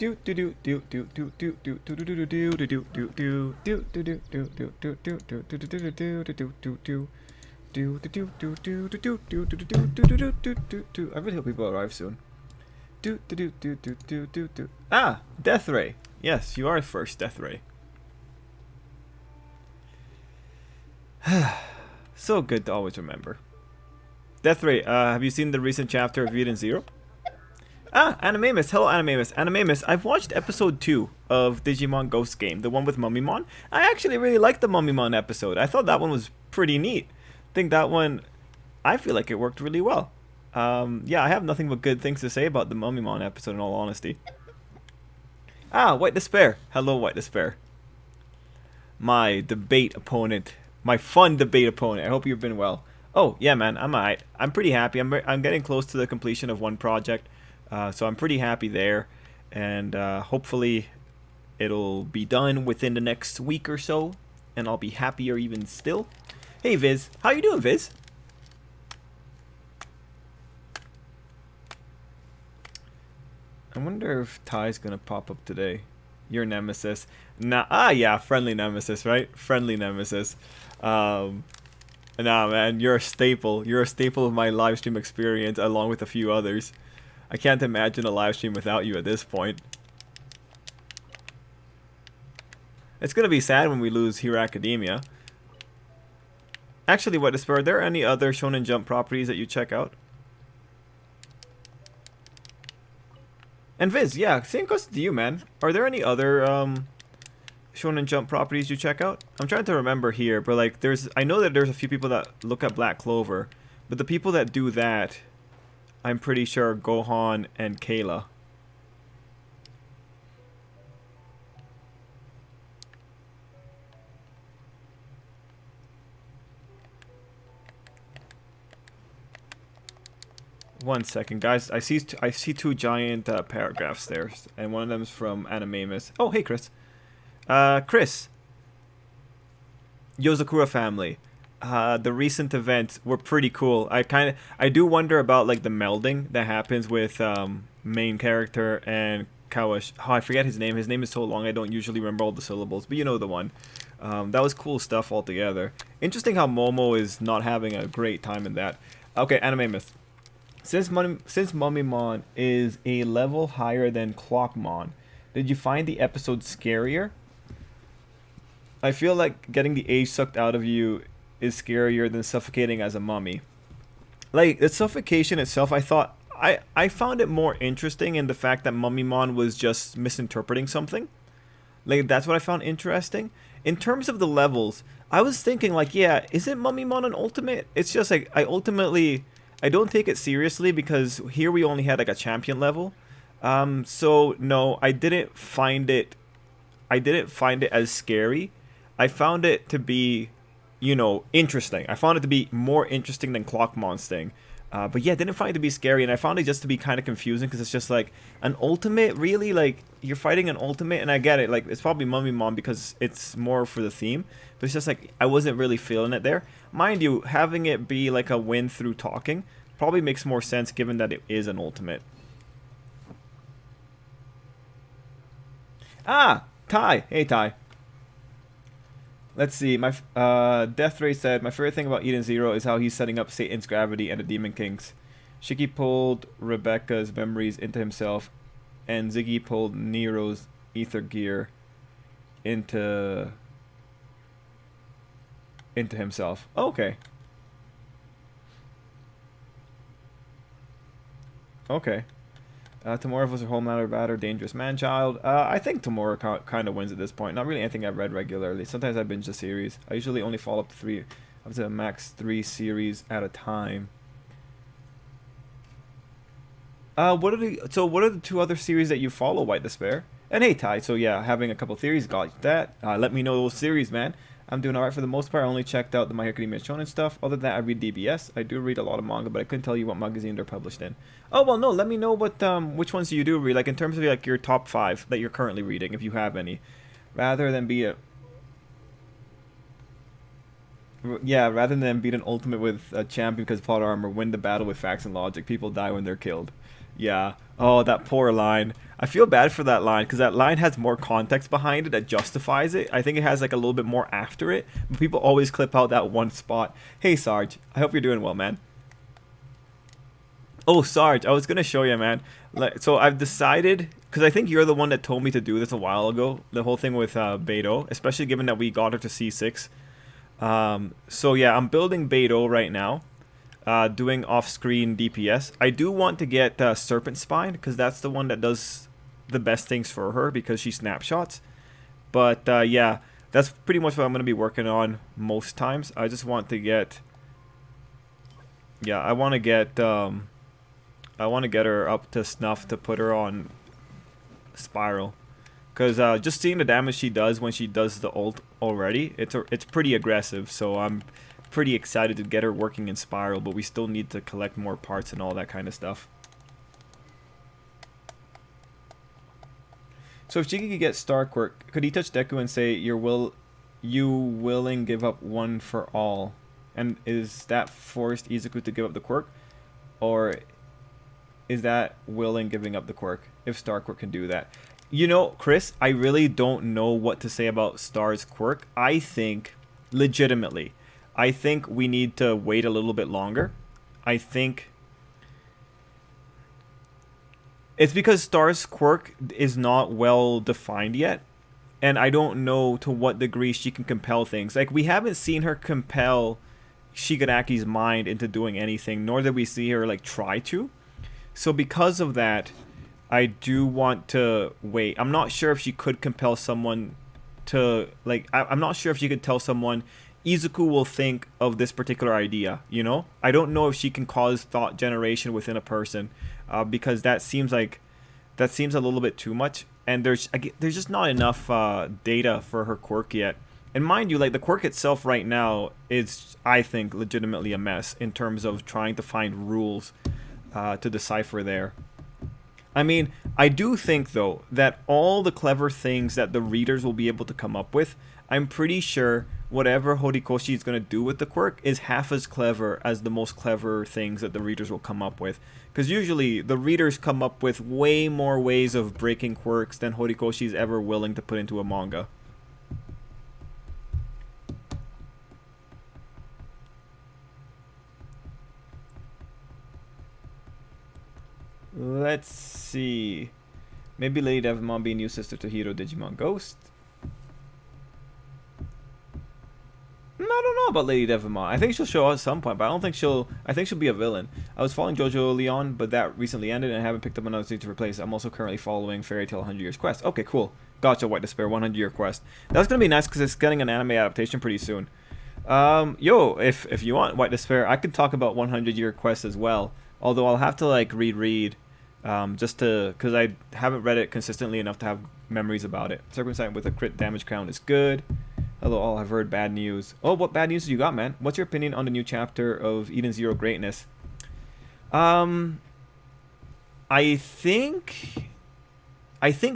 really hope people arrive soon. Ah, Death Ray. Yes, you are first, Death Ray. So good to always remember. Death Ray, have you seen the recent chapter of Eden Zero? Ah, Animamus. Hello, Animamus. Animamus, I've watched episode 2 of Digimon Ghost Game, the one with Mummymon. I actually really liked the Mummymon episode. I thought that one was pretty neat. I think that one, I feel like it worked really well. Yeah, I have nothing but good things to say about the Mummymon episode in all honesty. Ah, White Despair. Hello, White Despair. My debate opponent. My fun debate opponent. I hope you've been well. Oh, yeah, man, I'm alright. I'm pretty happy. I'm getting close to the completion of one project. So I'm pretty happy there. And hopefully it'll be done within the next week or so. And I'll be happier even still. Hey, Viz. How you doing, Viz? I wonder if Ty's gonna pop up today. Your nemesis. Nah, yeah, friendly nemesis, right? Friendly nemesis. Nah, man, you're a staple. You're a staple of my live stream experience, along with a few others. I can't imagine a live stream without you at this point. It's gonna be sad when we lose Hero Academia. Actually, what are there any other Shonen Jump properties that you check out? And Viz, yeah, same goes to you, man. Are there any other Shonen Jump properties you check out? I'm trying to remember here, but like, I know that there's a few people that look at Black Clover, but the people that do that, I'm pretty sure, are Gohan and Kayla. One second, guys. I see two giant paragraphs there, and one of them is from Animamus. Oh, hey, Chris. Chris. Yozakura family. The recent events were pretty cool. I do wonder about like the melding that happens with main character and Kawash. Oh, I forget his name. His name is so long I don't usually remember all the syllables, but you know the one. That was cool stuff altogether. Interesting how Momo is not having a great time in that. Okay, Animamus. Since Mummymon is a level higher than Clockmon, did you find the episode scarier? I feel like getting the age sucked out of you is scarier than suffocating as a mummy. Like, the suffocation itself, I found it more interesting in the fact that Mummymon was just misinterpreting something. Like, that's what I found interesting. In terms of the levels, I was thinking like, yeah, isn't Mummymon an ultimate? It's just like, I don't take it seriously because here we only had like a champion level. So no, I didn't find it as scary. I found it to be, you know, interesting. I found it to be more interesting than Clockmon's thing. But yeah, I didn't find it to be scary, and I found it just to be kind of confusing because it's just like an ultimate, really, like you're fighting an ultimate, and I get it, like it's probably Mummymon because it's more for the theme, but it's just like I wasn't really feeling it there. Mind you, having it be like a win through talking probably makes more sense given that it is an ultimate. Ah, Ty. Hey, Ty. Let's see. My Death Ray said, my favorite thing about Eden Zero is how he's setting up Satan's gravity and the Demon Kings. Shiki pulled Rebecca's memories into himself, and Ziggy pulled Nero's ether gear into himself. Okay. Okay. Tamura was a whole matter bad or dangerous man-child. I think Tamura kind of wins at this point. Not really anything I've read regularly. Sometimes I binge the series. I usually only follow up to max 3 series at a time. What are the 2 other series that you follow, White Despair? And hey, Ty. So yeah, having a couple theories got that. Let me know those series, man. I'm doing alright for the most part. I only checked out the My Hero Academia Shonen stuff. Other than that, I read DBS. I do read a lot of manga, but I couldn't tell you what magazine they're published in. Oh, well, no, let me know what which ones you do read, like in terms of like your top 5 that you're currently reading, if you have any. Rather than beat an ultimate with a champion because plot armor, win the battle with facts and logic. People die when they're killed. Yeah. Oh, that poor line. I feel bad for that line because that line has more context behind it that justifies it. I think it has like a little bit more after it, but people always clip out that one spot. Hey Sarge, I hope you're doing well, man. Oh Sarge, I was gonna show you, man. Like, so I've decided because I think you're the one that told me to do this a while ago. The whole thing with Beto, especially given that we got her to C6. So yeah, I'm building Beto right now. Doing off-screen DPS. I do want to get Serpent Spine because that's the one that does the best things for her because she snapshots. But yeah, that's pretty much what I'm going to be working on most times. I just want to get, yeah, I want to get her up to snuff to put her on Spiral. Because just seeing the damage she does when she does the ult already, it's pretty aggressive. So I'm pretty excited to get her working in Spiral, but we still need to collect more parts and all that kind of stuff. So if Shiki could get Star Quirk, could he touch Deku and say, you willing give up one for all? And is that forced Izuku to give up the quirk? Or is that willing giving up the quirk? If Star Quirk can do that. You know, Chris, I really don't know what to say about Star's quirk. I think, legitimately, I think we need to wait a little bit longer. I think it's because Star's quirk is not well defined yet. And I don't know to what degree she can compel things. Like, we haven't seen her compel Shigaraki's mind into doing anything, nor did we see her, like, try to. So because of that, I do want to wait. I'm not sure if she could compel someone to, like, I'm not sure if she could tell someone, Izuku will think of this particular idea, you know? I don't know if she can cause thought generation within a person, because that seems a little bit too much, and there's just not enough data for her quirk yet. And mind you, like, the quirk itself right now is, I think, legitimately a mess in terms of trying to find rules to decipher there. I mean, I do think, though, that all the clever things that the readers will be able to come up with, I'm pretty sure whatever Horikoshi is going to do with the quirk is half as clever as the most clever things that the readers will come up with. Because usually, the readers come up with way more ways of breaking quirks than Horikoshi is ever willing to put into a manga. Let's see. Maybe Lady Devimon be a new sister to Hero Digimon Ghost. I don't know about Lady Devimon. I think she'll show up at some point, but I don't think I think she'll be a villain. I was following JoJo Leon, but that recently ended and I haven't picked up another thing to replace. I'm also currently following Fairy Tail 100 Years Quest. Okay, cool. Gotcha, White Despair 100 Year Quest. That's gonna be nice because it's getting an anime adaptation pretty soon. Yo, if you want White Despair, I could talk about 100 Year Quest as well. Although I'll have to like reread, just to, because I haven't read it consistently enough to have memories about it. Circumcised with a crit damage crown is good. Hello all, I've heard bad news. Oh, what bad news you got, man? What's your opinion on the new chapter of Eden Zero Greatness? I think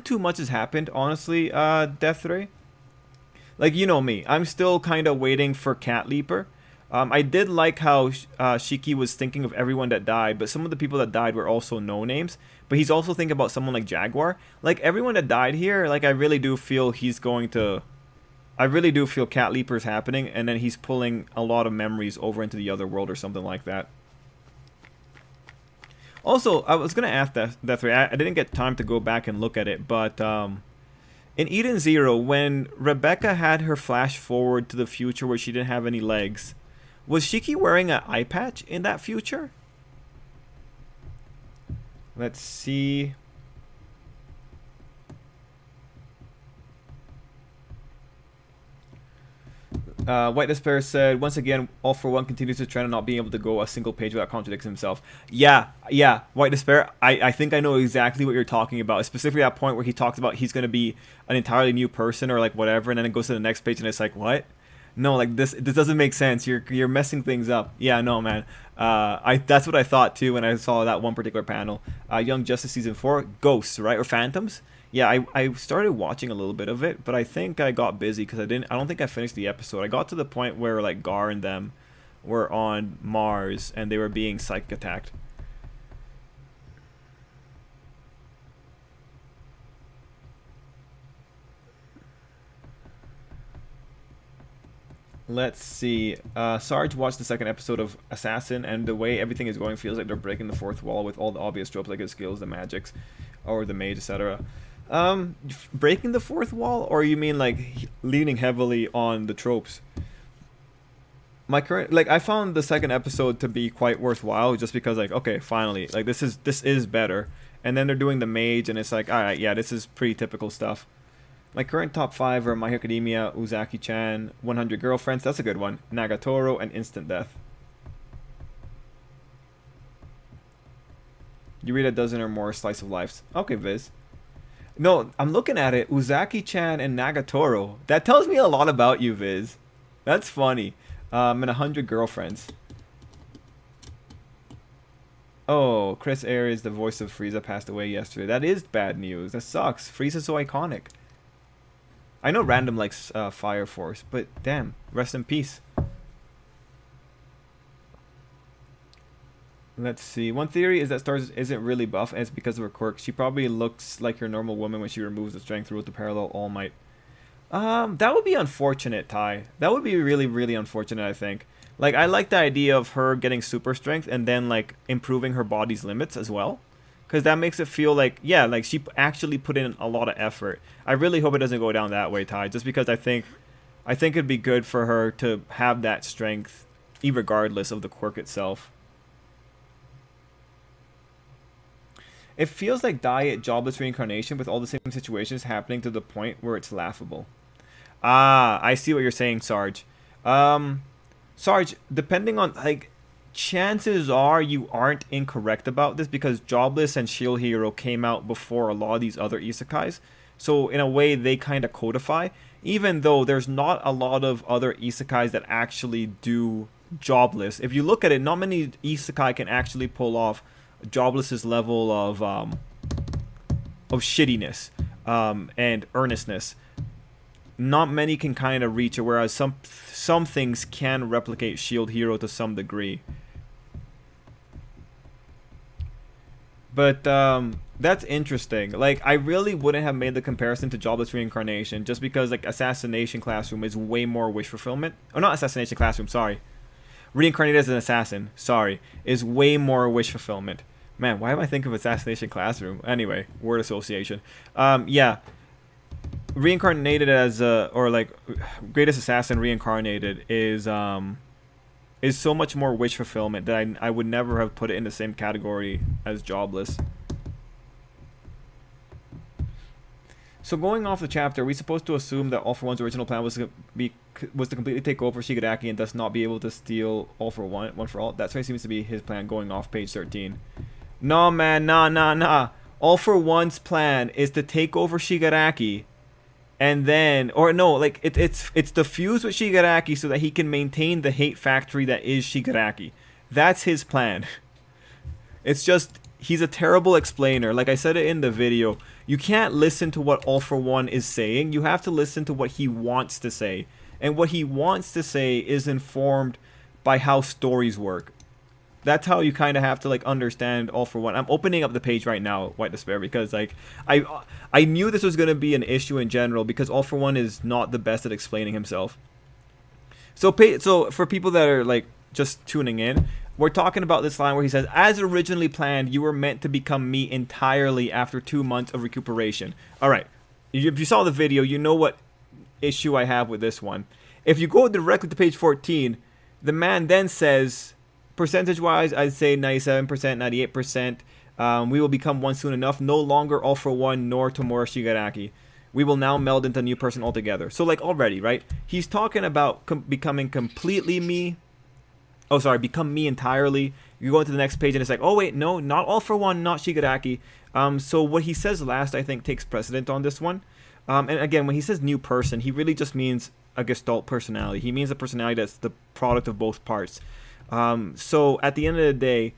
too much has happened, honestly, Death Ray. Like, you know me, I'm still kind of waiting for Cat Leaper. I did like how Shiki was thinking of everyone that died, but some of the people that died were also no-names. But he's also thinking about someone like Jaguar. Like, everyone that died here, like, I really do feel he's going to... I really do feel Cat Leaper's happening, and then he's pulling a lot of memories over into the other world or something like that. Also, I was going to ask Death Ray, I didn't get time to go back and look at it, but in Eden Zero, when Rebecca had her flash forward to the future where she didn't have any legs, was Shiki wearing an eye patch in that future? Let's see. White Despair said, once again, All For One continues to trend on not being able to go a single page without contradicting himself. Yeah, White Despair, I think I know exactly what you're talking about. Specifically that point where he talks about he's going to be an entirely new person or like whatever, and then it goes to the next page and it's like, what? No, like this doesn't make sense. You're messing things up. Yeah, no, man. That's what I thought too when I saw that one particular panel. Young Justice Season 4, Ghosts, right? Or Phantoms? Yeah, I started watching a little bit of it, but I think I got busy because I don't think I finished the episode. I got to the point where like Gar and them were on Mars and they were being psychic attacked. Let's see. Sarge watched the second episode of Assassin, and the way everything is going feels like they're breaking the fourth wall with all the obvious tropes like his skills, the magics, or the mage, etc. Breaking the fourth wall, or you mean like leaning heavily on the tropes? My current, like, I found the second episode to be quite worthwhile just because, like, okay, finally, like, this is better. And then they're doing the mage, and it's like, all right, yeah, this is pretty typical stuff. My current top 5 are My Hero Academia, Uzaki-chan, 100 Girlfriends, that's a good one, Nagatoro, and Instant Death. You read a dozen or more slice of lives. Okay, Viz. No, I'm looking at it, Uzaki-chan and Nagatoro. That tells me a lot about you, Viz. That's funny. And 100 Girlfriends. Oh, Chris Ayres, the voice of Frieza, passed away yesterday. That is bad news. That sucks. Frieza's so iconic. I know Random likes Fire Force, but damn, rest in peace. Let's see. One theory is that Stars isn't really buff, and it's because of her quirk. She probably looks like your normal woman when she removes the strength rule to parallel All Might. That would be unfortunate, Ty. That would be really, really unfortunate, I think. Like, I like the idea of her getting super strength and then, like, improving her body's limits as well. Because that makes it feel like, yeah, like, she actually put in a lot of effort. I really hope it doesn't go down that way, Ty. Just because I think it'd be good for her to have that strength, regardless of the quirk itself. It feels like diet jobless reincarnation with all the same situations happening to the point where it's laughable. Ah, I see what you're saying, Sarge. Sarge, depending on, like, chances are you aren't incorrect about this because Jobless and Shield Hero came out before a lot of these other isekais. So in a way, they kind of codify, even though there's not a lot of other isekais that actually do Jobless. If you look at it, not many isekai can actually pull off Jobless's level of shittiness and earnestness. Not many can kind of reach it, whereas some things can replicate Shield Hero to some degree. But that's interesting. Like, I really wouldn't have made the comparison to Jobless Reincarnation just because, like, Assassination Classroom is way more wish fulfillment. Oh, not Assassination Classroom, sorry. Reincarnated as an Assassin, sorry, is way more wish fulfillment. Man, why am I thinking of Assassination Classroom? Anyway, word association. Yeah. Reincarnated as or like Greatest Assassin Reincarnated is so much more wish fulfillment that I would never have put it in the same category as Jobless. So going off the chapter, are we supposed to assume that All for One's original plan was to completely take over Shigaraki and thus not be able to steal All for One for All? That's what seems to be his plan going off page 13. No, man, nah. All for One's plan is to take over Shigaraki. And then, or no, like it's to fuse with Shigaraki so that he can maintain the hate factory that is Shigaraki. That's his plan. It's just, he's a terrible explainer. Like I said it in the video, you can't listen to what All for One is saying. You have to listen to what he wants to say. And what he wants to say is informed by how stories work. That's how you kind of have to, like, understand All for One. I'm opening up the page right now, White Despair, because, like, I knew this was going to be an issue in general because All for One is not the best at explaining himself. So for people that are, like, just tuning in, we're talking about this line where he says, as originally planned, you were meant to become me entirely after 2 months of recuperation. All right. If you saw the video, you know what issue I have with this one. If you go directly to page 14, the man then says, percentage-wise, I'd say 97%, 98%. We will become one soon enough. No longer All for One nor Tomura Shigaraki. We will now meld into a new person altogether. So, like, already, right? He's talking about becoming completely me. Oh, sorry, become me entirely. You go into the next page and it's like, oh, wait, no, not All for One, not Shigaraki. So what he says last, I think, takes precedent on this one. And again, when he says new person, he really just means a Gestalt personality. He means a personality that's the product of both parts. So at the end of the day,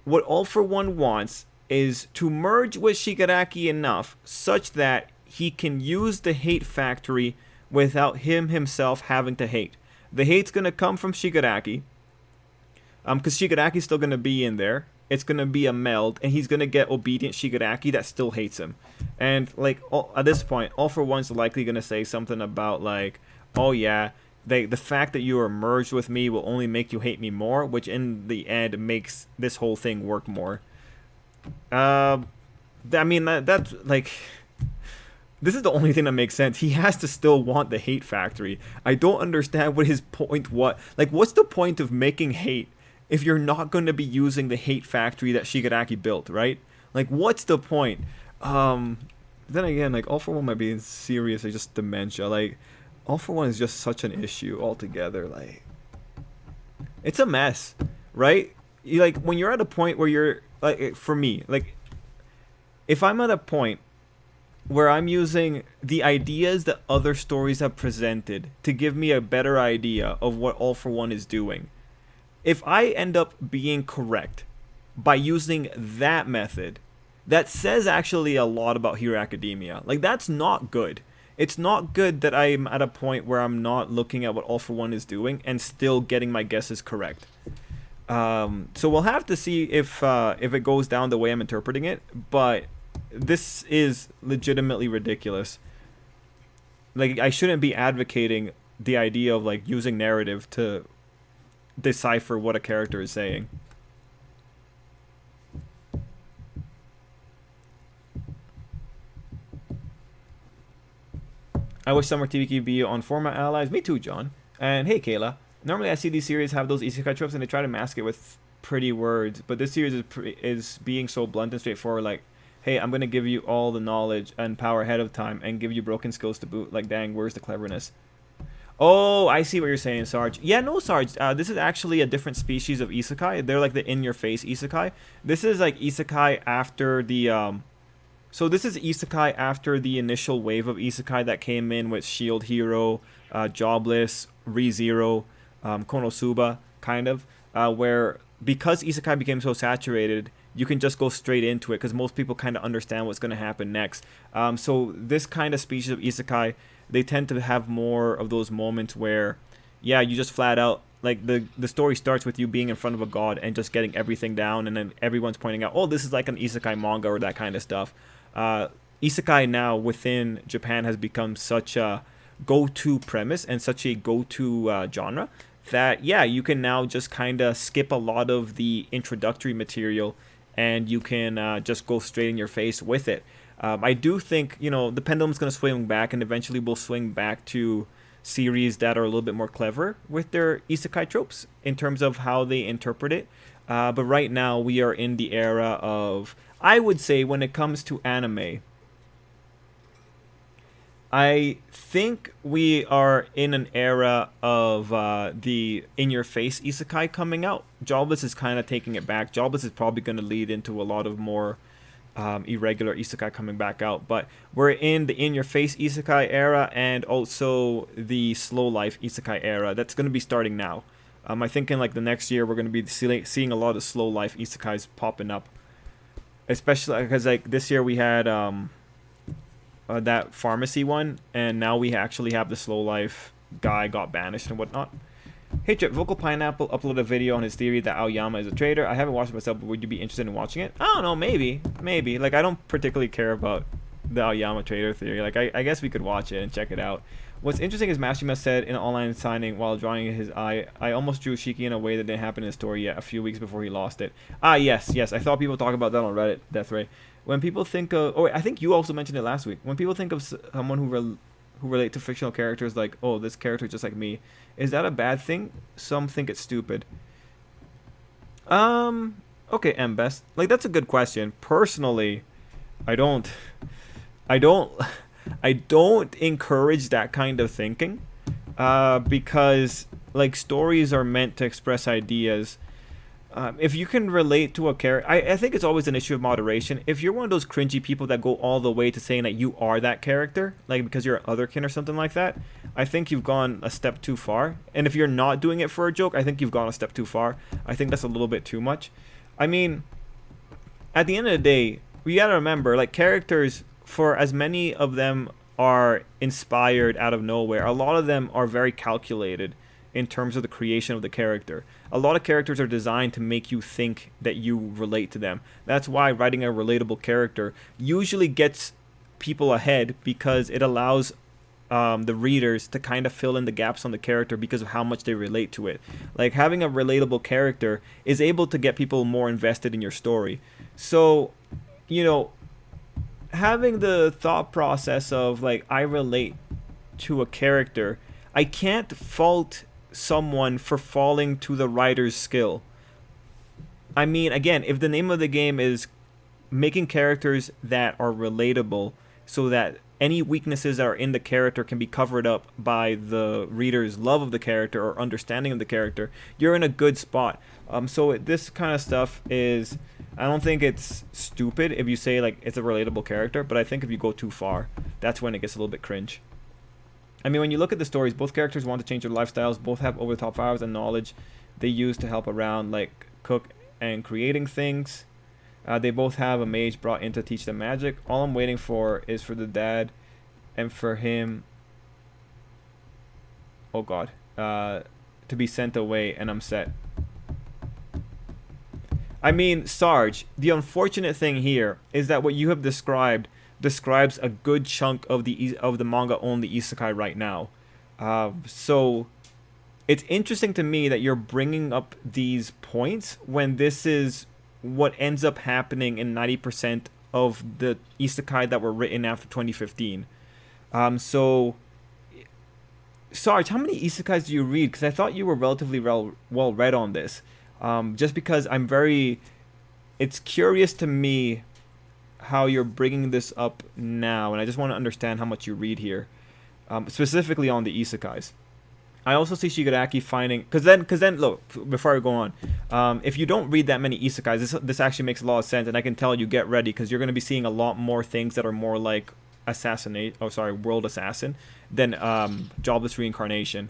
what All for One wants is to merge with Shigaraki enough such that he can use the hate factory without himself having to hate. The hate's going to come from Shigaraki, because Shigaraki's still going to be in there. It's going to be a meld, and he's going to get obedient Shigaraki that still hates him. And, like, at this point, All for One's likely going to say something about, like, oh yeah, the fact that you are merged with me will only make you hate me more, which in the end makes this whole thing work more. Uh, I mean that's like this is the only thing that makes sense. He has to still want the hate factory. I don't understand what his point what like what's the point of making hate if you're not going to be using the hate factory that Shigaraki built, right? Like what's the point? Then again, like All For One might be serious or just dementia. Like All For One is just such an issue altogether. Like it's a mess, right? You like when you're at a point where you're like for me, like if I'm at a point where I'm using the ideas that other stories have presented to give me a better idea of what All For One is doing. If I end up being correct by using that method, that says actually a lot about Hero Academia. Like, that's not good. It's not good that I'm at a point where I'm not looking at what All For One is doing and still getting my guesses correct. So we'll have to see if it goes down the way I'm interpreting it, but this is legitimately ridiculous. Like, I shouldn't be advocating the idea of like using narrative to decipher what a character is saying. I wish Summer TV could be on Format Allies. Me too, John. And hey, Kayla. Normally I see these series have those isekai tropes and they try to mask it with pretty words, but this series is being so blunt and straightforward. Like, hey, I'm gonna give you all the knowledge and power ahead of time and give you broken skills to boot. Like, dang, where's the cleverness? Oh, I see what you're saying, Sarge. Yeah, no, Sarge. This is actually a different species of isekai. They're like the in-your-face isekai. This is like isekai after the So this is isekai after the initial wave of isekai that came in with Shield Hero, Jobless, ReZero, Konosuba, kind of, where because isekai became so saturated, you can just go straight into it because most people kind of understand what's going to happen next. So this kind of species of isekai, they tend to have more of those moments where, yeah, you just flat out, like the story starts with you being in front of a god and just getting everything down, and then everyone's pointing out, oh, this is like an isekai manga or that kind of stuff. Isekai now within Japan has become such a go-to premise and such a go-to genre that, yeah, you can now just kind of skip a lot of the introductory material and you can just go straight in your face with it. I do think, the pendulum's going to swing back, and eventually we'll swing back to series that are a little bit more clever with their isekai tropes in terms of how they interpret it. But right now we are in the era of, I would say, when it comes to anime, I think we are in an era of the in-your-face isekai coming out. Jobless is kind of taking it back. Jobless is probably going to lead into a lot of more irregular isekai coming back out. But we're in the in-your-face isekai era and also the slow life isekai era. That's going to be starting now. I think in like the next year we're going to be seeing a lot of slow life isekais popping up. Especially because like this year we had that pharmacy one, and now we actually have the slow life guy got banished and whatnot. Hey Trip, Vocal Pineapple uploaded a video on his theory that Aoyama is a traitor. I haven't watched it myself, but would you be interested in watching it? I don't know, maybe. Like, I don't particularly care about the Aoyama traitor theory. Like, I guess we could watch it and check it out. What's interesting is Mashima said in an online signing while drawing his eye, I almost drew Shiki in a way that didn't happen in the story yet, a few weeks before he lost it. Yes. I thought people talk about that on Reddit, Deathray. When people think of... Oh, wait, I think you also mentioned it last week. When people think of someone who relate to fictional characters like, oh, this character is just like me, is that a bad thing? Some think it's stupid. Okay, M-Best. Like, that's a good question. Personally, I don't encourage that kind of thinking, because like stories are meant to express ideas. If you can relate to a character, I think it's always an issue of moderation. If you're one of those cringy people that go all the way to saying that you are that character, like because you're an otherkin or something like that, I think you've gone a step too far. And if you're not doing it for a joke, I think you've gone a step too far. I think that's a little bit too much. I mean, at the end of the day, we gotta remember, like, characters, for as many of them are inspired out of nowhere, a lot of them are very calculated in terms of the creation of the character. A lot of characters are designed to make you think that you relate to them. That's why writing a relatable character usually gets people ahead, because it allows the readers to kind of fill in the gaps on the character because of how much they relate to it. Like having a relatable character is able to get people more invested in your story. So, you know, having the thought process of like I relate to a character, I can't fault someone for falling to the writer's skill. I mean, again, if the name of the game is making characters that are relatable so that any weaknesses that are in the character can be covered up by the reader's love of the character or understanding of the character, you're in a good spot. So this kind of stuff is, I don't think it's stupid if you say like it's a relatable character, but I think if you go too far, that's when it gets a little bit cringe. I mean, when you look at the stories, both characters want to change their lifestyles, both have over-the-top powers and knowledge they use to help around, like cook and creating things. They both have a mage brought in to teach them magic. All I'm waiting for is for the dad and for him, oh god, to be sent away, and I'm set. I mean, Sarge, the unfortunate thing here is that what you have describes a good chunk of the manga only isekai right now. So it's interesting to me that you're bringing up these points when this is what ends up happening in 90% of the isekai that were written after 2015. So Sarge, how many isekais do you read? Because I thought you were relatively well read on this. Just because it's curious to me how you're bringing this up now, and I just want to understand how much you read here, specifically on the isekais. I also see Shigaraki finding, because then look, before I go on, if you don't read that many isekais, this actually makes a lot of sense, and I can tell you get ready because you're going to be seeing a lot more things that are more like World Assassin than Jobless Reincarnation.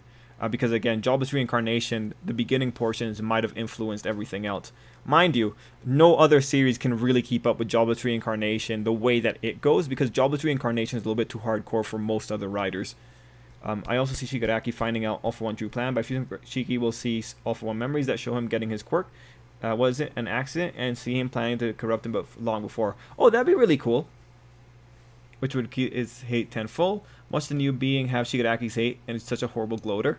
Because again, Jobless Reincarnation, the beginning portions might have influenced everything else. Mind you, no other series can really keep up with Jobless Reincarnation the way that it goes, because Jobless Reincarnation is a little bit too hardcore for most other writers. I also see Shigaraki finding out All for One true plan. By fusing Shiki, we'll see All for One memories that show him getting his quirk. Was it an accident? And see him planning to corrupt him but long before. Oh, that'd be really cool. Which would keep his hate tenfold. Watch the new being have Shigaraki's hate, and it's such a horrible gloater.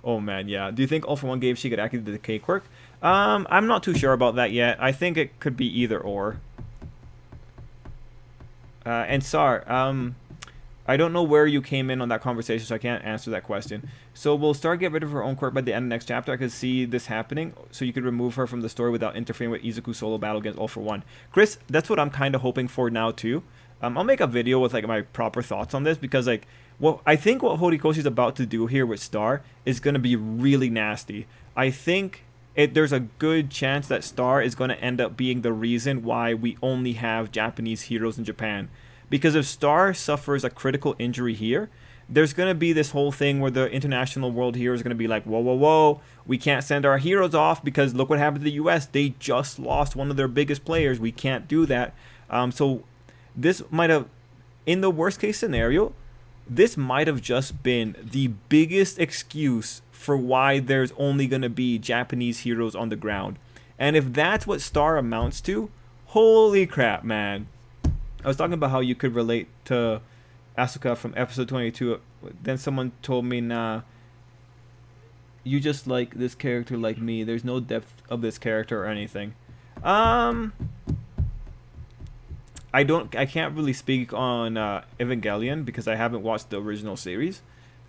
Oh man, yeah. Do you think All for One gave Shigaraki the decay quirk? I'm not too sure about that yet. I think it could be either or. And Sar, I don't know where you came in on that conversation, so I can't answer that question. So will Star get rid of her own quirk by the end of the next chapter? I could see this happening, so you could remove her from the story without interfering with Izuku's solo battle against All for One. Chris, that's what I'm kind of hoping for now too. I'll make a video with like my proper thoughts on this, because like I think what Horikoshi's about to do here with Star is going to be really nasty. I think there's a good chance that Star is going to end up being the reason why we only have Japanese heroes in Japan. Because if Star suffers a critical injury here, there's going to be this whole thing where the international world heroes are going to be like, whoa, we can't send our heroes off because look what happened to the US. They just lost one of their biggest players. We can't do that. So this might have, in the worst case scenario, this might have just been the biggest excuse for why there's only going to be Japanese heroes on the ground. And if that's what Star amounts to, holy crap, man. I was talking about how you could relate to Asuka from episode 22. Then someone told me, nah, you just like this character like me. There's no depth of this character or anything. I can't really speak on Evangelion because I haven't watched the original series.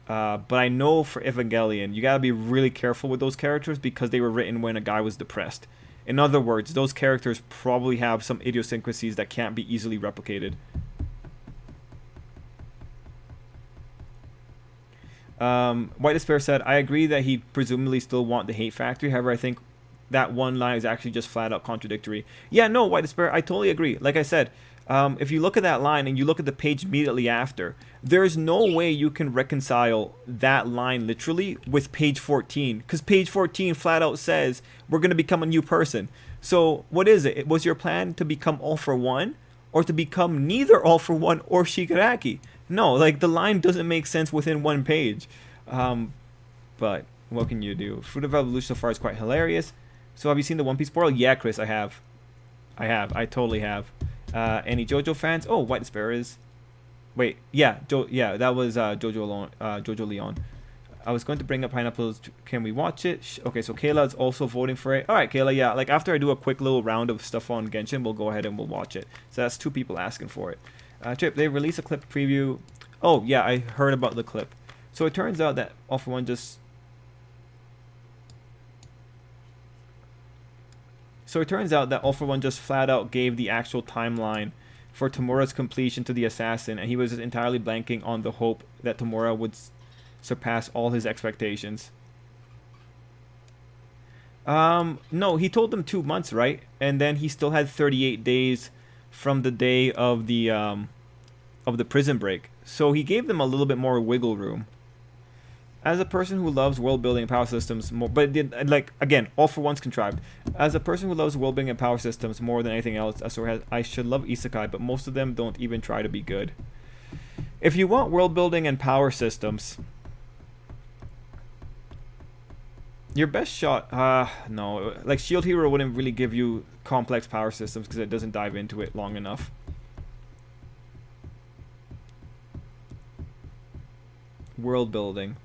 But I know for Evangelion, you gotta be really careful with those characters because they were written when a guy was depressed. In other words, those characters probably have some idiosyncrasies that can't be easily replicated. White Despair said, I agree that he presumably still want the hate factory. However, I think that one line is actually just flat out contradictory. Yeah, no, White Despair, I totally agree. Like I said, if you look at that line and you look at the page immediately after, there's no way you can reconcile that line literally with page 14, because page 14 flat out says we're going to become a new person. So what is it? Was your plan to become All for One, or to become neither All for One or Shigaraki? No, like the line doesn't make sense within one page. But what can you do? Fruit of Evolution so far is quite hilarious. So have you seen the One Piece spoil? Yeah, Chris, I have. I totally have. Any JoJo fans? Oh, White Despair is. Wait, yeah, yeah, that was Jojo Leon. I was going to bring up Pineapples. Can we watch it? Okay, so Kayla's also voting for it. All right, Kayla, yeah. Like, after I do a quick little round of stuff on Genshin, we'll go ahead and we'll watch it. So that's 2 people asking for it. Trip, they released a clip preview. Oh, yeah, I heard about the clip. So it turns out that All For One just... So it turns out that All For One just flat out gave the actual timeline for Tamura's completion to the assassin, and he was just entirely blanking on the hope that Tamura would surpass all his expectations. No, he told them 2 months, right? And then he still had 38 days from the day of the prison break. So he gave them a little bit more wiggle room. As a person who loves world building and power systems more, but like again, All For One's contrived. As a person who loves world building and power systems more than anything else, I should love isekai, but most of them don't even try to be good. If you want world building and power systems, your best shot, no, like Shield Hero wouldn't really give you complex power systems because it doesn't dive into it long enough. World building.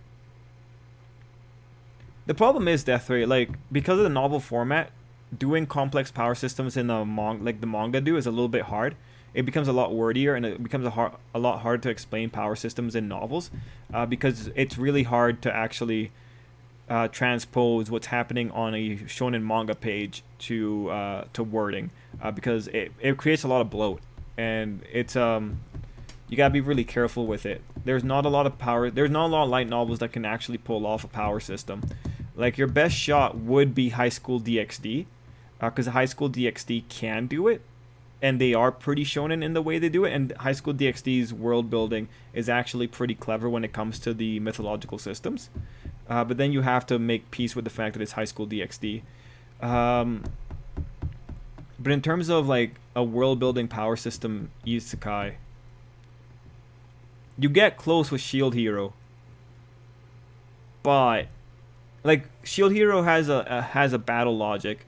The problem is, Death Ray, like, because of the novel format, doing complex power systems in the manga do is a little bit hard. It becomes a lot wordier, and it becomes a lot hard to explain power systems in novels, because it's really hard to actually transpose what's happening on a shonen manga page to wording, because it creates a lot of bloat, and it's you gotta be really careful with it. There's not a lot of light novels that can actually pull off a power system. Like, your best shot would be High School DxD, because High School DxD can do it, and they are pretty shonen in the way they do it, and High School DxD's world building is actually pretty clever when it comes to the mythological systems. But then you have to make peace with the fact that it's High School DxD. But in terms of, like, a world building power system isekai, you get close with Shield Hero, but like Shield Hero has a battle logic.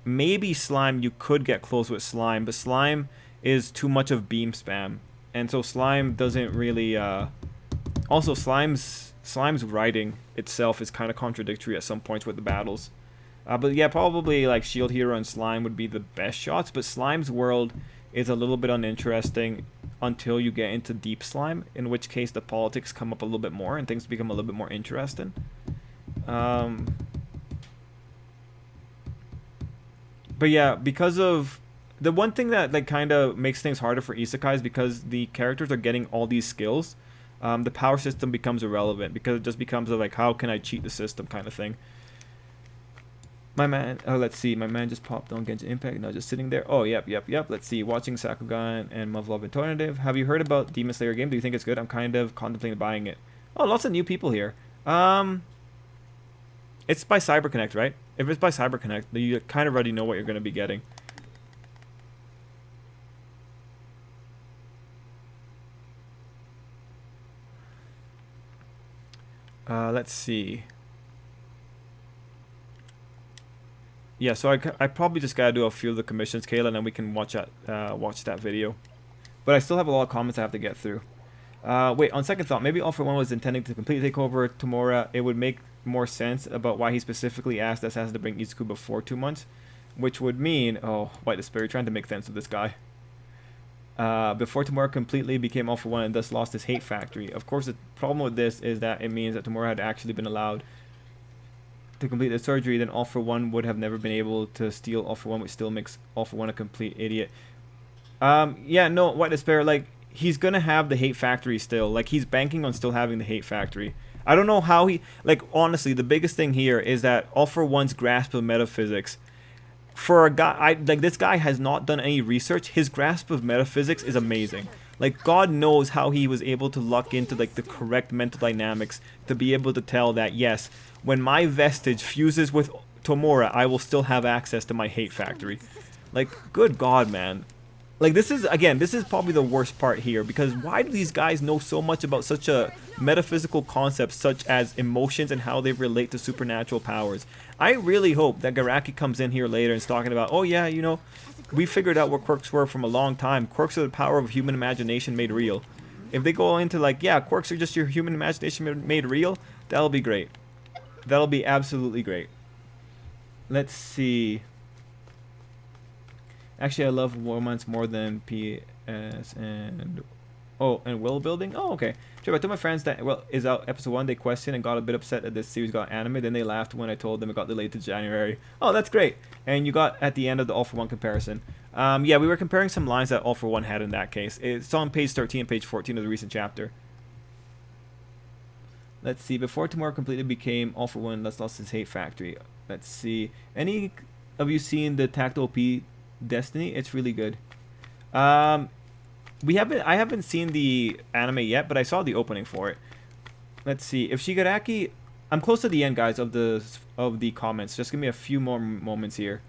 Maybe Slime, you could get close with Slime, but Slime is too much of beam spam, and so Slime doesn't really. Also, Slime's writing itself is kind of contradictory at some points with the battles. But yeah, probably like Shield Hero and Slime would be the best shots, but Slime's world is a little bit uninteresting until you get into Deep Slime, in which case the politics come up a little bit more and things become a little bit more interesting. But yeah, because of the one thing that like kind of makes things harder for isekai is because the characters are getting all these skills, the power system becomes irrelevant because it just becomes a, like, how can I cheat the system kind of thing. My man, let's see, my man just popped on Genshin Impact, now just sitting there. Oh, yep. Let's see, watching Sakugan and Muv-Love Alternative. Have you heard about Demon Slayer game? Do you think it's good? I'm kind of contemplating buying it. Oh, lots of new people here. It's by CyberConnect, right? If it's by CyberConnect, you kind of already know what you're going to be getting. Let's see. Yeah, so I probably just gotta do a few of the commissions, Kayla, and then we can watch that video. But I still have a lot of comments I have to get through. Wait, on second thought, maybe All For One was intending to completely take over Tamura. It would make more sense about why he specifically asked Assassin to bring Izuku before 2 months, which would mean, oh, White Despair, you're trying to make sense of this guy. Before Tamura completely became All For One and thus lost his hate factory. Of course, the problem with this is that it means that Tamura had actually been allowed to complete the surgery, then All For One would have never been able to steal All For One, which still makes All For One a complete idiot. Yeah, no, White Despair, like, he's gonna have the hate factory still. Like, he's banking on still having the hate factory. I don't know how he, like, honestly, the biggest thing here is that All For One's grasp of metaphysics, for a guy, like, this guy has not done any research. His grasp of metaphysics is amazing. Like, God knows how he was able to luck into, like, the correct mental dynamics to be able to tell that, yes, when my vestige fuses with Tomura, I will still have access to my hate factory. Like, good God, man. Like, this is probably the worst part here, because why do these guys know so much about such a metaphysical concept such as emotions and how they relate to supernatural powers? I really hope that Garaki comes in here later and is talking about, oh yeah, you know, we figured out what quirks were from a long time. Quirks are the power of human imagination made real. If they go into like, yeah, quirks are just your human imagination made real, that'll be great. That'll be absolutely great. Let's see. Actually, I love romance more than PS and will building. Oh, okay. Sure, I told my friends that is out episode 1. They questioned and got a bit upset that this series got anime. Then they laughed when I told them it got delayed to January. Oh, that's great. And you got at the end of the All for One comparison. Yeah, we were comparing some lines that All for One had in that case. It's on page 13 and page 14 of the recent chapter. Let's see. Before Tomorrow completely became All for One, Let's Lost His Hate Factory. Let's see. Any of you seen the Tactile P Destiny? It's really good. I haven't seen the anime yet, but I saw the opening for it. Let's see. If Shigaraki, I'm close to the end, guys, of the comments. Just give me a few more moments here.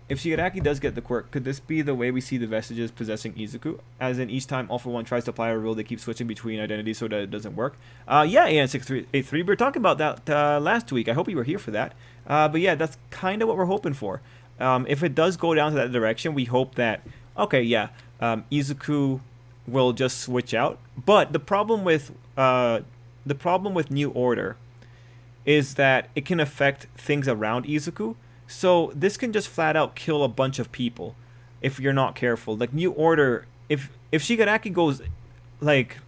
If Shigaraki does get the quirk, could this be the way we see the vestiges possessing Izuku? As in, each time All for One tries to apply a rule, they keep switching between identities so that it doesn't work. Yeah, AN6383, we were talking about that last week. I hope you were here for that. But yeah, that's kind of what we're hoping for. If it does go down to that direction, we hope that, okay, yeah, Izuku will just switch out. But the problem with New Order is that it can affect things around Izuku. So this can just flat out kill a bunch of people if you're not careful. Like New Order, if Shigaraki goes like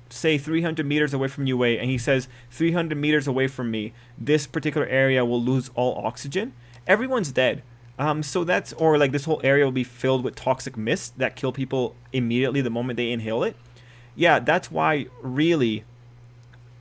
say 300 meters away from UA and he says 300 meters away from me, this particular area will lose all oxygen, everyone's dead. So that's, or like this whole area will be filled with toxic mist that kill people immediately the moment they inhale it. Yeah, that's why really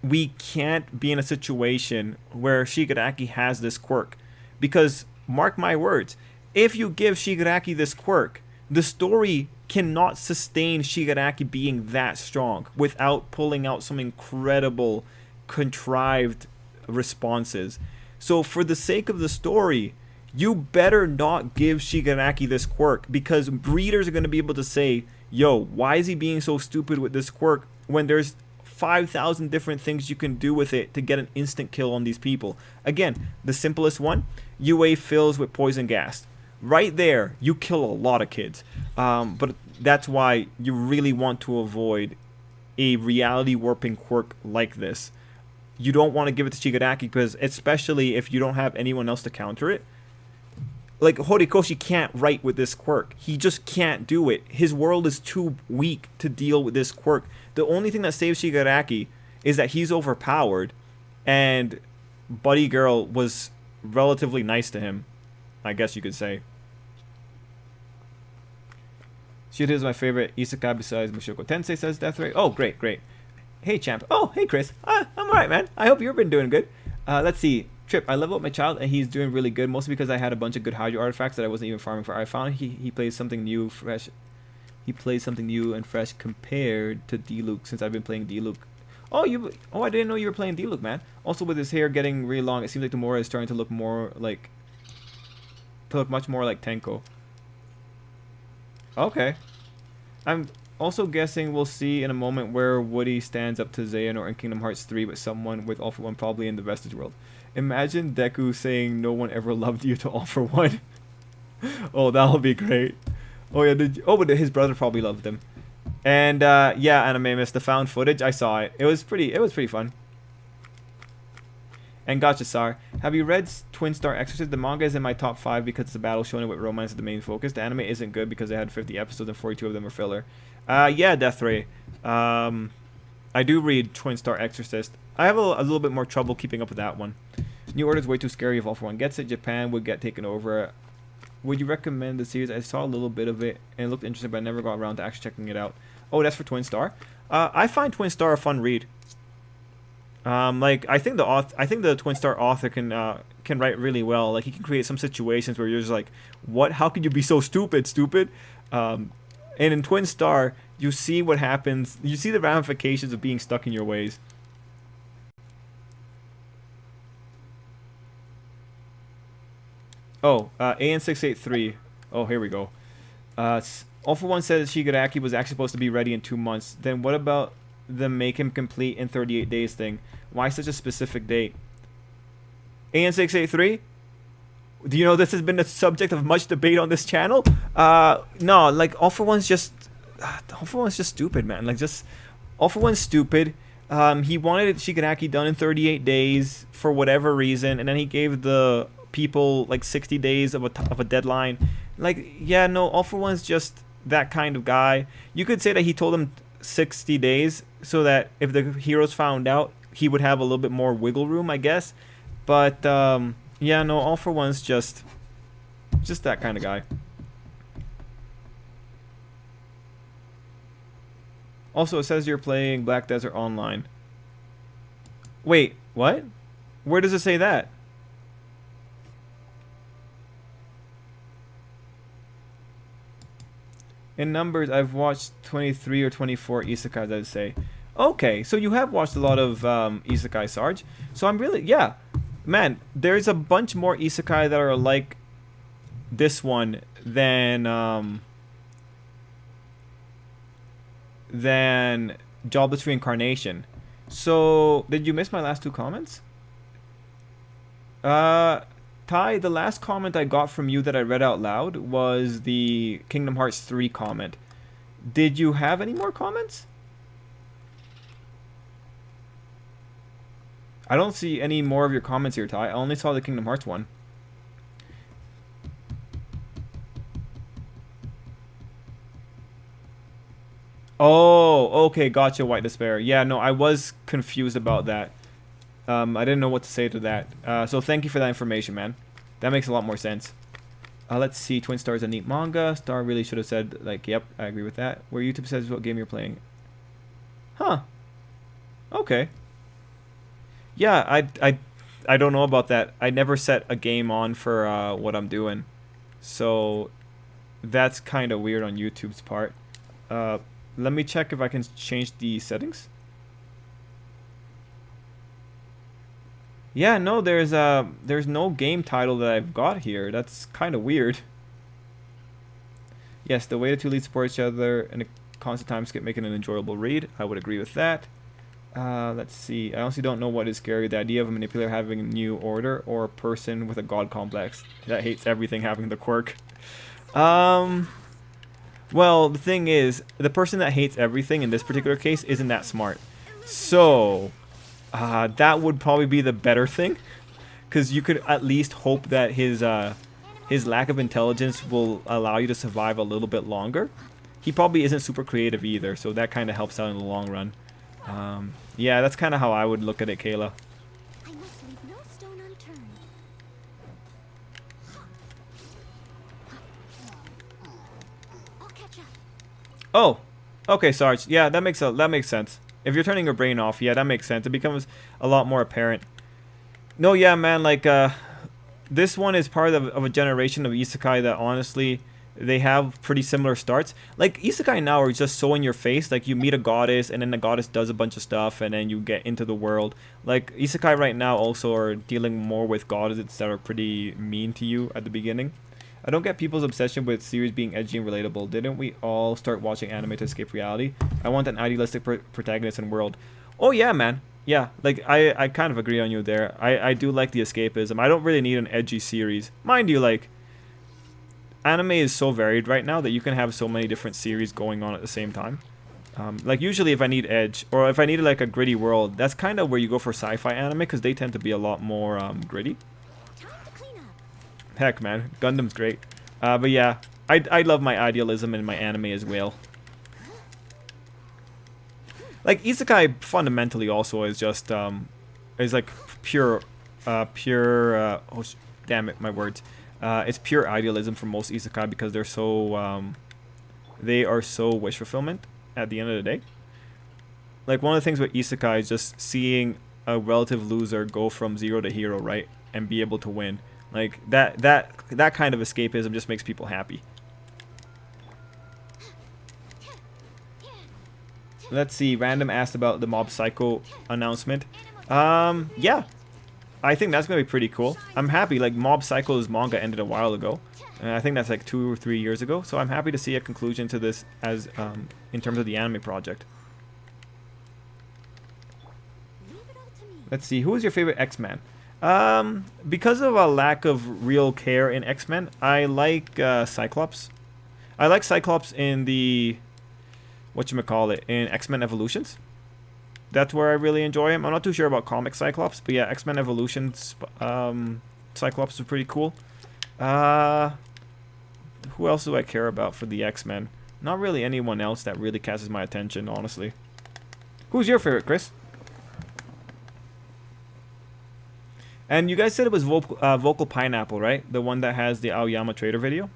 we can't be in a situation where Shigaraki has this quirk. Because, mark my words, if you give Shigaraki this quirk, the story cannot sustain Shigaraki being that strong without pulling out some incredible, contrived responses. So for the sake of the story, you better not give Shigaraki this quirk, because readers are going to be able to say, yo, why is he being so stupid with this quirk when there's 5,000 different things you can do with it to get an instant kill on these people. Again, the simplest one, UA fills with poison gas. Right there, you kill a lot of kids. But that's why you really want to avoid a reality warping quirk like this. You don't want to give it to Shigaraki, because especially if you don't have anyone else to counter it. Like, Horikoshi can't write with this quirk. He just can't do it. His world is too weak to deal with this quirk. The only thing that saves Shigaraki is that he's overpowered, and Buddy Girl was relatively nice to him, I guess you could say. Shit is my favorite isekai besides Mushoku Tensei, says Death Ray. Oh, great, great. Hey, champ. Oh, hey, Chris. I'm alright, man. I hope you've been doing good. Let's see. Trip, I leveled up my child and he's doing really good, mostly because I had a bunch of good Hydro artifacts that I wasn't even farming for. I found he plays something new, fresh. He plays something new and fresh compared to D-Luke, since I've been playing D-Luke. Oh, I didn't know you were playing D-Luke, man. Also, with his hair getting really long, it seems like Tamura is starting to look much more like Tenko. Okay. I'm also guessing we'll see in a moment where Woody stands up to Xehanort in Kingdom Hearts 3 with someone with All for One, probably in the Vestige world. Imagine Deku saying no one ever loved you to All for One. Oh, that'll be great. Oh yeah, but his brother probably loved him. And yeah, Animamus, the found footage, I saw it. It was pretty fun. And Gotcha Sar, have you read Twin Star Exorcist? The manga is in my top 5 because it's a battle shonen with romance as the main focus. The anime isn't good because they had 50 episodes and 42 of them were filler. Yeah, Death Ray. I do read Twin Star Exorcist. I have a little bit more trouble keeping up with that one. New Order is way too scary if All for One gets it. Japan would get taken over. Would you recommend the series? I saw a little bit of it and it looked interesting, but I never got around to actually checking it out. Oh, that's for Twin Star. I find Twin Star a fun read. Like I think the Twin Star author can write really well. Like he can create some situations where you're just like, what? How could you be so stupid? And in Twin Star, you see what happens. You see the ramifications of being stuck in your ways. Oh, AN683. Oh, here we go. All for One says Shigaraki was actually supposed to be ready in 2 months. Then what about the make him complete in 38 days thing? Why such a specific date? AN683? Do you know this has been the subject of much debate on this channel? No, like All for One's just All for One's just stupid, man. Like just All for One's stupid. He wanted Shigaraki done in 38 days for whatever reason, and then he gave the people like 60 days of a deadline. Like, yeah, no, All for One's just that kind of guy. You could say that he told them 60 days so that if the heroes found out, he would have a little bit more wiggle room, I guess. But yeah, no, All for One's just that kind of guy. Also, it says you're playing Black Desert Online. Wait, what? Where does it say that? In numbers, I've watched 23 or 24 isekais, I'd say. Okay, so you have watched a lot of isekai, Sarge. So I'm really, yeah. Man, there's a bunch more isekai that are like this one than Jobless Reincarnation. So, did you miss my last two comments? Ty, the last comment I got from you that I read out loud was the Kingdom Hearts 3 comment. Did you have any more comments? I don't see any more of your comments here, Ty. I only saw the Kingdom Hearts one. Oh, okay, gotcha, White Despair. Yeah, no, I was confused about that. I didn't know what to say to that. So thank you for that information, man. That makes a lot more sense. Let's see. Twin Star is a neat manga. Star really should have said, like, yep, I agree with that. Where YouTube says what game you're playing. Huh. Okay. Yeah, I don't know about that. I never set a game on for what I'm doing. So that's kind of weird on YouTube's part. Let me check if I can change the settings. Yeah, no, there's no game title that I've got here. That's kind of weird. Yes, the way the two leads support each other and a constant time skip make it an enjoyable read. I would agree with that. Let's see. I honestly don't know what is scary. The idea of a manipulator having a new order or a person with a god complex that hates everything having the quirk. Well, the thing is, the person that hates everything in this particular case isn't that smart. So, that would probably be the better thing. Because you could at least hope that his lack of intelligence will allow you to survive a little bit longer. He probably isn't super creative either, so that kind of helps out in the long run. Yeah, that's kind of how I would look at it, Kayla. I must leave no stone unturned. I'll catch up. Oh, okay, Sarge. Yeah, that makes sense. If you're turning your brain off, yeah, that makes sense. It becomes a lot more apparent. No, yeah, man, like, this one is part of a generation of isekai that honestly, they have pretty similar starts. Like, isekai now are just so in your face. Like, you meet a goddess, and then the goddess does a bunch of stuff, and then you get into the world. Like, isekai right now also are dealing more with goddesses that are pretty mean to you at the beginning. I don't get people's obsession with series being edgy and relatable. Didn't we all start watching anime to escape reality? I want an idealistic protagonist and world. Oh yeah, man. Yeah, like, I kind of agree on you there. I do like the escapism. I don't really need an edgy series. Mind you, like, anime is so varied right now that you can have so many different series going on at the same time. Like, usually if I need edge, or if I need, like, a gritty world, that's kind of where you go for sci-fi anime, because they tend to be a lot more gritty. Heck, man, Gundam's great. But yeah, I love my idealism in my anime as well. Like, isekai fundamentally also is just is like pure oh damn it, my words. It's pure idealism for most isekai because they're so they are so wish fulfillment at the end of the day. Like, one of the things with isekai is just seeing a relative loser go from zero to hero, right, and be able to win. Like, that kind of escapism just makes people happy. Let's see. Random asked about the Mob Psycho announcement. Yeah. I think that's going to be pretty cool. I'm happy. Like, Mob Psycho's manga ended a while ago. And I think that's like 2 or 3 years ago. So I'm happy to see a conclusion to this as in terms of the anime project. Let's see. Who is your favorite X-Man? Because of a lack of real care in X-Men, I like Cyclops. I like Cyclops in the whatchamacallit, in X-Men Evolutions. That's where I really enjoy him. I'm not too sure about comic Cyclops, but yeah, X-Men Evolutions Cyclops is pretty cool. Uh, who else do I care about for the X-Men? Not really anyone else that really catches my attention, honestly. Who's your favorite, Chris? And you guys said it was Vocal Pineapple, right? The one that has the Aoyama Trader video?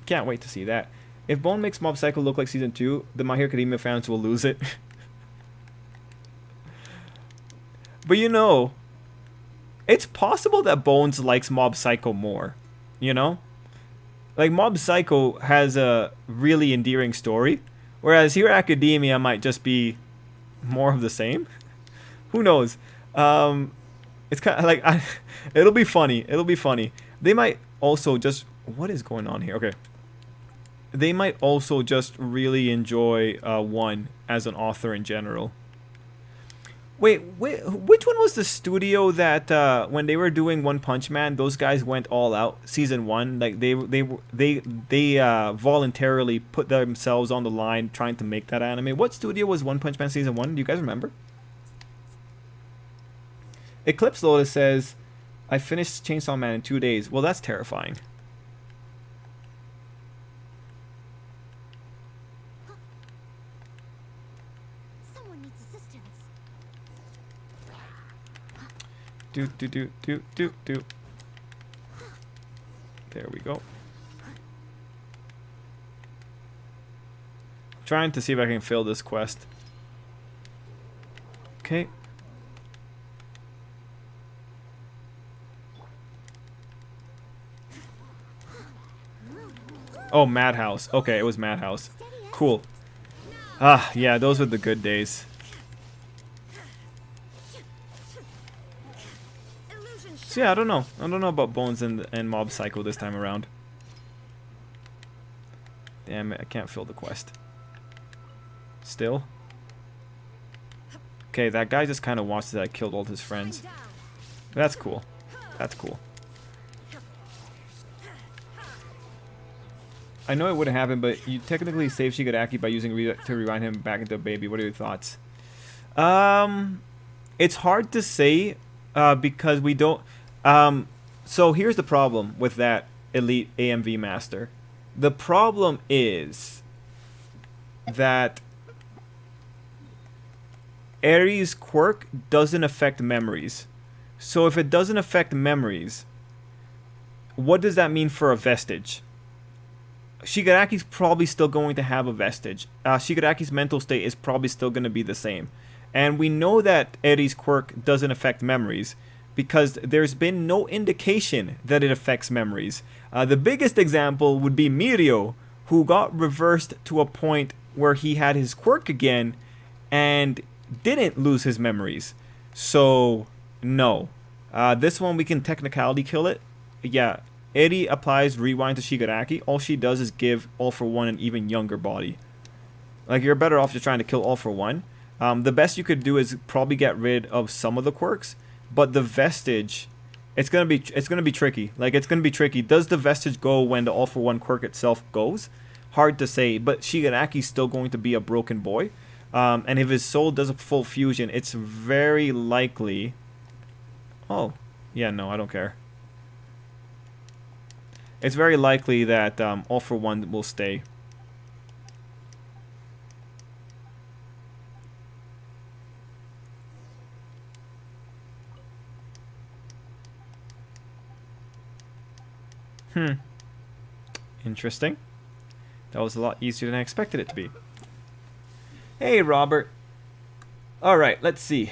Can't wait to see that. If Bone makes Mob Psycho look like Season 2, the My Hero Academia fans will lose it. But you know, it's possible that Bones likes Mob Psycho more. You know? Like, Mob Psycho has a really endearing story, whereas Hero Academia might just be more of the same. Who knows? It's kind of like it'll be funny. It'll be funny. They might also just what is going on here? Okay. They might also just really enjoy one as an author in general. Wait, which one was the studio that when they were doing One Punch Man, those guys went all out season 1? Like they voluntarily put themselves on the line trying to make that anime. What studio was One Punch Man season 1? Do you guys remember? Eclipse Lotus says, I finished Chainsaw Man in 2 days. Well, that's terrifying. Someone needs assistance. Do. There we go. Trying to see if I can fill this quest. Okay. Oh, Madhouse. Okay, it was Madhouse. Cool. Ah, yeah, those were the good days. So yeah, I don't know. I don't know about Bones and Mob Psycho this time around. Damn it, I can't fill the quest. Still? Okay, that guy just kind of wants that I killed all his friends. That's cool. That's cool. I know it wouldn't happen, but you technically save Shigaraki by using to rewind him back into a baby. What are your thoughts? It's hard to say because we don't. So here's the problem with that Elite AMV Master. The problem is that Ares' quirk doesn't affect memories. So if it doesn't affect memories, what does that mean for a vestige? Shigaraki's probably still going to have a vestige. Shigaraki's mental state is probably still going to be the same. And we know that Ares' quirk doesn't affect memories because there's been no indication that it affects memories. The biggest example would be Mirio, who got reversed to a point where he had his quirk again and didn't lose his memories. So, no. This one we can technicality kill it. Yeah. Eri applies rewind to Shigaraki. All she does is give All For One an even younger body. Like, you're better off just trying to kill All For One. The best you could do is probably get rid of some of the quirks, but the vestige, it's gonna be tricky. Like, it's gonna be tricky. Does the vestige go when the All For One quirk itself goes? Hard to say. But Shigaraki's still going to be a broken boy, and if his soul does a full fusion, it's very likely. Oh, yeah, no, I don't care. It's very likely that All For One will stay. Interesting. That was a lot easier than I expected it to be. Hey, Robert. Alright, let's see.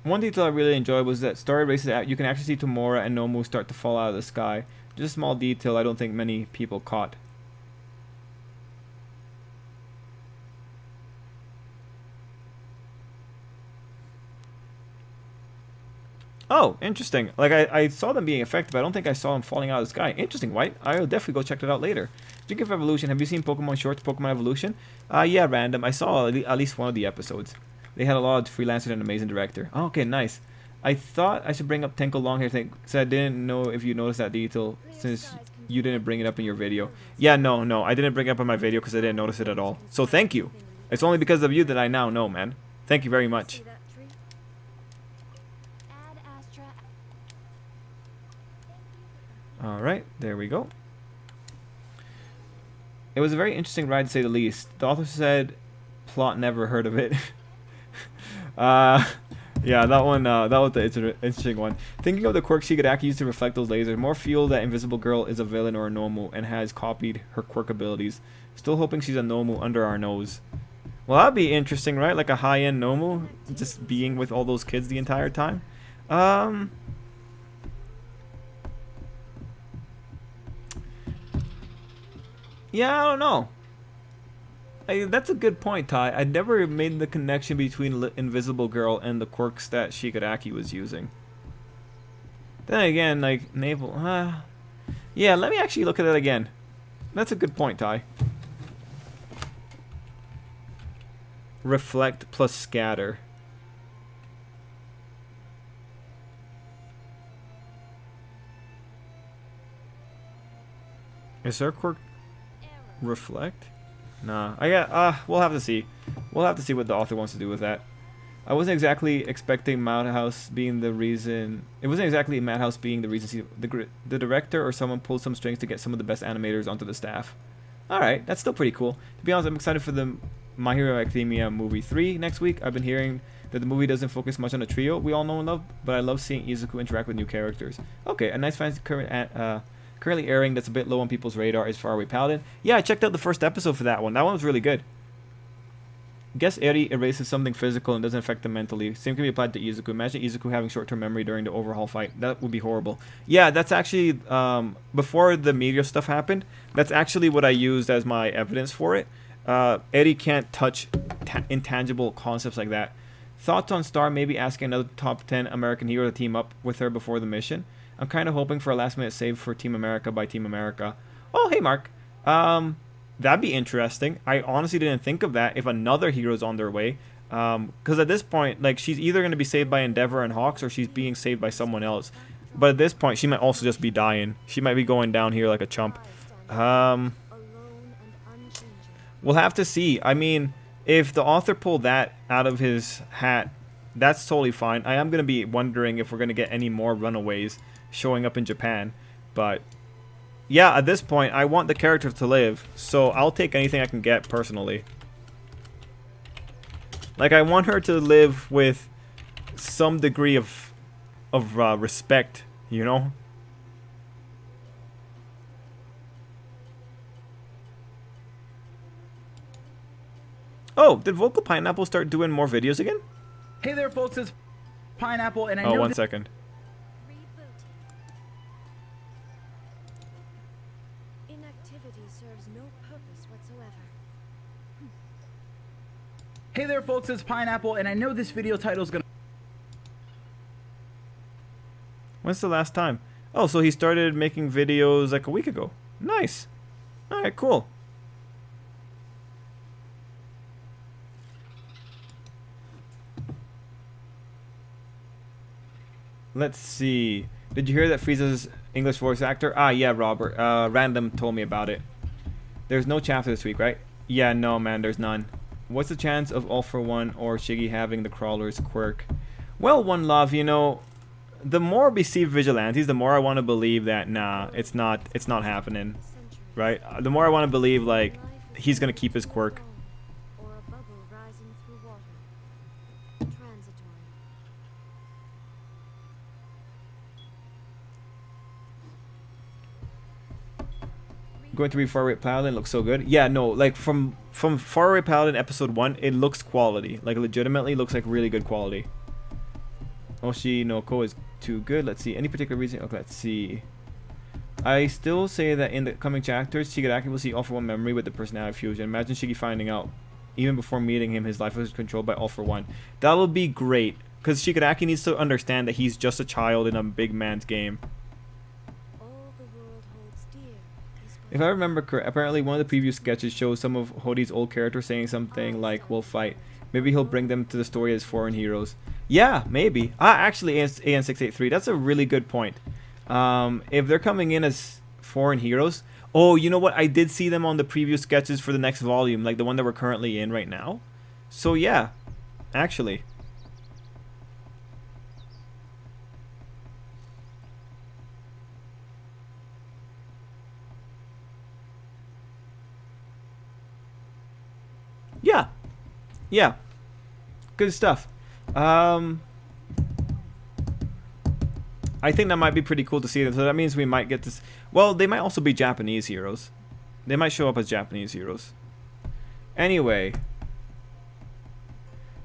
One detail I really enjoyed was that Star Races you can actually see Tamora and Nomu start to fall out of the sky. Just a small detail I don't think many people caught. Oh, interesting. Like, I saw them being effective. I don't think I saw them falling out of the sky. Interesting, White. I'll definitely go check that out later. Speaking of evolution, have you seen Pokemon Shorts, Pokemon Evolution? Yeah, random. I saw at least one of the episodes. They had a lot of freelancers and an amazing director. Oh, okay, nice. I thought I should bring up Tenko Longhair thing, so I didn't know if you noticed that detail since you didn't bring it up in your video. Yeah, no, I didn't bring it up in my video because I didn't notice it at all. So thank you. It's only because of you that I now know, man. Thank you very much. Alright, there we go. It was a very interesting ride to say the least. The author said, plot never heard of it. Yeah, that was the interesting one. Thinking of the quirk Shigaraki used to reflect those lasers, more fuel that Invisible Girl is a villain or a Nomu and has copied her quirk abilities. Still hoping she's a Nomu under our nose. Well, that'd be interesting, right? Like a high-end Nomu, just being with all those kids the entire time. Yeah, I don't know. That's a good point, Ty. I never made the connection between Invisible Girl and the quirks that Shigaraki was using. Then again, like, naval... yeah, let me actually look at it again. That's a good point, Ty. Reflect plus scatter. Is there a quirk... Reflect? Nah, we'll have to see. We'll have to see what the author wants to do with that. I wasn't exactly expecting Madhouse being the reason. It wasn't exactly Madhouse being the reason the director or someone pulled some strings to get some of the best animators onto the staff. Alright, that's still pretty cool. To be honest, I'm excited for the My Hero Academia movie 3 next week. I've been hearing that the movie doesn't focus much on the trio we all know and love, but I love seeing Izuku interact with new characters. Okay, a nice fancy currently airing that's a bit low on people's radar is Faraway Paladin. Yeah, I checked out the first episode for that one. That one was really good. Guess Eri erases something physical and doesn't affect them mentally. Same can be applied to Izuku. Imagine Izuku having short-term memory during the overhaul fight. That would be horrible. Yeah, that's actually, before the meteor stuff happened, that's actually what I used as my evidence for it. Eri can't touch intangible concepts like that. Thoughts on Star maybe asking another top 10 American hero to team up with her before the mission? I'm kind of hoping for a last-minute save for Team America by Team America. Oh, hey, Mark. That'd be interesting. I honestly didn't think of that if another hero's on their way. Because at this point, like, she's either going to be saved by Endeavor and Hawks or she's being saved by someone else. But at this point, she might also just be dying. She might be going down here like a chump. We'll have to see. I mean, if the author pulled that out of his hat, that's totally fine. I am going to be wondering if we're going to get any more runaways showing up in Japan, but yeah, at this point I want the character to live, so I'll take anything I can get personally. Like, I want her to live with some degree of respect, you know. Oh, did Vocal Pineapple start doing more videos again? Hey there, folks, it's Pineapple, and I know... Oh, 1 second. Hey there, folks, it's Pineapple, and I know this video title is gonna... When's the last time? Oh, so he started making videos like a week ago. Nice. Alright, cool. Let's see. Did you hear that Frieza's English voice actor? Ah, yeah, Robert. Random told me about it. There's no chapter this week, right? Yeah, no, man, there's none. What's the chance of All For One or Shiggy having the Crawler's quirk? Well, One Love, you know, the more we see vigilantes, the more I want to believe that, nah, it's not happening, right? The more I want to believe, like, he's going to keep his quirk. Going to be Faraway Paladin looks so good. Yeah, no, like from Faraway Paladin episode 1, it looks quality. Like, legitimately looks like really good quality. Oshi no Ko is too good. Let's see. Any particular reason? Okay, let's see. I still say that in the coming chapters, Shigaraki will see All For One memory with the personality fusion. Imagine Shiggy finding out, even before meeting him, his life was controlled by All For One. That would be great. Because Shigaraki needs to understand that he's just a child in a big man's game. All the world holds dear is If I remember correct, apparently one of the previous sketches shows some of Hodi's old characters saying something like, "We'll fight." Maybe he'll bring them to the story as foreign heroes. Yeah, maybe. Actually, AN683, that's a really good point. If they're coming in as foreign heroes... Oh, you know what? I did see them on the preview sketches for the next volume, like the one that we're currently in right now. So yeah, actually. Yeah. Yeah. Good stuff. I think that might be pretty cool to see them. So that means we might get this. Well, they might also be Japanese heroes. They might show up as Japanese heroes. Anyway,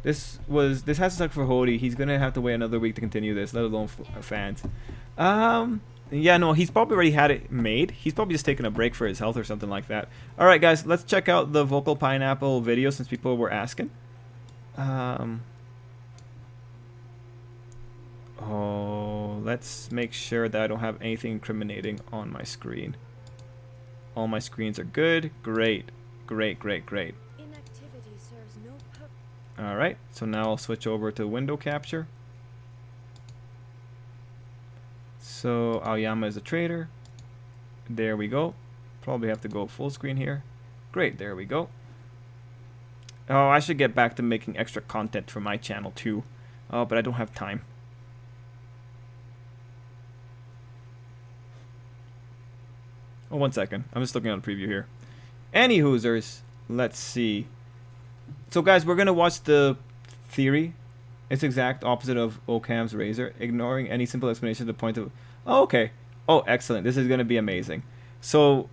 this has to suck for Hody. He's gonna have to wait another week to continue this, let alone fans. Yeah, no, he's probably already had it made. He's probably just taking a break for his health or something like that. All right, guys, let's check out the Vocal Pineapple video since people were asking. Oh, let's make sure that I don't have anything incriminating on my screen. All my screens are good. Great. Great, great, great. inactivity serves no purpose. Alright, so now I'll switch over to window capture. So, Aoyama is a traitor. There we go. Probably have to go full screen here. Great, there we go. Oh, I should get back to making extra content for my channel too. Oh, but I don't have time. Oh, 1 second. I'm just looking at the preview here. Any hoosers, let's see. So guys, we're gonna watch the theory. It's exact opposite of Occam's razor, ignoring any simple explanation to the point of. Oh, okay. Oh, excellent. This is gonna be amazing. So,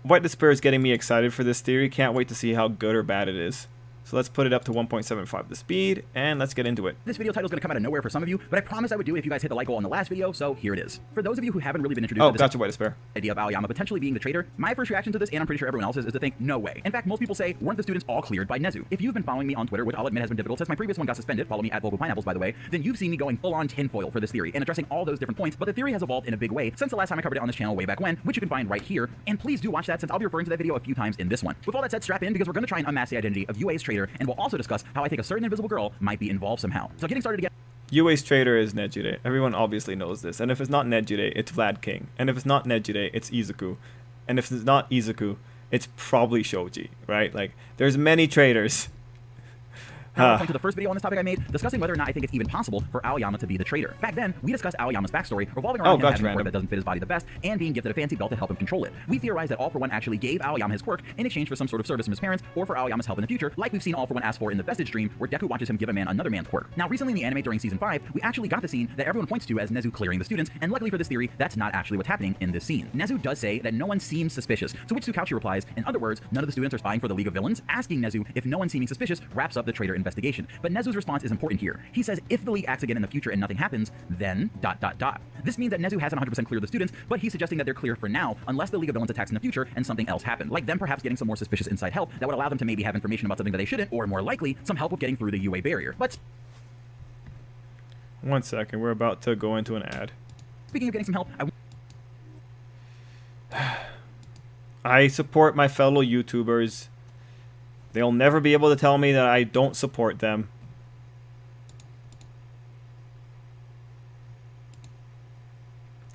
White Despair is getting me excited for this theory. Can't wait to see how good or bad it is. So let's put it up to 1.75 the speed, and let's get into it. This video title is going to come out of nowhere for some of you, but I promised I would do it if you guys hit the like goal on the last video, so here it is. For those of you who haven't really been introduced Oh, to this gotcha, White Despair. idea of Aoyama potentially being the traitor, my first reaction to this, and I'm pretty sure everyone else's, is to think, no way. In fact, most people say, weren't the students all cleared by Nezu? If you've been following me on Twitter, which I'll admit has been difficult since my previous one got suspended, follow me at Vocal Pineapples, by the way, then you've seen me going full-on tinfoil for this theory and addressing all those different points, but the theory has evolved in a big way since the last time I covered it on this channel way back when, which you can find right here, and please do watch that since I'll be referring to that video a few times in this one. With all that said, strap in because we're going to try and unmask the identity of UA's traitor, and we'll also discuss how I think a certain invisible girl might be involved somehow. So getting started again. UA's traitor is Nejire. Everyone obviously knows this. And if it's not Nejire, it's Vlad King. And if it's not Nejire, it's Izuku. And if it's not Izuku, it's probably Shoji, right? Like, there's many traitors. Now, to the first video on this topic I made, discussing whether or not I think it's even possible for Aoyama to be the traitor. Back then, we discussed Aoyama's backstory, revolving around him having a quirk that doesn't fit his body the best, and being gifted a fancy belt to help him control it. We theorized that All For One actually gave Aoyama his quirk in exchange for some sort of service from his parents, or for Aoyama's help in the future, like we've seen All For One ask for in the Vestige dream, where Deku watches him give a man another man's quirk. Now, recently in the anime during Season 5, we actually got the scene that everyone points to as Nezu clearing the students, and luckily for this theory, that's not actually what's happening in this scene. Nezu does say that no one seems suspicious, to which Tsukauchi replies, in other words, none of the students are spying for the League of Villains, asking Nezu if no one seeming suspicious wraps up the traitor investigation. But Nezu's response is important here. He says if the League acts again in the future and nothing happens, then ... This means that Nezu hasn't 100% cleared the students, but he's suggesting that they're clear for now, unless the League of Villains attacks in the future and something else happened. Like them perhaps getting some more suspicious inside help that would allow them to maybe have information about something that they shouldn't, or more likely, some help with getting through the UA barrier. But 1 second, we're about to go into an ad. speaking of getting some help, I support my fellow YouTubers. They'll never be able to tell me that I don't support them.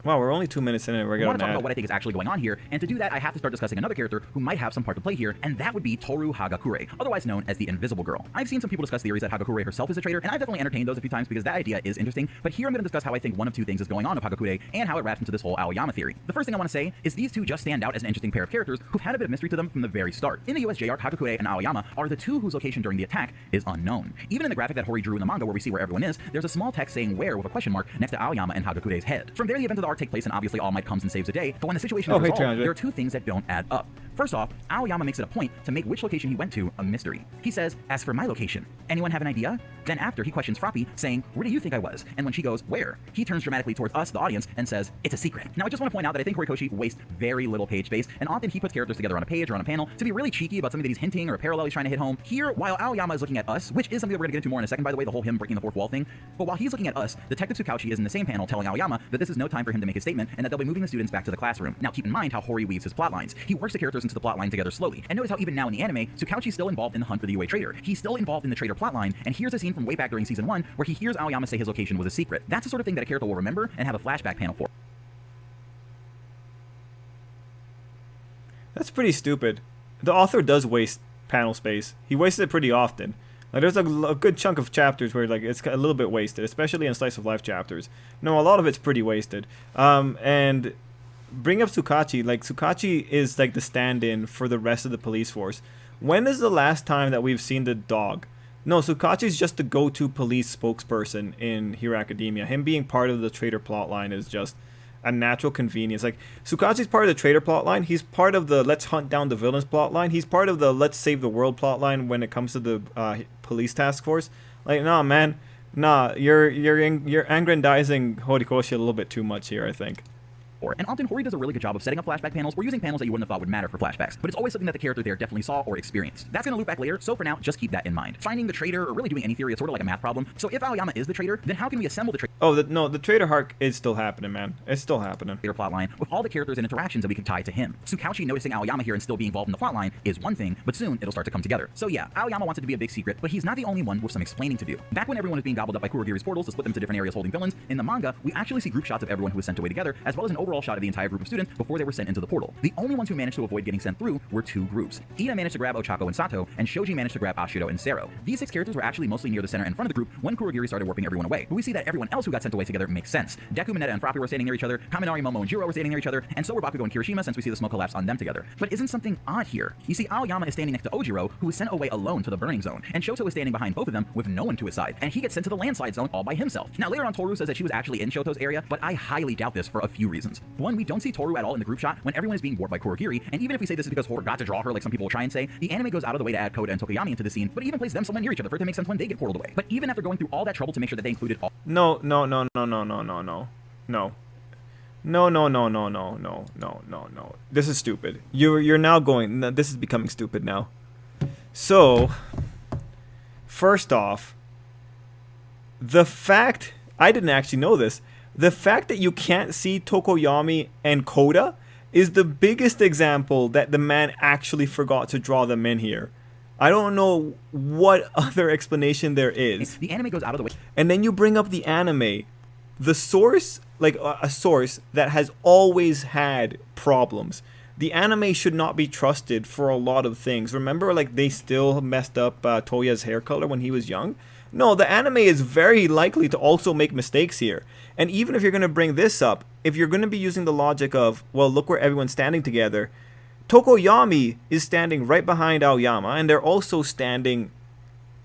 Wow, we're only 2 minutes in and we're I getting want to an talk ad. about what I think is actually going on here, and to do that, I have to start discussing another character who might have some part to play here, and that would be Toru Hagakure, otherwise known as the Invisible Girl. I've seen some people discuss theories that Hagakure herself is a traitor, and I've definitely entertained those a few times because that idea is interesting, but here I'm going to discuss how I think one of two things is going on with Hagakure and how it wraps into this whole Aoyama theory. The first thing I want to say is these two just stand out as an interesting pair of characters who've had a bit of mystery to them from the very start. In the USJ arc, Hagakure and Aoyama are the two whose location during the attack is unknown. Even in the graphic that Hori drew in the manga where we see where everyone is, there's a small text saying where with a question mark next to Aoyama and Hagakure's head. From there, the events of the arc take place and obviously All Might comes and saves the day, but when the situation is resolved, there are two things that don't add up. First off, Aoyama makes it a point to make which location he went to a mystery. He says, "As for my location, anyone have an idea?" Then after, he questions Froppy, saying, "Where do you think I was?" And when she goes, "Where?" he turns dramatically towards us, the audience, and says, "It's a secret." Now, I just want to point out that I think Horikoshi wastes very little page space, and often he puts characters together on a page or on a panel to be really cheeky about something that he's hinting or a parallel he's trying to hit home. Here, while Aoyama is looking at us, which is something that we're going to get into more in a second, by the way, the whole him breaking the fourth wall thing, but while he's looking at us, Detective Tsukauchi is in the same panel telling Aoyama that this is no time for him to make his statement and that they'll be moving the students back to the classroom. Now, keep in mind how Hori weaves his plot lines. He works the characters into the plot line together slowly. And notice how even now in the anime, Tsukauchi's still involved in the hunt for the UA traitor. He's still involved in the traitor plotline, and here's a scene from way back during season 1 where he hears Aoyama say his location was a secret. That's the sort of thing that a character will remember and have a flashback panel for. That's pretty stupid. The author does waste panel space. He wastes it pretty often. Like, there's a good chunk of chapters where like it's a little bit wasted, especially in slice of life chapters. No, a lot of it's pretty wasted. And bring up Tsukauchi. Like, Tsukauchi is like the stand-in for the rest of the police force. When is the last time that we've seen the dog? No, Tsukauchi's just the go-to police spokesperson in Hero Academia. Him being part of the traitor plotline is just a natural convenience. Like, Tsukauchi's part of the traitor plotline. He's part of the let's hunt down the villains plotline. He's part of the let's save the world plotline when it comes to the police task force. Like, nah, man, nah, you're aggrandizing Horikoshi a little bit too much here, I think. And often Hori does a really good job of setting up flashback panels or using panels that you wouldn't have thought would matter for flashbacks, but it's always something that the character there definitely saw or experienced. That's going to loop back later, so for now, just keep that in mind. Finding the traitor or really doing any theory is sort of like a math problem. So if Aoyama is the traitor, then how can we assemble the traitor? Oh, no, the traitor arc is still happening, man. It's still happening. Plotline with all the characters and interactions that we can tie to him. Tsukauchi noticing Aoyama here and still be involved in the plotline is one thing, but soon it'll start to come together. So yeah, Aoyama wants it to be a big secret, but he's not the only one with some explaining to do. Back when everyone was being gobbled up by Kurogiri's portals to split them to different areas holding villains, in the manga, we actually see group shots of everyone who was sent away together, as well as an overall shot of the entire group of students before they were sent into the portal. The only ones who managed to avoid getting sent through were two groups. Ina managed to grab Ochako and Sato, and Shoji managed to grab Ashido and Sero. These 6 characters were actually mostly near the center and front of the group when Kurogiri started warping everyone away. But we see that everyone else who got sent away together makes sense. Deku, Mineta, and Froppy were standing near each other, Kaminari, Momo, and Jiro were standing near each other, and so were Bakugo and Kirishima since we see the smoke collapse on them together. But isn't something odd here? You see, Aoyama is standing next to Ojiro, who was sent away alone to the burning zone, and Shoto is standing behind both of them with no one to his side, and he gets sent to the landslide zone all by himself. Now later on, Toru says that she was actually in Shoto's area, but I highly doubt this for a few reasons. One, we don't see Toru at all in the group shot when everyone is being warped by Kurogiri, and even if we say this is because Horror got to draw her like some people will try and say, the anime goes out of the way to add Koda and Tokoyami into the scene, but it even places them somewhere near each other for it to make sense when they get portaled away. But even after going through all that trouble to make sure that they included all— No. This is stupid. You're now going. This is becoming stupid now. So, first off, the fact I didn't actually know this. The fact that you can't see Tokoyami and Koda is the biggest example that the man actually forgot to draw them in here. I don't know what other explanation there is. The anime goes out of the way. And then you bring up the anime. The source, like a source that has always had problems. The anime should not be trusted for a lot of things. Remember, like, they still messed up Toya's hair color when he was young? No, the anime is very likely to also make mistakes here. And even if you're going to bring this up, if you're going to be using the logic of, well, look where everyone's standing together, Tokoyami is standing right behind Aoyama, and they're also standing,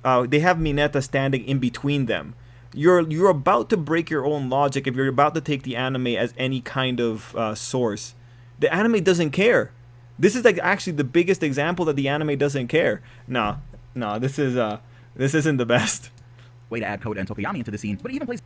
they have Mineta standing in between them. You're about to break your own logic if you're about to take the anime as any kind of source. The anime doesn't care. This is like actually the biggest example that the anime doesn't care. Nah, this isn't the best way to add Koda and Tokoyami into the scene, but it even plays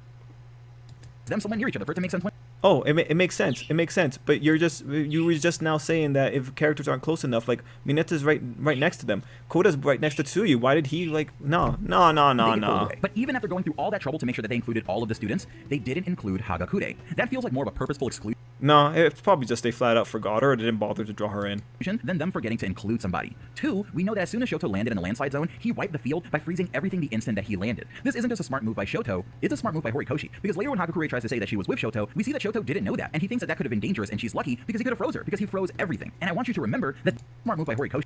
them somewhere near each other for it to make sense. Oh, it makes sense. It makes sense. But you were just now saying that if characters aren't close enough, like Mineta's right next to them, Koda's right next to Tsuyu. Why did he like? No. But even after going through all that trouble to make sure that they included all of the students, they didn't include Hagakure. That feels like more of a purposeful exclusion. No, it's probably just they flat out forgot her or didn't bother to draw her in. Than them forgetting to include somebody. 2, we know that as soon as Shoto landed in the landslide zone, he wiped the field by freezing everything the instant that he landed. This isn't just a smart move by Shoto, it's a smart move by Horikoshi, because later when Hagakure tries to say that she was with Shoto, we see that Shoto didn't know that, and he thinks that that could have been dangerous, and she's lucky because he could have froze her, because he froze everything. And I want you to remember that smart move by Horikoshi.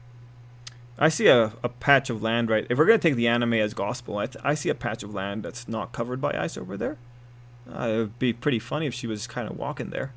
I see a patch of land right. If we're gonna take the anime as gospel, I see a patch of land that's not covered by ice over there. It would be pretty funny if she was kind of walking there.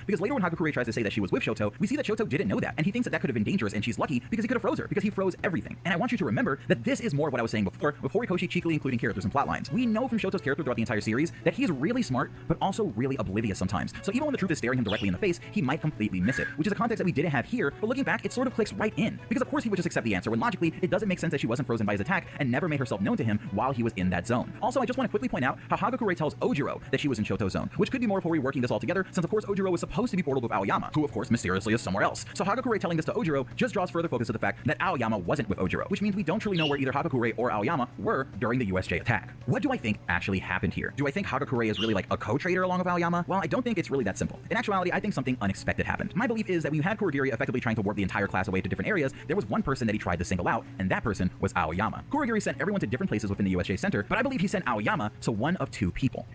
Because later when Hagakure tries to say that she was with Shoto, we see that Shoto didn't know that, and he thinks that that could have been dangerous, and she's lucky because he could have froze her, because he froze everything. And I want you to remember that this is more of what I was saying before, with Horikoshi cheekily including characters and plot lines. We know from Shoto's character throughout the entire series that he is really smart, but also really oblivious sometimes. So even when the truth is staring him directly in the face, he might completely miss it, which is a context that we didn't have here, but looking back, it sort of clicks right in. Because of course he would just accept the answer, when logically, it doesn't make sense that she wasn't frozen by his attack and never made herself known to him while he was in that zone. Also, I just want to quickly point out how Hagakure tells Ojiro that she was in Shoto's zone, which could be more of Hori working this all together, since of course Ojiro was supposed to be portaled with Aoyama, who of course mysteriously is somewhere else. So Hagakure telling this to Ojiro just draws further focus to the fact that Aoyama wasn't with Ojiro, which means we don't truly know where either Hagakure or Aoyama were during the USJ attack. What do I think actually happened here? Do I think Hagakure is really like a co-traitor along with Aoyama? Well, I don't think it's really that simple. In actuality, I think something unexpected happened. My belief is that when you had Kurogiri effectively trying to warp the entire class away to different areas, there was one person that he tried to single out, and that person was Aoyama. Kurogiri sent everyone to different places within the USJ Center, but I believe he sent Aoyama to one of two people.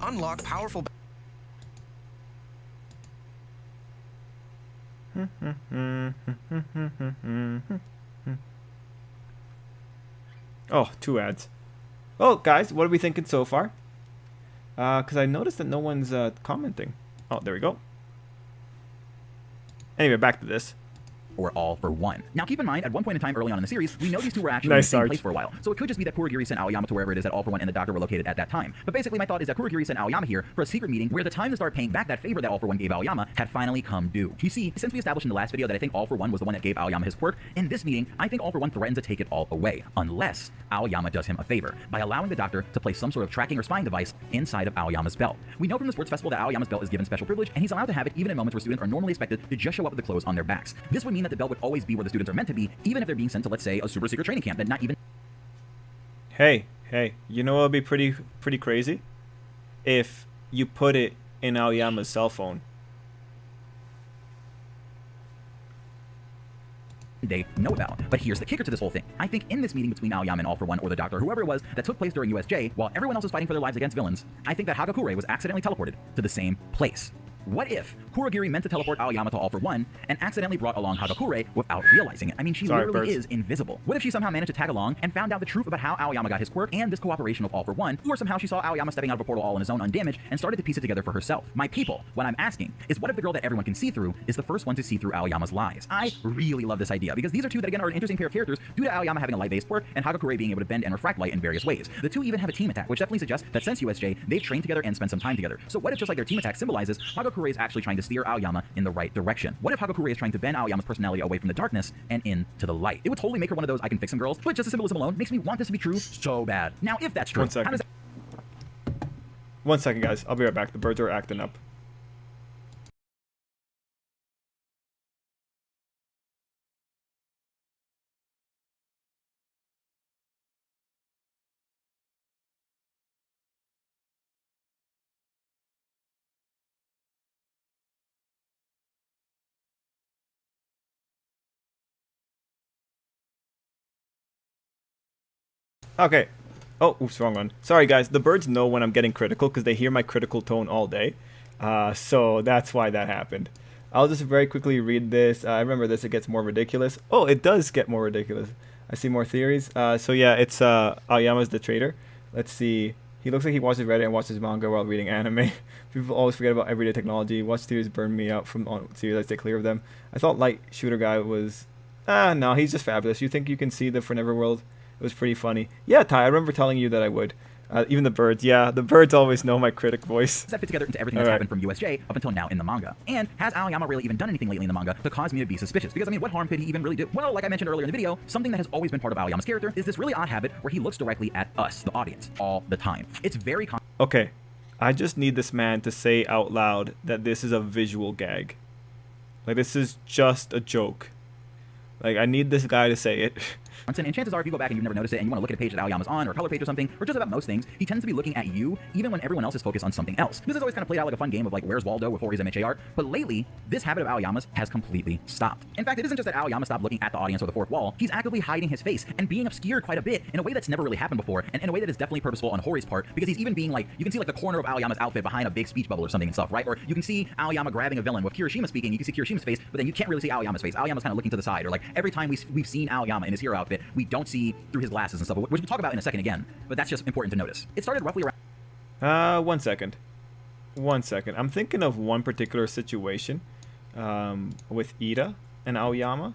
Unlock powerful... Oh, 2 ads. Well, guys, what are we thinking so far? Because I noticed that no one's commenting. Oh, there we go. Anyway, back to this. Or all for one. Now keep in mind, at one point in time early on in the series, we know these two were actually in the same place for a while. So it could just be that Kurogiri sent Aoyama to wherever it is that All for One and the Doctor were located at that time. But basically my thought is that Kurogiri sent Aoyama here for a secret meeting where the time to start paying back that favor that All for One gave Aoyama had finally come due. You see, since we established in the last video that I think All for One was the one that gave Aoyama his quirk, in this meeting, I think All for One threatened to take it all away, unless Aoyama does him a favor, by allowing the Doctor to place some sort of tracking or spying device inside of Aoyama's belt. We know from the sports festival that Aoyama's belt is given special privilege, and he's allowed to have it even in moments where students are normally expected to just show up with the clothes on their backs. This would mean that the belt would always be where the students are meant to be, even if they're being sent to, let's say, a super secret training camp that not even... Hey, you know what would be pretty crazy? If you put it in Aoyama's cell phone. They know about. But here's the kicker to this whole thing. I think in this meeting between Aoyama and All for One, or the Doctor, whoever it was, that took place during USJ, while everyone else was fighting for their lives against villains, I think that Hagakure was accidentally teleported to the same place. What if Kurogiri meant to teleport Aoyama to All for One and accidentally brought along Hagakure without realizing it? I mean, she literally is invisible. What if she somehow managed to tag along and found out the truth about how Aoyama got his quirk and this cooperation of All for One, or somehow she saw Aoyama stepping out of a portal all on his own undamaged and started to piece it together for herself? My people, what I'm asking is, what if the girl that everyone can see through is the first one to see through Aoyama's lies? I really love this idea, because these are two that again are an interesting pair of characters due to Aoyama having a light-based quirk and Hagakure being able to bend and refract light in various ways. The two even have a team attack, which definitely suggests that since USJ, they've trained together and spent some time together. So what if, just like their team attack symbolizes, Hagakure is actually trying to steer Aoyama in the right direction? What if Hagakure is trying to bend Aoyama's personality away from the darkness and into the light? It would totally make her one of those I can fix him girls, but just the symbolism alone makes me want this to be true so bad. Now, if that's true, One second. 1 second, guys. I'll be right back. The birds are acting up. Okay. Oh, oops, wrong one. Sorry, guys. The birds know when I'm getting critical because they hear my critical tone all day. So that's why that happened. I'll just very quickly read this. I remember this. It gets more ridiculous. Oh, it does get more ridiculous. I see more theories. So yeah, it's Aoyama's the traitor. Let's see. He looks like he watches Reddit and watches manga while reading anime. People always forget about everyday technology. Watch theories burn me out from series. I stay clear of them. I thought light shooter guy was... no, he's just fabulous. You think you can see the Forever World? It was pretty funny. Yeah, Ty, I remember telling you that I would. Even the birds. Yeah, the birds always know my critic voice. That fit together into everything that's happened from USJ up until now in the manga. And has Aoyama really even done anything lately in the manga to cause me to be suspicious? Because, I mean, what harm could he even really do? Well, like I mentioned earlier in the video, something that has always been part of Aoyama's character is this really odd habit where he looks directly at us, the audience, all the time. It's very... Okay, I just need this man to say out loud that this is a visual gag. Like, this is just a joke. Like, I need this guy to say it. And chances are, if you go back and you've never noticed it and you want to look at a page that Aoyama's on, or a color page or something, or just about most things, he tends to be looking at you even when everyone else is focused on something else. This has always kind of played out like a fun game of like, where's Waldo with Hori's MHA art, but lately, this habit of Aoyama's has completely stopped. In fact, it isn't just that Aoyama stopped looking at the audience or the fourth wall, he's actively hiding his face and being obscured quite a bit in a way that's never really happened before, and in a way that is definitely purposeful on Hori's part, because he's even being like, you can see like the corner of Aoyama's outfit behind a big speech bubble or something and stuff, right? Or you can see Aoyama grabbing a villain with Kirishima speaking, you can see Kirishima's face, but then you can't really see Aoyama's face. Aoyama's kind of looking to the side, or like every time we've seen Aoyama in his hero outfit, we don't see through his glasses and stuff, which we'll talk about in a second again, but that's just important to notice. It started roughly around... 1 second. One second. I'm thinking of one particular situation with Ida and Aoyama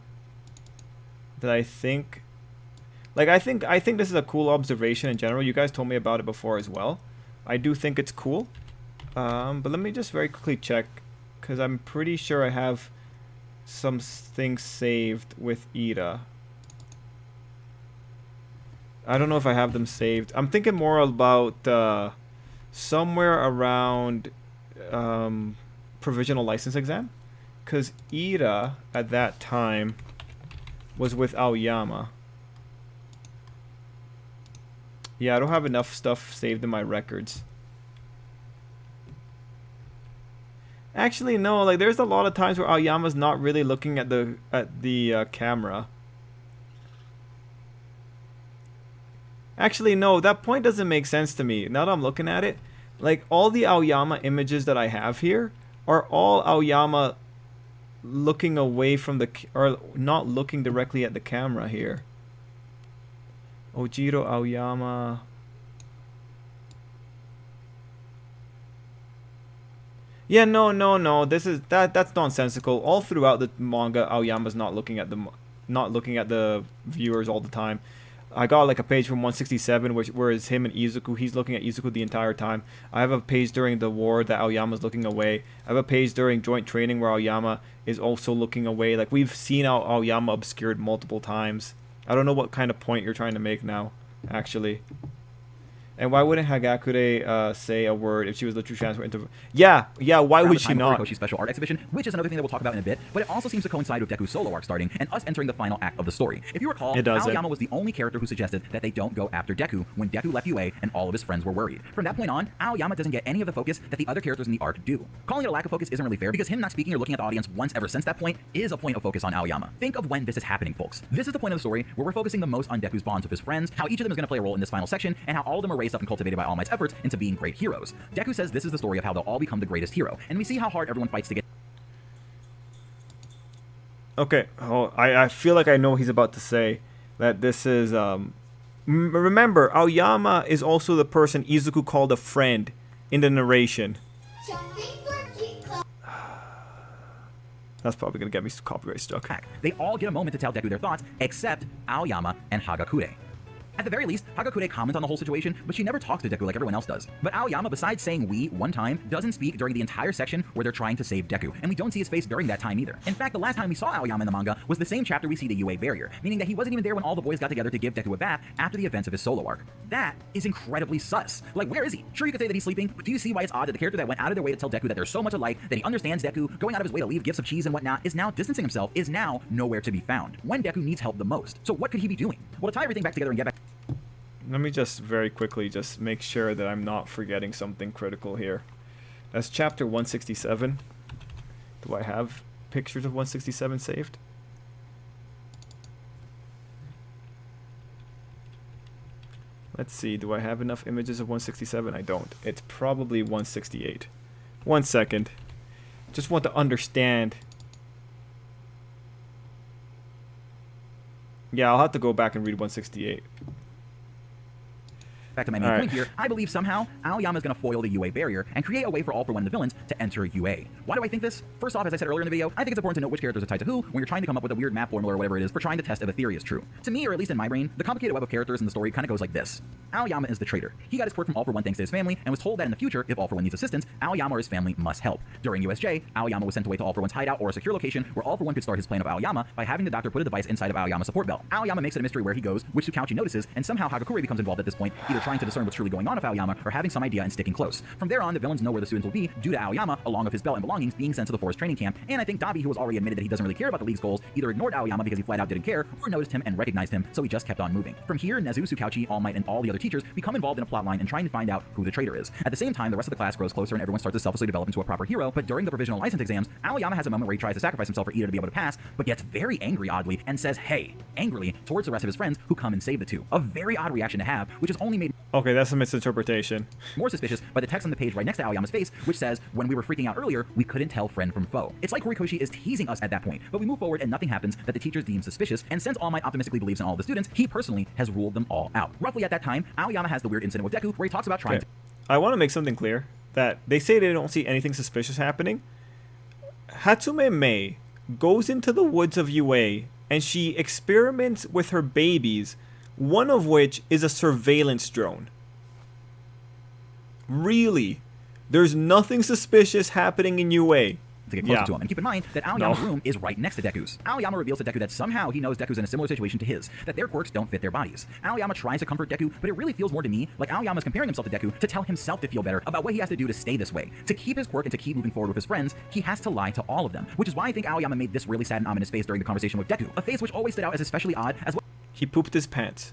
that I think, like, I think this is a cool observation in general. You guys told me about it before as well. I do think it's cool. But let me just very quickly check, because I'm pretty sure I have some things saved with Ida. I don't know if I have them saved. I'm thinking more about somewhere around provisional license exam, because Ida at that time was with Aoyama. Yeah, I don't have enough stuff saved in my records. Actually, no. Like, there's a lot of times where Aoyama's not really looking at the camera. Actually, no. That point doesn't make sense to me. Now that I'm looking at it, like, all the Aoyama images that I have here are all Aoyama looking away from the, or not looking directly at the camera here. Ojiro, Aoyama. Yeah, no. That's nonsensical. All throughout the manga, Aoyama's not looking at the viewers all the time. I got like a page from 167 where it's him and Izuku. He's looking at Izuku the entire time. I have a page during the war that Aoyama's looking away. I have a page during joint training where Aoyama is also looking away. Like, we've seen Aoyama obscured multiple times. I don't know what kind of point you're trying to make now, actually. And why wouldn't Hagakure say a word if she was literally transferred into... Yeah, why would she not? Horikoshi's special art exhibition, which is another thing that we'll talk about in a bit, but it also seems to coincide with Deku's solo arc starting and us entering the final act of the story. If you recall, Aoyama was the only character who suggested that they don't go after Deku when Deku left UA and all of his friends were worried. From that point on, Aoyama doesn't get any of the focus that the other characters in the arc do. Calling it a lack of focus isn't really fair, because him not speaking or looking at the audience once ever since that point is a point of focus on Aoyama. Think of when this is happening, folks. This is the point of the story where we're focusing the most on Deku's bonds with his friends, how each of them is going to play a role in this final section, and how all of them are raised up and cultivated by All Might's efforts into being great heroes. Deku says this is the story of how they'll all become the greatest hero, and we see how hard everyone fights to get... Okay, I feel like I know what he's about to say. That this is... remember, Aoyama is also the person Izuku called a friend in the narration. That's probably going to get me copyright struck. They all get a moment to tell Deku their thoughts, except Aoyama and Hagakure. At the very least, Hagakure comments on the whole situation, but she never talks to Deku like everyone else does. But Aoyama, besides saying "we" one time, doesn't speak during the entire section where they're trying to save Deku, and we don't see his face during that time either. In fact, the last time we saw Aoyama in the manga was the same chapter we see the UA barrier, meaning that he wasn't even there when all the boys got together to give Deku a bath after the events of his solo arc. That is incredibly sus. Like, where is he? Sure, you could say that he's sleeping, but do you see why it's odd that the character that went out of their way to tell Deku that they're so much alike, that he understands Deku, going out of his way to leave gifts of cheese and whatnot, is now distancing himself, is now nowhere to be found, when Deku needs help the most. So what could he be doing? Well, to tie everything back together and get back... Let me just very quickly just make sure that I'm not forgetting something critical here. That's chapter 167. Do I have pictures of 167 saved? Let's see, do I have enough images of 167? I don't. It's probably 168. 1 second. Just want to understand. Yeah, I'll have to go back and read 168. Back to my main point here, I believe somehow Aoyama is going to foil the UA barrier and create a way for All For One of the villains to enter UA. Why do I think this? First off, as I said earlier in the video, I think it's important to know which characters are tied to who when you're trying to come up with a weird math formula or whatever it is for trying to test if a theory is true. To me, or at least in my brain, the complicated web of characters in the story kind of goes like this. Aoyama is the traitor. He got his quirk from All For One thanks to his family, and was told that in the future, if All For One needs assistance, Aoyama or his family must help. During USJ, Aoyama was sent away to All For One's hideout or a secure location where All For One could start his plan of Aoyama by having the doctor put a device inside of Aoyama's support belt. Aoyama makes it a mystery where he goes, which Tsukauchi notices, and somehow Hagakure becomes involved at this point, either trying to discern what's truly going on with Aoyama or having some idea and sticking close. From there on, the villains know where the students will be due to Aoyama, along with his belt and belongings, being sent to the forest training camp, and I think Dabi, who has already admitted that he doesn't really care about the League's goals, either ignored Aoyama because he flat out didn't care, or noticed him and recognized him, so he just kept on moving. From here, Nezu, Tsukauchi, All Might, and all the other teachers become involved in a plotline and trying to find out who the traitor is. At the same time, the rest of the class grows closer and everyone starts to selflessly develop into a proper hero, but during the provisional license exams, Aoyama has a moment where he tries to sacrifice himself for Ida to be able to pass, but gets very angry oddly and says hey, angrily, towards the rest of his friends who come and save the two. A very odd reaction to have, which is only made Okay, that's a misinterpretation. more suspicious by the text on the page right next to Aoyama's face, which says, when we were freaking out earlier, we couldn't tell friend from foe. It's like Horikoshi is teasing us at that point, but we move forward and nothing happens that the teachers deem suspicious, and since All Might optimistically believes in all of the students, he personally has ruled them all out. Roughly at that time, Aoyama has the weird incident with Deku where he talks about trying to... I want to make something clear. that they say they don't see anything suspicious happening. Hatsume Mei goes into the woods of UA and she experiments with her babies, one of which is a surveillance drone. Really? There's nothing suspicious happening in UA. To get closer to him. And keep in mind that Aoyama's room is right next to Deku's. Aoyama reveals to Deku that somehow he knows Deku's in a similar situation to his, that their quirks don't fit their bodies. Aoyama tries to comfort Deku, but it really feels more to me like Aoyama's comparing himself to Deku to tell himself to feel better about what he has to do to stay this way. To keep his quirk and to keep moving forward with his friends, he has to lie to all of them, which is why I think Aoyama made this really sad and ominous face during the conversation with Deku, a face which always stood out as especially odd as well. He pooped his pants.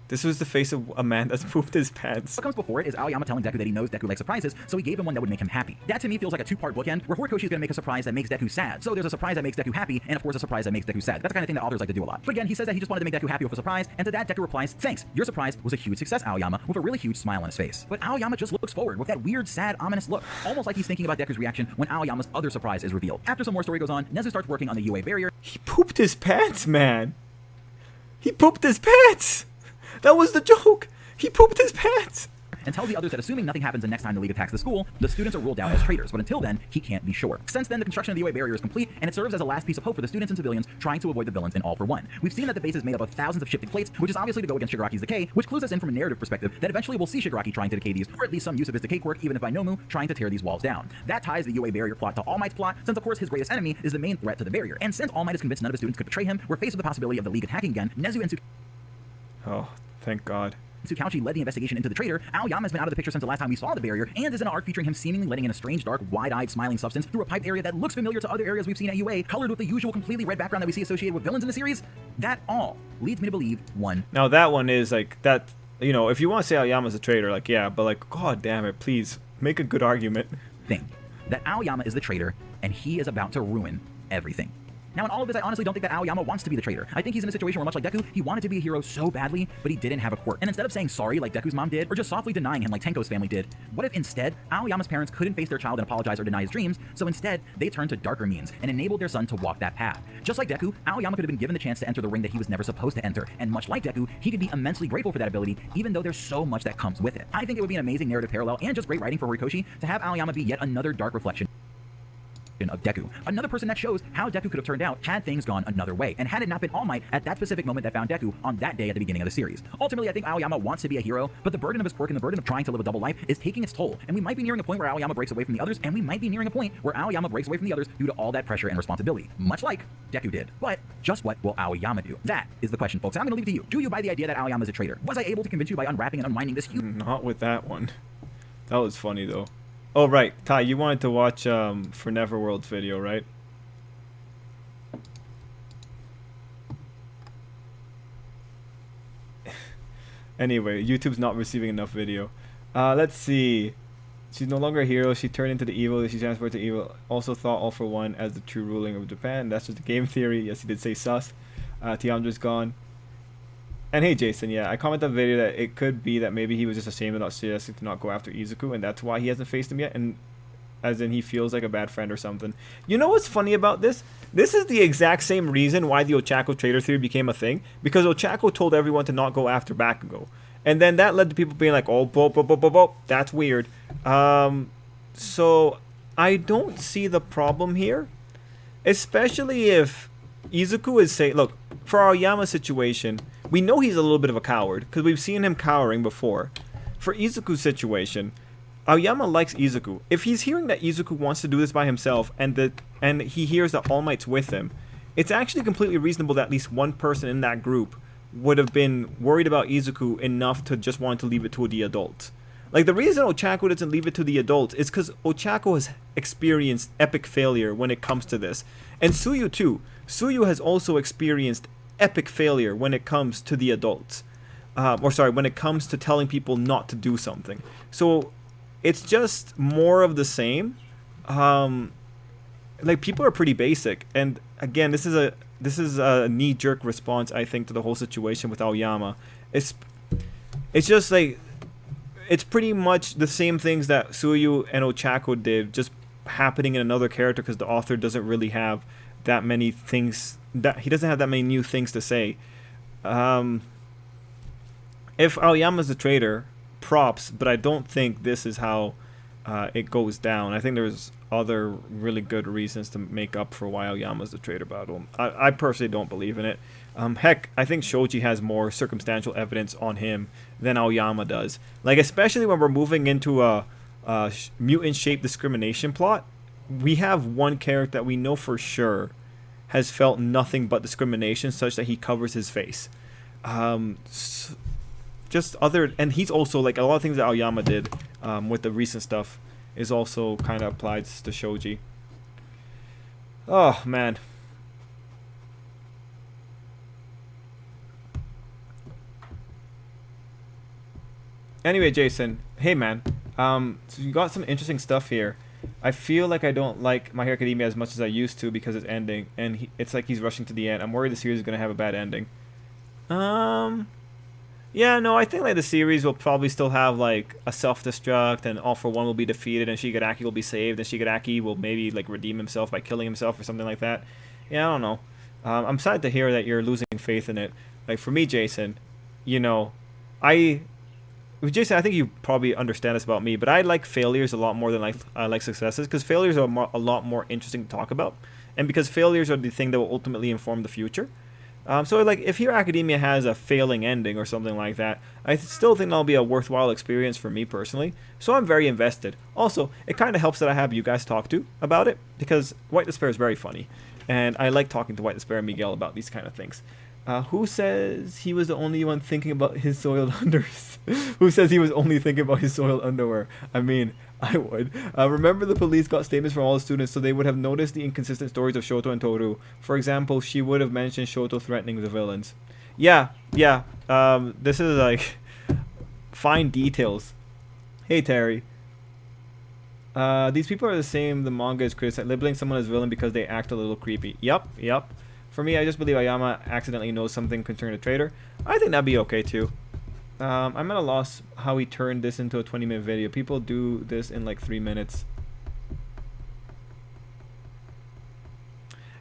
This was the face of a man that's pooped his pants. What comes before it is Aoyama telling Deku that he knows Deku likes surprises, so he gave him one that would make him happy. That to me feels like a two-part bookend, where Horikoshi is going to make a surprise that makes Deku sad. So there's a surprise that makes Deku happy, and of course a surprise that makes Deku sad. That's the kind of thing that authors like to do a lot. But again, he says that he just wanted to make Deku happy with a surprise, and to that Deku replies, "Thanks, your surprise was a huge success, Aoyama," with a really huge smile on his face. But Aoyama just looks forward with that weird, sad, ominous look, almost like he's thinking about Deku's reaction when Aoyama's other surprise is revealed. After some more story goes on, Nezu starts working on the UA barrier. He pooped his pants, man. He pooped his pants. That was the joke. He pooped his pants. And tells the others that assuming nothing happens the next time the League attacks the school, the students are ruled out as traitors, but until then, he can't be sure. Since then, the construction of the UA barrier is complete, and it serves as a last piece of hope for the students and civilians trying to avoid the villains in All for One. We've seen that the base is made up of thousands of shifted plates, which is obviously to go against Shigaraki's decay, which clues us in from a narrative perspective that eventually we'll see Shigaraki trying to decay these, or at least some use of his decay quirk, even if by Nomu, trying to tear these walls down. That ties the UA barrier plot to All Might's plot, since of course his greatest enemy is the main threat to the barrier. And since All Might is convinced none of his students could betray him, we're faced with the possibility of the League attacking again. Nezu and Oh, thank God. Tsukauchi led the investigation into the traitor. Aoyama has been out of the picture since the last time we saw the barrier, and is in an arc featuring him seemingly letting in a strange, dark, wide-eyed, smiling substance through a pipe area that looks familiar to other areas we've seen at UA, colored with the usual completely red background that we see associated with villains in the series. That all leads me to believe one. Now that one is like that. You know, if you want to say Aoyama's a traitor, like yeah, but like God damn it, please make a good argument. Thing that Aoyama is the traitor, and he is about to ruin everything. Now, in all of this, I honestly don't think that Aoyama wants to be the traitor. I think he's in a situation where, much like Deku, he wanted to be a hero so badly, but he didn't have a quirk. And instead of saying sorry like Deku's mom did, or just softly denying him like Tenko's family did, what if instead, Aoyama's parents couldn't face their child and apologize or deny his dreams, so instead, they turned to darker means and enabled their son to walk that path. Just like Deku, Aoyama could have been given the chance to enter the ring that he was never supposed to enter, and much like Deku, he could be immensely grateful for that ability, even though there's so much that comes with it. I think it would be an amazing narrative parallel and just great writing for Horikoshi to have Aoyama be yet another dark reflection of Deku. Another person that shows how Deku could have turned out had things gone another way, and had it not been All Might at that specific moment that found Deku on that day at the beginning of the series. Ultimately, I think Aoyama wants to be a hero, but the burden of his quirk and the burden of trying to live a double life is taking its toll, and we might be nearing a point where Aoyama breaks away from the others, and we might be nearing a point where Aoyama breaks away from the others due to all that pressure and responsibility, much like Deku did. But just what will Aoyama do? That is the question, folks. I'm going to leave it to you. Do you buy the idea that Aoyama is a traitor? Was I able to convince you by unwrapping and unwinding this huge... Not with that one. That was funny though. Oh right, Ty, you wanted to watch for Neverworld's video, right? Anyway, YouTube's not receiving enough video. Let's see. She's no longer a hero. She turned into the evil. She transferred to evil. Also thought All for One as the true ruling of Japan. That's just a game theory. Yes, he did say sus. Tiandra's gone. And hey, Jason, yeah, I commented on the video that it could be that maybe he was just ashamed about suggesting to not go after Izuku, and that's why he hasn't faced him yet, and as in he feels like a bad friend or something. You know what's funny about this? This is the exact same reason why the Ochako traitor theory became a thing, because Ochako told everyone to not go after Bakugo. And then that led to people being like, oh, that's weird. So I don't see the problem here, especially if Izuku is saying, look, for Aoyama's situation, we know he's a little bit of a coward, because we've seen him cowering before. For Izuku's situation, Aoyama likes Izuku. If he's hearing that Izuku wants to do this by himself, and he hears that All Might's with him, it's actually completely reasonable that at least one person in that group would have been worried about Izuku enough to just want to leave it to the adults. Like, the reason Ochako doesn't leave it to the adults is because Ochako has experienced epic failure when it comes to this. And Tsuyu too. Tsuyu has also experienced epic failure when it comes to the adults. When it comes to telling people not to do something. So it's just more of the same. Like, people are pretty basic, and again, this is a knee-jerk response, I think, to the whole situation with Aoyama. It's just like, it's pretty much the same things that Tsuyu and Ochako did, just happening in another character, because the author doesn't really have that many things, that he doesn't have that many new things to say. If Aoyama's a traitor, props, but I don't think this is how it goes down. I think there's other really good reasons to make up for why Aoyama's the traitor, but I personally don't believe in it. Heck, I think Shoji has more circumstantial evidence on him than Aoyama does. Like, especially when we're moving into a mutant shape discrimination plot, we have one character that we know for sure has felt nothing but discrimination, such that he covers his face. Just other, and he's also like a lot of things that Aoyama did with the recent stuff is also kind of applied to Shoji. Oh man. Anyway, Jason, hey man, so you got some interesting stuff here. I feel like I don't like My Hero Academia as much as I used to because it's ending, and it's like he's rushing to the end. I'm worried the series is gonna have a bad ending. Yeah, no, I think like the series will probably still have like a self-destruct, and All for One will be defeated, and Shigaraki will be saved, and Shigaraki will maybe like redeem himself by killing himself or something like that. Yeah, I don't know. I'm sad to hear that you're losing faith in it. Like for me, Jason, you know, Jason, I think you probably understand this about me, but I like failures a lot more than I like successes, because failures are a lot more interesting to talk about, and because failures are the thing that will ultimately inform the future. So like if Hero Academia has a failing ending or something like that, I still think that'll be a worthwhile experience for me personally. So I'm very invested. Also, it kind of helps that I have you guys talk to about it, because White Despair is very funny, and I like talking to White Despair and Miguel about these kind of things. Who says he was the only one thinking about his soiled unders? Who says he was only thinking about his soiled underwear? I mean, I would. Remember the police got statements from all the students, so they would have noticed the inconsistent stories of Shoto and Toru. For example, she would have mentioned Shoto threatening the villains. Yeah. This is like fine details. Hey, Terry. These people are the same. The manga is criticized, labeling someone as villain because they act a little creepy. Yep. For me, I just believe Aoyama accidentally knows something concerning the traitor. I think that'd be okay too. I'm at a loss how he turned this into a 20-minute video. People do this in like 3 minutes.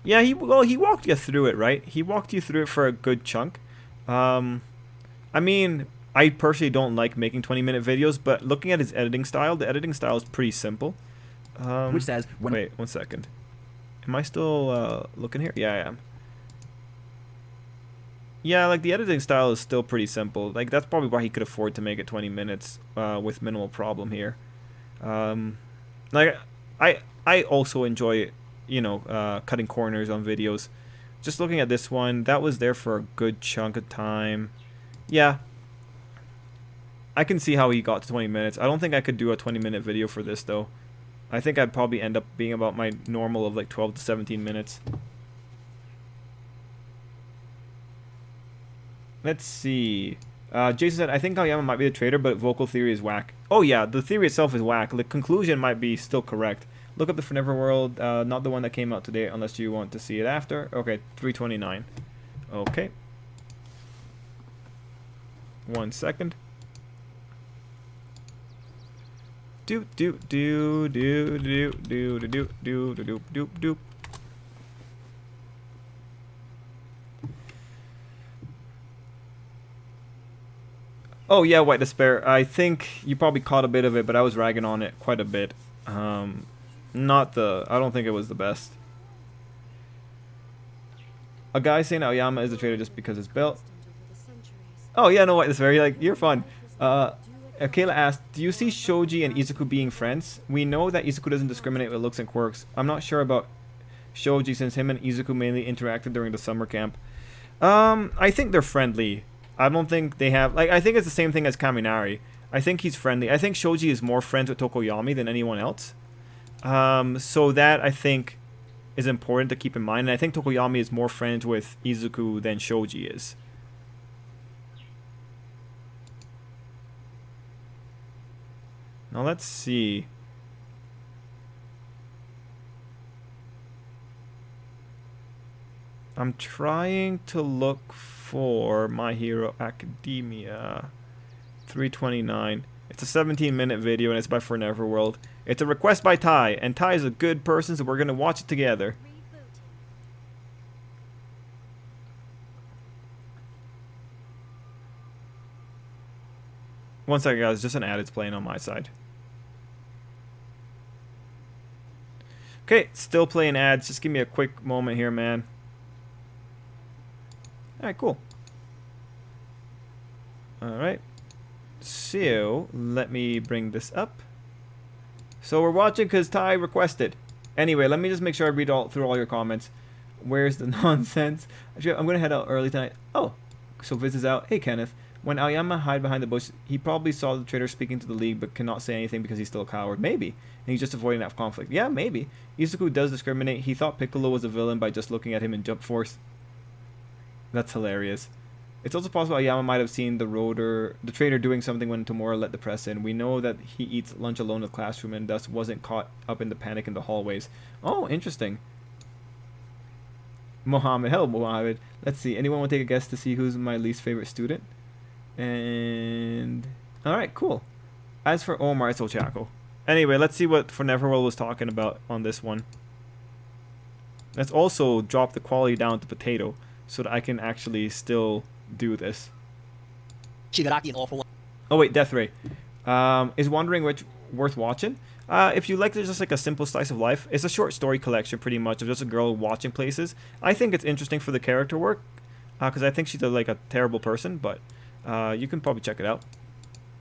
Yeah, he walked you through it, right? He walked you through it for a good chunk. I mean, I personally don't like making 20-minute videos, but looking at his editing style, the editing style is pretty simple. Which says... Wait, 1 second. Am I still looking here? Yeah, I am. Yeah, like the editing style is still pretty simple. Like that's probably why he could afford to make it 20 minutes with minimal problem here. Like I also enjoy, you know, cutting corners on videos. Just looking at this one, that was there for a good chunk of time. Yeah, I can see how he got to 20 minutes. I don't think I could do a 20-minute video for this though. I think I'd probably end up being about my normal of like 12 to 17 minutes. Let's see. Jason said, I think Aoyama might be the traitor, but vocal theory is whack. Oh yeah, the theory itself is whack. The conclusion might be still correct. Look up the Forever World, not the one that came out today, unless you want to see it after. Okay, 329. Okay. 1 second. Doop doop doo doo doo doo doo doo doo doop doop. Oh yeah, White Despair. I think you probably caught a bit of it, but I was ragging on it quite a bit. I don't think it was the best. A guy saying Aoyama is the traitor just because it's built. Oh yeah, no, White Despair. Like you're fun. Kayla asked, do you see Shoji and Izuku being friends? We know that Izuku doesn't discriminate with looks and quirks. I'm not sure about Shoji since him and Izuku mainly interacted during the summer camp. I think they're friendly. I don't think they have... Like, I think it's the same thing as Kaminari. I think he's friendly. I think Shoji is more friends with Tokoyami than anyone else. So that, I think, is important to keep in mind. And I think Tokoyami is more friends with Izuku than Shoji is. Now, let's see. I'm trying to look for My Hero Academia 329. It's a 17-minute video and it's by Forever World. It's a request by Ty, and Ty is a good person, so we're going to watch it together. One second, guys. Just an ad is playing on my side. Okay, still playing ads. Just give me a quick moment here, man. Alright, cool. Alright. So, let me bring this up. So we're watching because Ty requested. Anyway, let me just make sure I read through all your comments. Where's the nonsense? Actually, I'm going to head out early tonight. Oh, so Viz is out. Hey, Kenneth. When Aoyama hid behind the bush, he probably saw the traitor speaking to the League but cannot say anything because he's still a coward. Maybe. And he's just avoiding that conflict. Yeah, maybe. Izuku does discriminate. He thought Piccolo was a villain by just looking at him in Jump Force. That's hilarious. It's also possible Aoyama might have seen the traitor doing something when Tomura let the press in. We know that he eats lunch alone in the classroom and thus wasn't caught up in the panic in the hallways. Oh, interesting. Mohammed. Hello, Mohammed. Let's see. Anyone want to take a guess to see who's my least favorite student? And... Alright, cool. As for Omar, it's Ochako. Anyway, let's see what Neverworld was talking about on this one. Let's also drop the quality down to potato so that I can actually still do this. Shigaraki and All for One. Oh wait, Death Ray. Is Wandering Witch worth watching? If you like just like a simple slice of life, it's a short story collection pretty much of just a girl watching places. I think it's interesting for the character work, because I think she's like a terrible person, but you can probably check it out.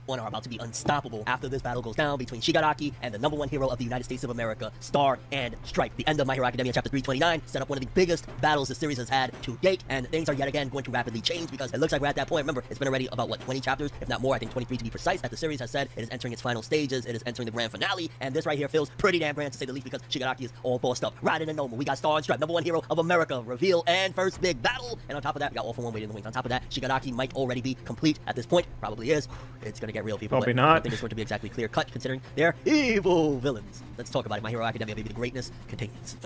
One are about to be unstoppable after this battle goes down between Shigaraki and the #1 hero of the United States of America, Star and Stripe. The end of My Hero Academia chapter 329 set up one of the biggest battles the series has had to date, and things are yet again going to rapidly change because it looks like we're at that point. Remember, it's been already about, what, 20 chapters, if not more, I think 23 to be precise, that the series has said it is entering its final stages, it is entering the grand finale, and this right here feels pretty damn grand to say the least because Shigaraki is all bossed up. Riding in Noma, we got Star and Stripe, #1 hero of America, reveal and first big battle, and on top of that, we got All for One waiting in the wings. On top of that, Shigaraki might already be complete at this point, probably is. It's gonna get real, people. Probably not. I think it's going to be exactly clear cut considering they're evil villains. Let's talk about it. My Hero Academia, baby, the greatness continues.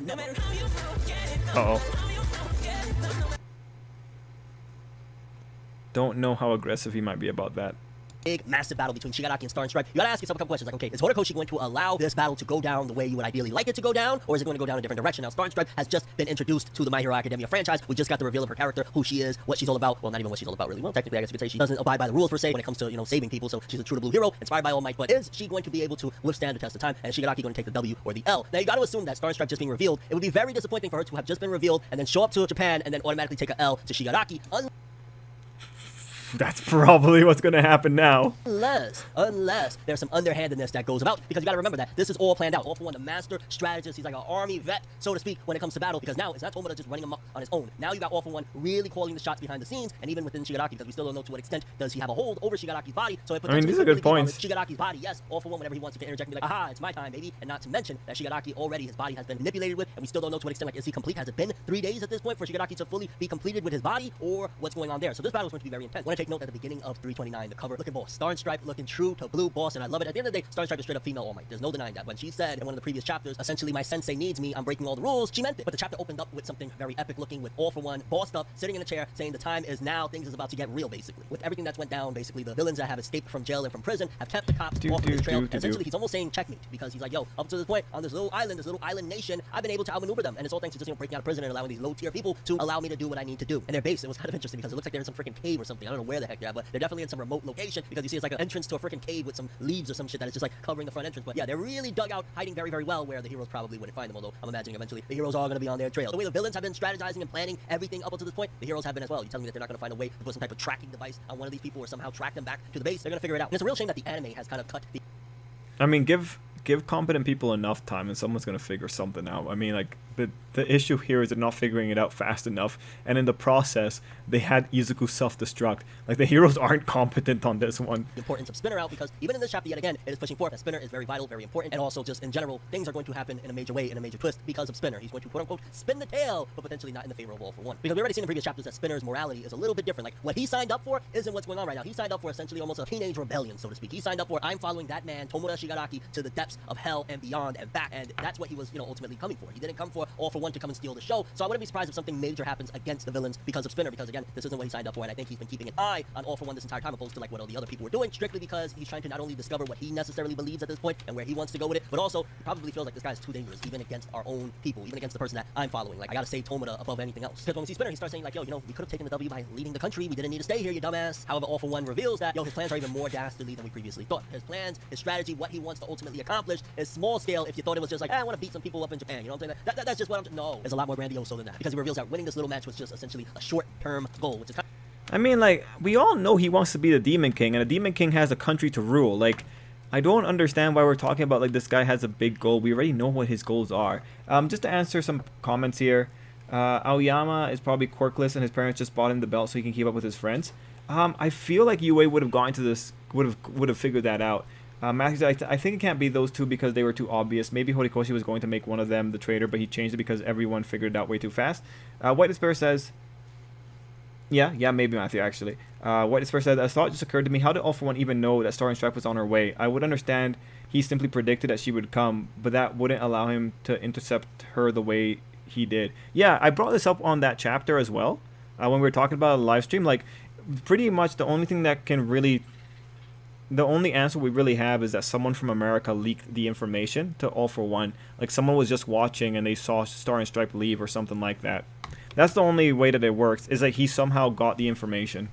Uh-oh. Don't know how aggressive he might be about that. Big, massive battle between Shigaraki and Star and Stripe. You gotta ask yourself a couple questions like, okay, is Horikoshi going to allow this battle to go down the way you would ideally like it to go down, or is it going to go down a different direction? Now, Star and Stripe has just been introduced to the My Hero Academia franchise. We just got the reveal of her character, who she is, what she's all about. Well, not even what she's all about, really. Well, technically, I guess you could say she doesn't abide by the rules per se when it comes to, saving people, so she's a true to blue hero, inspired by All Might. But is she going to be able to withstand the test of time, and is Shigaraki going to take the W or the L? Now, you gotta assume that Star and Stripe just being revealed, it would be very disappointing for her to have just been revealed and then show up to Japan and then automatically take a L to Shigaraki. That's probably what's going to happen now. Unless there's some underhandedness that goes about, because you got to remember that this is all planned out. All for One, the master strategist, he's like an army vet, so to speak, when it comes to battle, because now it's not Tomura just running amok on his own. Now you got All for One really calling the shots behind the scenes, and even within Shigaraki, because we still don't know to what extent does he have a hold over Shigaraki's body. So it potentially these are good points. Shigaraki's body, yes, All for One, whenever he wants to interject and be like, aha, it's my time, baby. And not to mention that Shigaraki already, his body has been manipulated with, and we still don't know to what extent, like, is he complete? Has it been 3 days at this point for Shigaraki to fully be completed with his body, or what's going on there? So this battle is going to be very intense. I want to take note at the beginning of 329, the cover looking boss, Star and Stripe looking true to blue boss, and I love it. At the end of the day, Star and Stripe is straight up female All Might. There's no denying that. When she said in one of the previous chapters, essentially my sensei needs me, I'm breaking all the rules, she meant it. But the chapter opened up with something very epic looking, with All for One bossed up, sitting in a chair, saying the time is now, things is about to get real, basically. With everything that's went down, basically the villains that have escaped from jail and from prison have kept the cops off of his trail, and essentially he's almost saying checkmate, because he's like, yo, up to this point, on this little island nation, I've been able to outmaneuver them, and it's all thanks to just breaking out of prison and allowing these low tier people to allow me to do what I need to do. And their base, it was kind of interesting because it looks like they're in some freaking cave or something. I don't know where the heck they're at, but they're definitely in some remote location, because you see it's like an entrance to a freaking cave with some leaves or some shit that is just like covering the front entrance. But yeah, they're really dug out, hiding very, very well, where the heroes probably wouldn't find them, although I'm imagining eventually the heroes are going to be on their trail. The way the villains have been strategizing and planning everything up until this point, the heroes have been as well. You tell me that they're not going to find a way to put some type of tracking device on one of these people or somehow track them back to the base? They're going to figure it out. And it's a real shame that the anime has kind of cut the... I mean, give competent people enough time and someone's going to figure something out. I mean, like, the issue here is they're not figuring it out fast enough, and in the process they had Izuku self-destruct. Like, the heroes aren't competent on this one. The importance of Spinner out, because even in this chapter yet again, it is pushing forth that Spinner is very vital, very important, and also just in general, things are going to happen in a major way, in a major twist, because of Spinner. He's going to quote-unquote spin the tail, but potentially not in the favor of All for One. Because we already seen in previous chapters that Spinner's morality is a little bit different. Like, what he signed up for isn't what's going on right now. He signed up for essentially almost a teenage rebellion, so to speak. He signed up for, I'm following that man, Tomura Shigaraki, to the depths of hell and beyond and back, and that's what he was, ultimately coming for. He didn't come for All For One to come and steal the show. So I wouldn't be surprised if something major happens against the villains because of Spinner, because again, this isn't what he signed up for, and I think he's been keeping an eye on All For One this entire time, opposed to like what all the other people were doing, strictly because he's trying to not only discover what he necessarily believes at this point and where he wants to go with it, but also he probably feels like this guy's too dangerous, even against our own people, even against the person that I'm following. Like, I gotta save Tomita above anything else. Because when we see Spinner, he starts saying like, yo, you know, we could have taken the W by leaving the country. We didn't need to stay here, you dumbass. However, All For One reveals that, yo, his plans are even more dastardly than we previously thought. His plans, his strategy, what he wants to ultimately accomplish is small scale. If you thought it was just like, I want to beat some people up in Japan, you know what I'm saying? That's just what I'm. No, it's a lot more grandiose than that, because he reveals that winning this little match was just essentially a short-term goal, which is kind of, I mean, like, we all know he wants to be the Demon King, and the Demon King has a country to rule. Like, I don't understand why we're talking about, like, this guy has a big goal. We already know what his goals are. Just to answer some comments here, Aoyama is probably quirkless, and his parents just bought him the belt so he can keep up with his friends. I feel like UA would have gone to this, would have figured that out. Matthew, I think it can't be those two because they were too obvious. Maybe Horikoshi was going to make one of them the traitor, but he changed it because everyone figured it out way too fast. White Despair says... Yeah, maybe Matthew, actually. White Despair said, a thought just occurred to me. How did All For One even know that Star and Stripe was on her way? I would understand he simply predicted that she would come, but that wouldn't allow him to intercept her the way he did. Yeah, I brought this up on that chapter as well. When we were talking about a live stream, like, pretty much the only thing that can really... The only answer we really have is that someone from America leaked the information to All For One. Like, someone was just watching and they saw Star and Stripe leave or something like that. That's the only way that it works, is that he somehow got the information.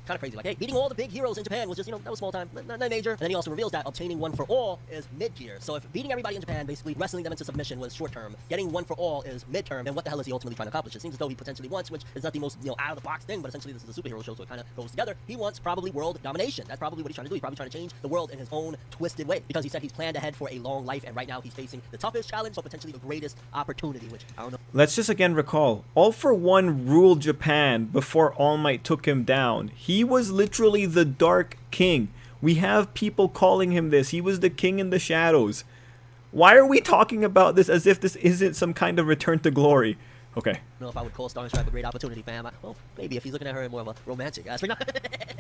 kind of crazy. Like, hey, beating all the big heroes in Japan was just, you know, that was small time, not major. And then he also reveals that obtaining one for all is mid-tier. So if beating everybody in Japan, basically wrestling them into submission, was short-term, getting one for all is mid-term, then what the hell is he ultimately trying to accomplish? It seems as though he potentially wants, which is not the most, you know, out-of-the-box thing, but essentially this is a superhero show, so it kind of goes together. He wants probably world domination. That's probably what he's trying to do. He's probably trying to change the world in his own twisted way, because he said he's planned ahead for a long life, and right now he's facing the toughest challenge, but potentially the greatest opportunity, which I don't know. Let's just again recall, All For One ruled Japan before All Might took him down. He was literally the Dark King. We have people calling him this. He was the king in the shadows. Why are we talking about this as if this isn't some kind of return to glory? Okay. I don't know if I would call Star and Stripe a great opportunity, fam. Well, maybe if he's looking at her in more of a romantic aspect.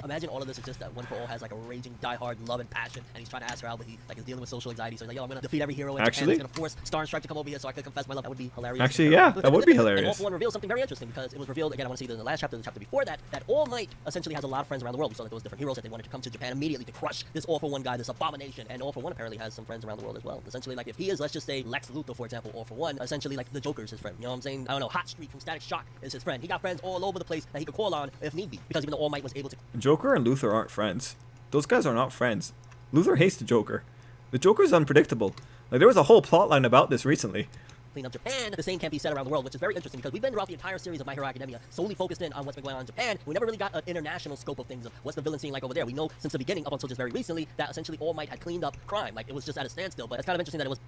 Imagine all of this is just that One For All has like a raging, diehard love and passion, and he's trying to ask her out, but he like is dealing with social anxiety. So he's like, yo, I'm gonna defeat every hero in Japan. He's gonna force Star and Stripe to come over here so I can confess my love. That would be hilarious. Actually, yeah, that would be hilarious. And All For One reveals something very interesting, because it was revealed again. I want to see in the last chapter, the chapter before that, that All Might essentially has a lot of friends around the world. We saw that there was different heroes that they wanted to come to Japan immediately to crush this All For One guy, this abomination. And All For One apparently has some friends around the world as well. Essentially, like if he is, let's just say Lex Luthor, for example, All For One, essentially like the Joker's his friend. You know what I'm saying? I don't know. Hot Streak from Static Shock is his friend. He got friends all over the place that he could call on if need be, because even though All Might was able to. Joker and Luthor aren't friends. Those guys are not friends. Luthor hates the Joker. The Joker's unpredictable. Like, there was a whole plotline about this recently. Clean up Japan. The same can't be said around the world, which is very interesting, because we've been throughout the entire series of My Hero Academia solely focused in on what's been going on in Japan. We never really got an international scope of things, of what's the villain scene like over there. We know since the beginning, up until just very recently, that essentially All Might had cleaned up crime. Like, it was just at a standstill, but it's kind of interesting that it was...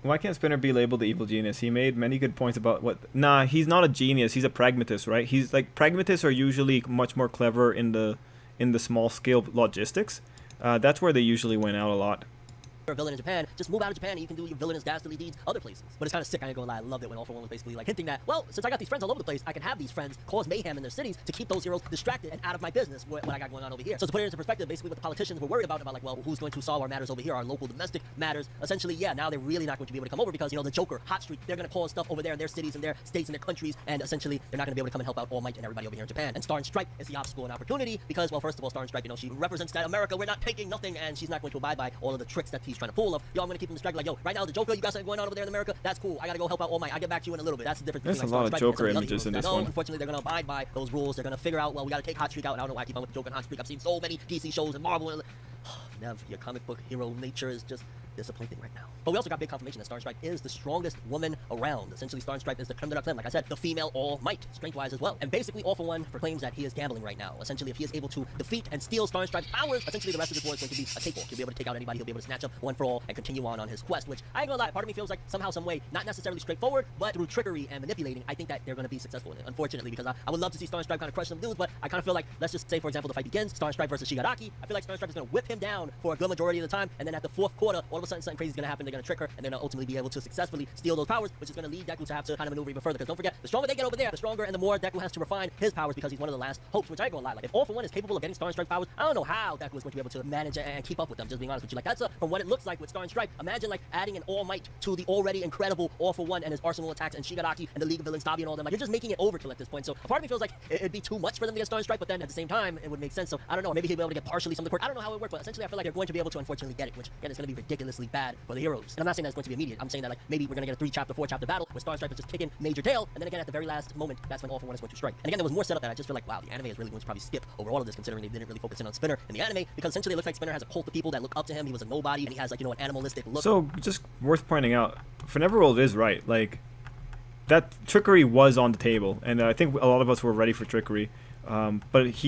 Why can't Spinner be labeled the evil genius? He made many good points about what... Nah, he's not a genius. He's a pragmatist, right? He's like... Pragmatists are usually much more clever in the small-scale logistics. That's where they usually win out a lot. A villain in Japan, just move out of Japan and you can do your villainous dastardly deeds other places. But it's kind of sick, I ain't gonna lie, I loved it when All For One was basically like hinting that, well, since I got these friends all over the place, I can have these friends cause mayhem in their cities to keep those heroes distracted and out of my business, what I got going on over here. So to put it into perspective, basically what the politicians were worried about like, well, who's going to solve our matters over here, our local domestic matters, essentially, yeah, now they're really not going to be able to come over, because, you know, the Joker, Hot Streak, they're gonna cause stuff over there in their cities and their states and their countries, and essentially they're not gonna be able to come and help out All Might and everybody over here in Japan. And Star and Stripe is the obstacle and opportunity, because, well, first of all, Star and Stripe, you know, she represents that America, we're not taking nothing, and she's not going to abide by all of the tricks that he's trying to pull of, yo, I'm gonna keep him distracted, like, yo, right now the Joker, you got something going on over there in America, that's cool, I gotta go help out All Might, I'll get back to you in a little bit. That's the difference between, there's like, a lot of Joker images in this one. Unfortunately, they're gonna abide by those rules, they're gonna figure out, well, we gotta take Hot Streak out, and I don't know why I keep on with the Joker and Hot Streak. I've seen so many DC shows and Marvel, and Nev, your comic book hero nature is just disappointing right now. But we also got big confirmation that Star and Stripe is the strongest woman around. Essentially, Star and Stripe is the creme de la creme, like I said, the female All Might, strength-wise as well. And basically, All For One proclaims that he is gambling right now. Essentially, if he is able to defeat and steal Star and Stripe's powers, essentially the rest of this war is going to be a cakewalk. He'll be able to take out anybody, he'll be able to snatch up One For All and continue on his quest, which, I ain't gonna lie, part of me feels like somehow, some way, not necessarily straightforward, but through trickery and manipulating, I think that they're gonna be successful in it, unfortunately, because I would love to see Star and Stripe kind of crush some dudes, but I kind of feel like, let's just say, for example, the fight begins, Star and Stripe versus Shigaraki, I feel like Star and Stripe is gonna whip him down for a good majority of the time, and then at the fourth quarter, all of a a sudden something crazy is going to happen. They're going to trick her, and they're going to ultimately be able to successfully steal those powers, which is going to lead Deku to have to kind of maneuver even further. Because don't forget, the stronger they get over there, the stronger and the more Deku has to refine his powers, because he's one of the last hopes, which I ain't gonna lie. Like, if All For One is capable of getting Star and Stripe powers, I don't know how Deku is going to be able to manage and keep up with them, just being honest with you. Like, that's from what it looks like with Star and Stripe. Imagine, like, adding an All Might to the already incredible All For One and his arsenal attacks and Shigaraki and the League of Villains, Tabi and all them. Like, you're just making it overkill at this point. So a part of me feels like it'd be too much for them to get Star and Stripe, but then at the same time, it would make sense. So I don't know, maybe he'll be able to get partially some of the quirk. I don't know how it works, but essentially I feel like they're going to be able to unfortunately get it, which again is going to be ridiculously bad for the heroes. And I'm not saying that's going to be immediate. I'm saying that, like, maybe we're going to get a 3-chapter, 4-chapter battle where Star and Stripe is just kicking major tail, and then again at the very last moment, that's when All For One is going to strike. And again, there was more setup that I just feel like, wow, the anime is really going to probably skip over all of this, considering they didn't really focus in on Spinner in the anime, because essentially it looks like Spinner has a cult of people that look up to him. He was a nobody, and he has, like, you know, an animalistic look. So just worth pointing out, Neverworld is right. Like, that trickery was on the table, and I think a lot of us were ready for trickery. But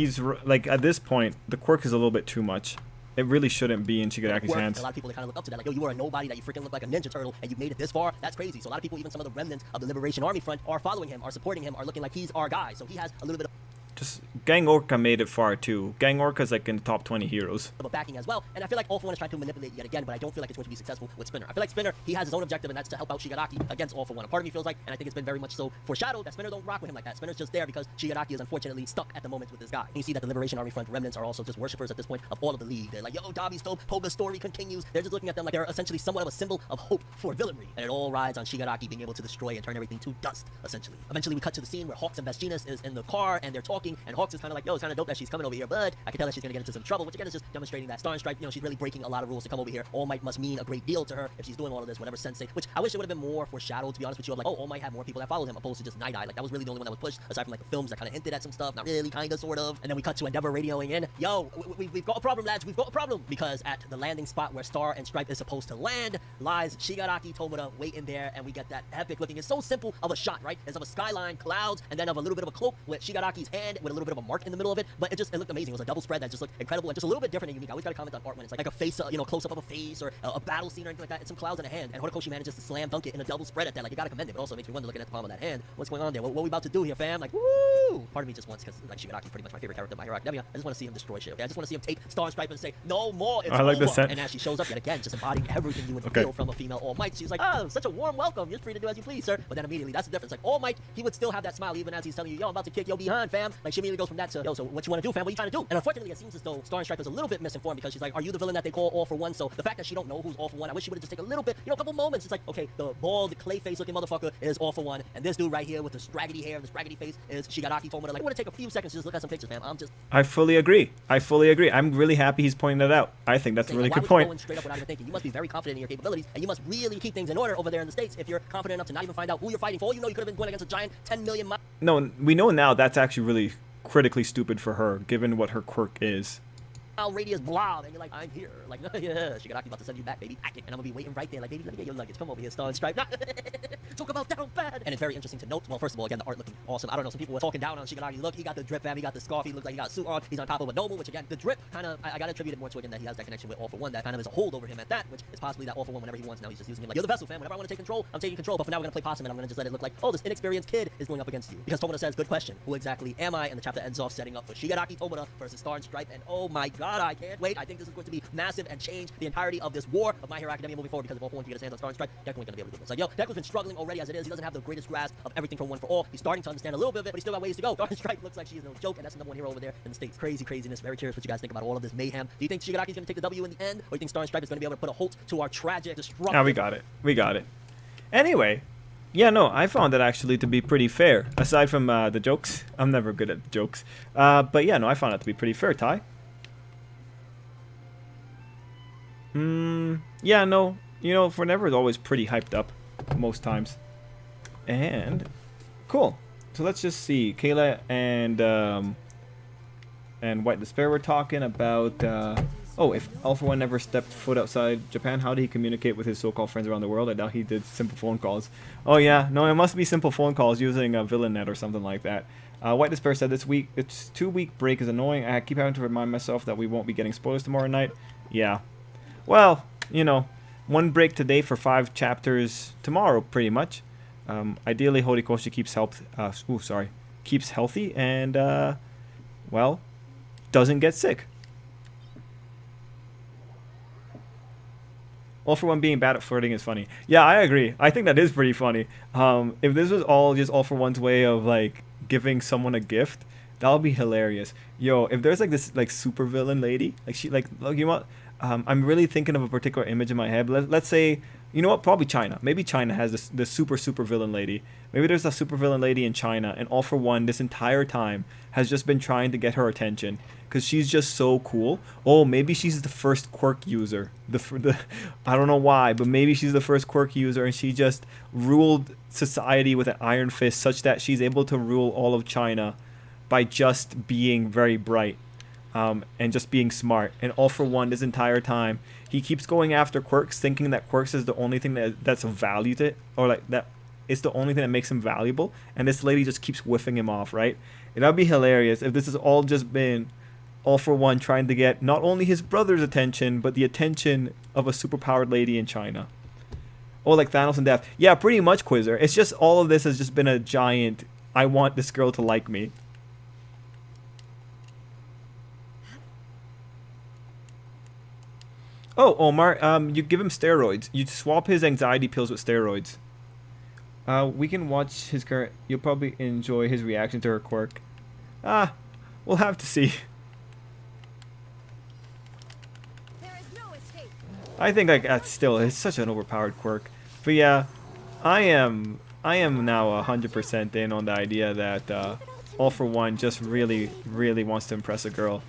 like, at this point, the quirk is a little bit too much. It really shouldn't be in Shigaraki's hands. A lot of people, they kind of look up to that. Like, yo, you were a nobody, that you freaking look like a Ninja Turtle, and you made it this far? That's crazy. So a lot of people, even some of the remnants of the Liberation Army front, are following him, are supporting him, are looking like he's our guy. So he has a little bit of Just Gang Orca made it far too. Gang Orca's like in the top 20 heroes. of a backing as well, and I feel like All For One is trying to manipulate yet again, but I don't feel like it's going to be successful with Spinner. I feel like Spinner, he has his own objective, and that's to help out Shigaraki against All For One. A part of me feels like, and I think it's been very much so foreshadowed, that Spinner don't rock with him like that. Spinner's just there because Shigaraki is unfortunately stuck at the moment with this guy. And you see that the Liberation Army front remnants are also just worshippers at this point of all of the League. They're like, yo, Dabi's still, Poga's story continues. They're just looking at them like they're essentially somewhat of a symbol of hope for villainry, and it all rides on Shigaraki being able to destroy and turn everything to dust, essentially. Eventually, we cut to the scene where Hawks and Vestinus is in the car, and they're talking, and Hawks is kind of like, yo, it's kind of dope that she's coming over here, but I can tell that she's gonna get into some trouble, which again is just demonstrating that Star and Stripe, you know, she's really breaking a lot of rules to come over here. All Might must mean a great deal to her if she's doing all of this, whatever Sensei, which I wish it would have been more foreshadowed, to be honest with you, of like, oh, All Might had more people that followed him, opposed to just Night Eye. Like, that was really the only one that was pushed, aside from like the films that kind of hinted at some stuff, not really, kind of, sort of. And then we cut to Endeavor radioing in, yo, we've got a problem, lads, we've got a problem, because at the landing spot where Star and Stripe is supposed to land lies Shigaraki Tomoda waiting there, and we get that epic looking, it's so simple of a shot, right? It's of a skyline, clouds, and then of a little bit of a cloak with Shigaraki's hand with a little bit of a mark in the middle of it, but it looked amazing. It was a double spread that just looked incredible and just a little bit different and unique. I always gotta comment on art when it's like a face, you know, close up of a face or a battle scene or anything like that. It's some clouds in a hand, and Horikoshi manages to slam dunk it in a double spread at that. Like, you gotta commend it, but also it makes me wonder, looking at the palm of that hand, what's going on there? What we about to do here, fam? Like, woo! Part of me just wants, because like Shigaraki's pretty much my favorite character in My Hero Academia, I just want to see him destroy shit. Okay? I just want to see him take Star and Stripe and say, no more. It's I like over. the scent. And as she shows up yet again, just embodying everything you would feel from a female All Might. She's like, oh, such a warm welcome. You're free to do as you please, sir. But then immediately, that's the difference. Like, All Might, he would still have that smile even as he's telling you, yo, I'm about to kick your behind, fam. Like, she immediately goes from that to, yo, so what you want to do, fam? What you trying to do? And unfortunately, it seems as though Star and Stripe is a little bit misinformed, because she's like, are you the villain that they call All For One? So the fact that she don't know who's All For One, I wish she would have just taken a little bit, you know, a couple moments. It's like, okay, the bald, clay face looking motherfucker is All For One, and this dude right here with the scraggly hair and the scraggly face is Shigaraki Tomoda. Like, I want to take a few seconds to just look at some pictures, fam. I fully agree. I'm really happy he's pointing that out. I think that's a really good point. Going straight up without even thinking. You must be very confident in your capabilities, and you must really keep things in order over there in the States if you're confident enough to not even find out who you're fighting for. You know, you could have been going against a giant 10 million mile. No, we know now that's actually really critically stupid for her, given what her quirk is. Radius blob, and you're like, I'm here. Like, yeah, Shigaraki about to send you back, baby. Act it. And I'm gonna be waiting right there, like, baby, let me get your luggage. Come over here, Star and Stripe. Talk about down bad. And it's very interesting to note. Well, first of all, again, the art looking awesome. I don't know, some people were talking down on Shigaraki. Look, he got the drip, fam. He got the scarf. He looks like he got a suit on. He's on top of a noble, which again, the drip kind of, I gotta attribute it more to, again, that he has that connection with All For One. That kind of is a hold over him at that, which is possibly that All For One, whenever he wants, now he's just using him like, you're the vessel, fam. Whenever I want to take control, I'm taking control. But for now, we're gonna play possum, and I'm gonna just let it look like, oh, this inexperienced kid is going up against you. Because Tomoda says, good question. Who exactly am I? And the chapter ends off setting up for Shigaraki Tomoda versus Star and Stripe. And oh my god, I can't wait. I think this is going to be massive and change the entirety of this war of My Hero Academia moving forward, because if All For One can get his hands on Star and Stripe, Deku ain't gonna be able to do this. Like, yo, Deku's been struggling already as it is. He doesn't have the greatest grasp of everything from One For All. He's starting to understand a little bit of it, but he's still got ways to go. Star and Stripe looks like she is no joke, and that's the number one hero over there in the States. Craziness. Very curious what you guys think about all of this mayhem. Do you think Shigaraki's gonna take the W in the end, or do you think Star and Stripe is gonna be able to put a halt to our tragic destruction? Yeah, we got it. Anyway, yeah, no, I found that actually to be pretty fair. Aside from the jokes, I'm never good at jokes. But yeah, no, I found it to be pretty fair, Ty. Yeah, no, you know, Forever is always pretty hyped up most times. And cool. So let's just see. Kayla and White Despair were talking about oh, if All For One never stepped foot outside Japan, how did he communicate with his so-called friends around the world? I doubt he did simple phone calls. Oh yeah, no, it must be simple phone calls using a VillainNet or something like that. White Despair said this week, its 2-week break is annoying. I keep having to remind myself that we won't be getting spoilers tomorrow night. Yeah. Well, you know, one break today for 5 chapters tomorrow, pretty much. Ideally, Horikoshi keeps healthy and, well, doesn't get sick. All for One being bad at flirting is funny. Yeah, I agree. I think that is pretty funny. If this was all just All for One's way of like giving someone a gift, that would be hilarious. Yo, if there's like this like super villain lady, like she like look, you know what? I'm really thinking of a particular image in my head. Let's say, you know what? Probably China. Maybe China has this super villain lady. Maybe there's a super villain lady in China, and All for One this entire time has just been trying to get her attention because she's just so cool. Oh, maybe she's the first quirk user. I don't know why, but maybe she's the first quirk user, and she just ruled society with an iron fist, such that she's able to rule all of China by just being very bright. And just being smart. And All for One this entire time, he keeps going after quirks, thinking that quirks is the only thing that's of value to it, or like that it's the only thing that makes him valuable. And this lady just keeps whiffing him off, right? And that'd be hilarious if this has all just been All for One trying to get not only his brother's attention, but the attention of a superpowered lady in China. Oh, like Thanos and Death. Yeah, pretty much, Quizzer. It's just all of this has just been a giant, I want this girl to like me. Oh, Omar, you give him steroids. You swap his anxiety pills with steroids. We can watch his current... You'll probably enjoy his reaction to her quirk. We'll have to see. There is no escape. I think like that's still it's such an overpowered quirk. But yeah, I am now 100% in on the idea that All for One just really wants to impress a girl.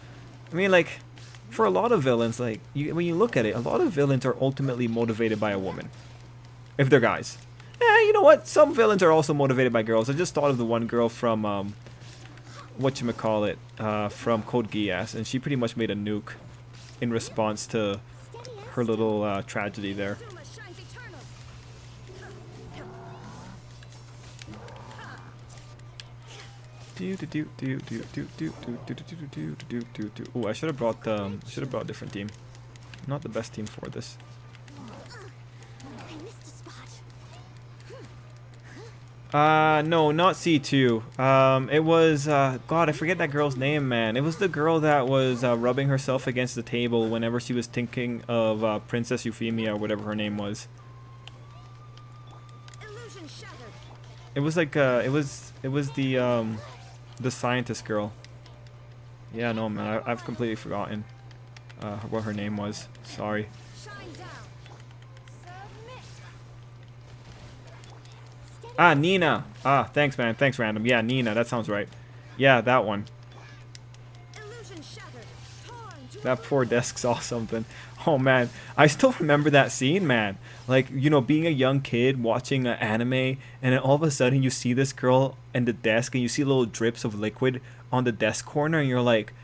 I mean, like, for a lot of villains, like when you look at it, a lot of villains are ultimately motivated by a woman, if they're guys. You know what? Some villains are also motivated by girls. I just thought of the one girl from whatchamacallit, from Code Geass, and she pretty much made a nuke in response to her little tragedy there. Zuma shines eternal. Oh, I should have brought a different team. Not the best team for this. I missed a spot. No, not C2. It was God, I forget that girl's name, man. It was the girl that was rubbing herself against the table whenever she was thinking of Princess Euphemia or whatever her name was. Illusion shattered. It was like it was the scientist girl. Yeah, no, man, I've completely forgotten what her name was. Sorry. Shine down. Submit. Nina. Thanks, man. Thanks, random. Yeah, Nina. That sounds right. Yeah, that one. Illusion shattered. Torn to That poor desk saw something. Oh, man. I still remember that scene, man. Like, you know, being a young kid watching an anime, and then all of a sudden you see this girl in the desk, and you see little drips of liquid on the desk corner, and you're like,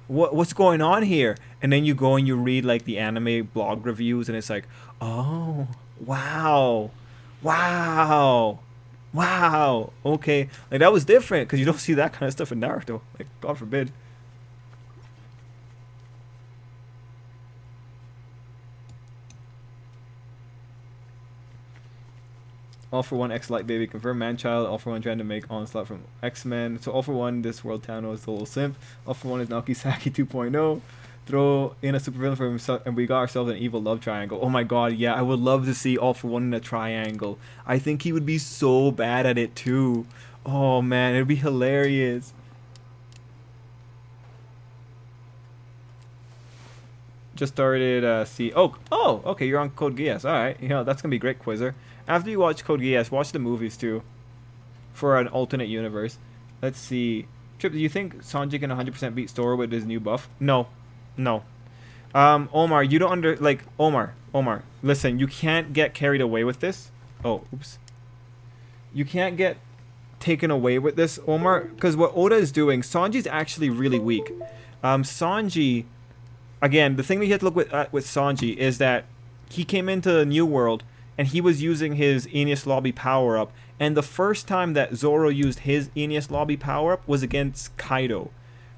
what's going on here? And then you go and you read, like, the anime blog reviews, and it's like, oh, wow. Wow. Wow. Okay. Like, that was different, because you don't see that kind of stuff in Naruto. Like, God forbid. All for One X Light Baby confirmed man-child. All for One trying to make Onslaught from X-Men. So All for One, this world Tano is the little simp. All for One is Naokisaki 2.0. Throw in a supervillain for himself, and we got ourselves an evil love triangle. Oh my god, yeah, I would love to see All for One in a triangle. I think he would be so bad at it too. Oh man, it'd be hilarious. Just started see. Oh, okay, you're on Code Geass. All right, you know that's gonna be great, Quizzer. After you watch Code Geass, watch the movies too, for an alternate universe. Let's see. Trip, do you think Sanji can 100% beat Zoro with his new buff? No. Omar, you don't Omar, listen, you can't get carried away with this. Oh, oops. You can't get taken away with this, Omar, because what Oda is doing, Sanji's actually really weak. Sanji, again, the thing that you have to look with Sanji is that he came into the New World and he was using his Enies Lobby power-up, and the first time that Zoro used his Enies Lobby power-up was against Kaido.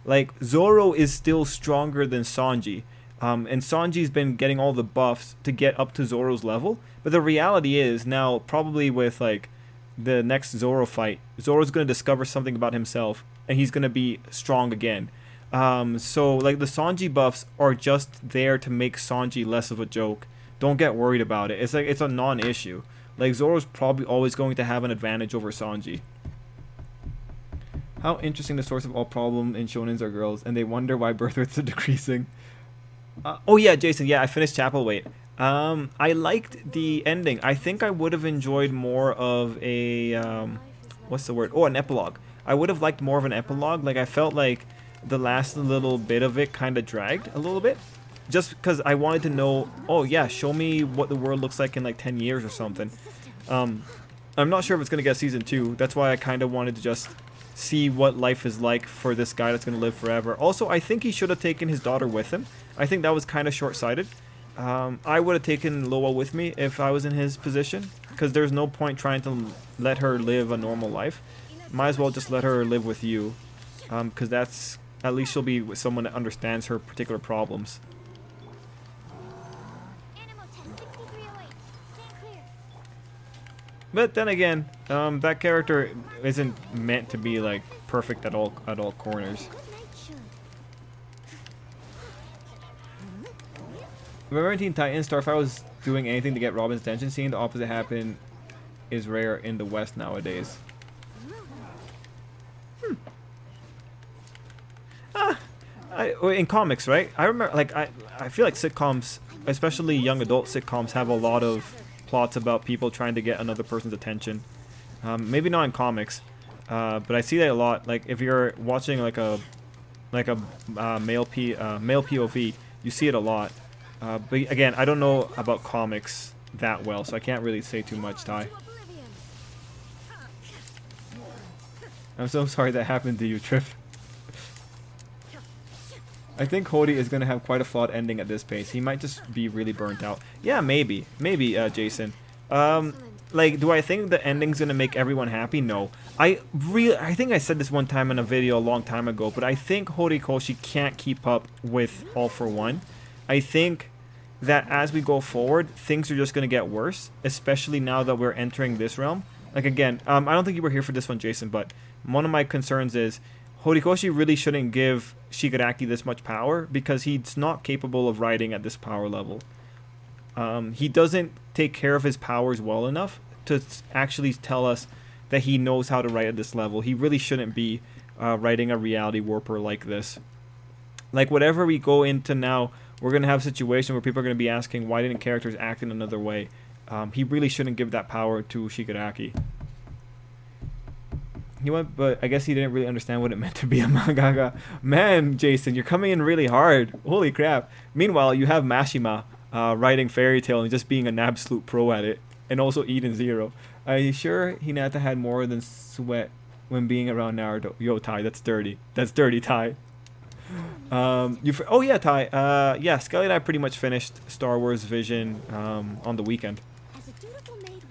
Like, Zoro is still stronger than Sanji, and Sanji's been getting all the buffs to get up to Zoro's level, but the reality is now, probably with, like, the next Zoro fight, Zoro's going to discover something about himself, and he's going to be strong again. So, like, the Sanji buffs are just there to make Sanji less of a joke, don't get worried about it. It's like it's a non-issue. Like Zoro's probably always going to have an advantage over Sanji. How interesting, the source of all problem in shonens are girls, and they wonder why birth rates are decreasing. Oh yeah, Jason. Yeah, I finished Chapel Wait. I liked the ending. I think I would have enjoyed more of a what's the word? Oh, an epilogue. I would have liked more of an epilogue. Like I felt like the last little bit of it kind of dragged a little bit, just because I wanted to know. Oh yeah, show me what the world looks like in like 10 years or something. I'm not sure if it's gonna get season 2. That's why I kind of wanted to just see what life is like for this guy that's going to live forever. Also, I think he should have taken his daughter with him. I think that was kind of short-sighted. I would have taken Loa with me if I was in his position, because there's no point trying to let her live a normal life. Might as well just let her live with you, because that's, at least she'll be with someone that understands her particular problems. But then again, that character isn't meant to be like perfect at all corners. Remember in Teen Titans, Starfire was doing anything to get Robin's attention. Seeing the opposite happen is rare in the West nowadays. In comics, right? I remember, like, I feel like sitcoms, especially young adult sitcoms, have a lot of plots about people trying to get another person's attention. Maybe not in comics, but I see that a lot. Like if you're watching like a male POV, you see it a lot. But again, I don't know about comics that well, so I can't really say too much, Ty. I'm so sorry that happened to you, Trip. I think Hody is going to have quite a flawed ending at this pace. He might just be really burnt out. Yeah, maybe, Jason. Like, do I think the ending's going to make everyone happy? No. I think I said this one time in a video a long time ago, but I think Horikoshi can't keep up with All for One. I think that as we go forward, things are just going to get worse, especially now that we're entering this realm. Like, again, I don't think you were here for this one, Jason, but one of my concerns is Horikoshi really shouldn't give Shigaraki this much power because he's not capable of riding at this power level. He doesn't take care of his powers well enough to actually tell us that he knows how to ride at this level. He really shouldn't be riding a reality warper like this. Like, whatever we go into now, we're going to have a situation where people are going to be asking, why didn't characters act in another way? He really shouldn't give that power to Shigaraki. He went, but I guess he didn't really understand what it meant to be a mangaka. Man, Jason, you're coming in really hard. Holy crap. Meanwhile, you have Mashima writing Fairy Tail and just being an absolute pro at it. And also Eden Zero. Are you sure Hinata had more than sweat when being around Naruto? Yo, Ty, that's dirty. That's dirty, Ty. Oh yeah, Ty. Yeah, Skelly and I pretty much finished Star Wars Vision on the weekend. As a dutiful maid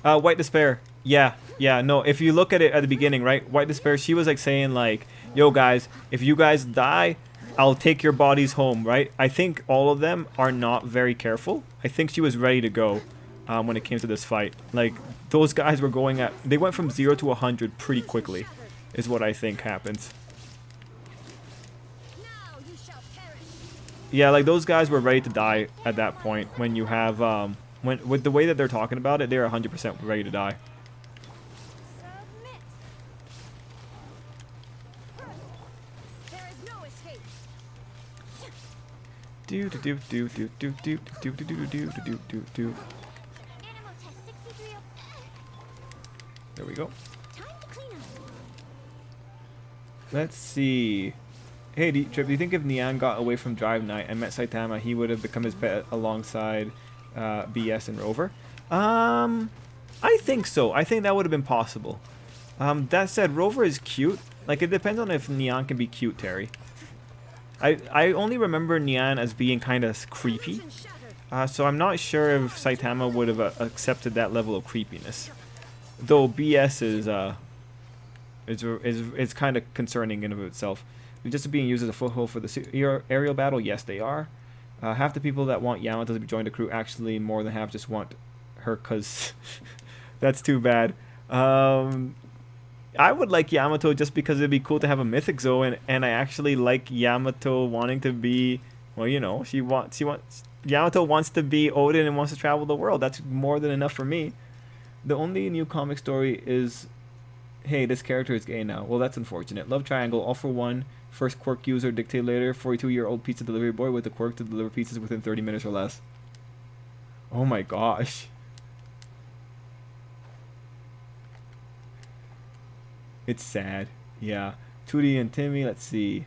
would. White Despair. Yeah, no, if you look at it at the beginning, right? White Despair, she was like saying like, yo guys, if you guys die, I'll take your bodies home, right? I think all of them are not very careful. I think she was ready to go when it came to this fight. Like, those guys were going at... They went from 0 to 100 pretty quickly, is what I think happens. Yeah, like, those guys were ready to die at that point when you have... with the way that they're talking about it, they're 100% ready to die. Do do do do do do do do do do do do do do. There we go. Let's see. Hey, Trip, do you think if Nian got away from Drive Night and met Saitama, he would have become his pet alongside BS and Rover? I think so. I think that would have been possible. That said, Rover is cute. Like, it depends on if Nian can be cute, Terry. I only remember Nian as being kind of creepy. So I'm not sure if Saitama would have accepted that level of creepiness. Though BS is kind of concerning in of itself. Just being used as a foothold for the aerial battle, yes, they are. Half the people that want Yamato to join the crew, actually more than half just want her, because that's too bad. I would like Yamato just because it'd be cool to have a mythic Zoe, and I actually like Yamato wanting to be, well, you know, Yamato wants to be Odin and wants to travel the world. That's more than enough for me. The only new comic story is, hey, this character is gay now. Well, that's unfortunate. Love triangle, all for one. First quirk user, dictate later. 42-year-old pizza delivery boy with the quirk to deliver pizzas within 30 minutes or less. Oh my gosh. It's sad. Yeah. 2D and Timmy, let's see.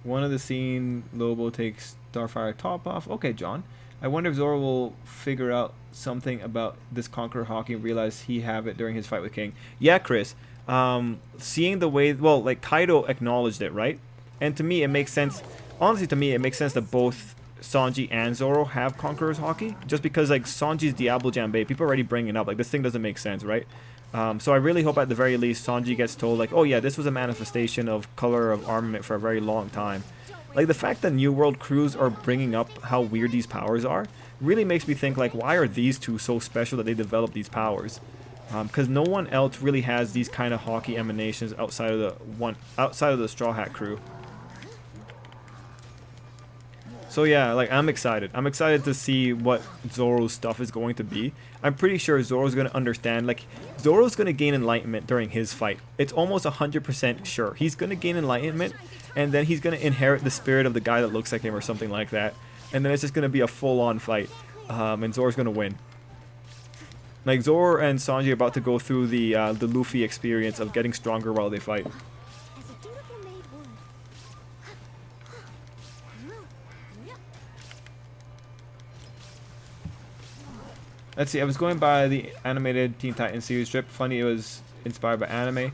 One of the scene, Lobo takes Starfire top off. Okay, John. I wonder if Zoro will figure out something about this Conqueror Hockey and realize he have it during his fight with King. Yeah, Chris. Seeing the way, well, like Kaido acknowledged it, right? And to me, it makes sense. Honestly, to me, it makes sense that both Sanji and Zoro have Conqueror's Hockey. Just because, like, Sanji's Diablo Jambe, people are already bringing it up. Like, this thing doesn't make sense, right? So I really hope at the very least Sanji gets told, like, oh yeah, this was a manifestation of color of armament for a very long time. Like, the fact that New World crews are bringing up how weird these powers are really makes me think, like, why are these two so special that they develop these powers? Because no one else really has these kind of hockey emanations outside of the Straw Hat crew. So yeah, like, I'm excited. I'm excited to see what Zoro's stuff is going to be. I'm pretty sure Zoro's going to understand, like, Zoro's going to gain enlightenment during his fight. It's almost 100% sure. He's going to gain enlightenment, and then he's going to inherit the spirit of the guy that looks like him or something like that. And then it's just going to be a full-on fight, and Zoro's going to win. Like, Zoro and Sanji are about to go through the Luffy experience of getting stronger while they fight. As a dutiful maid would. Let's see, I was going by the animated Teen Titans series strip. Funny, it was inspired by anime.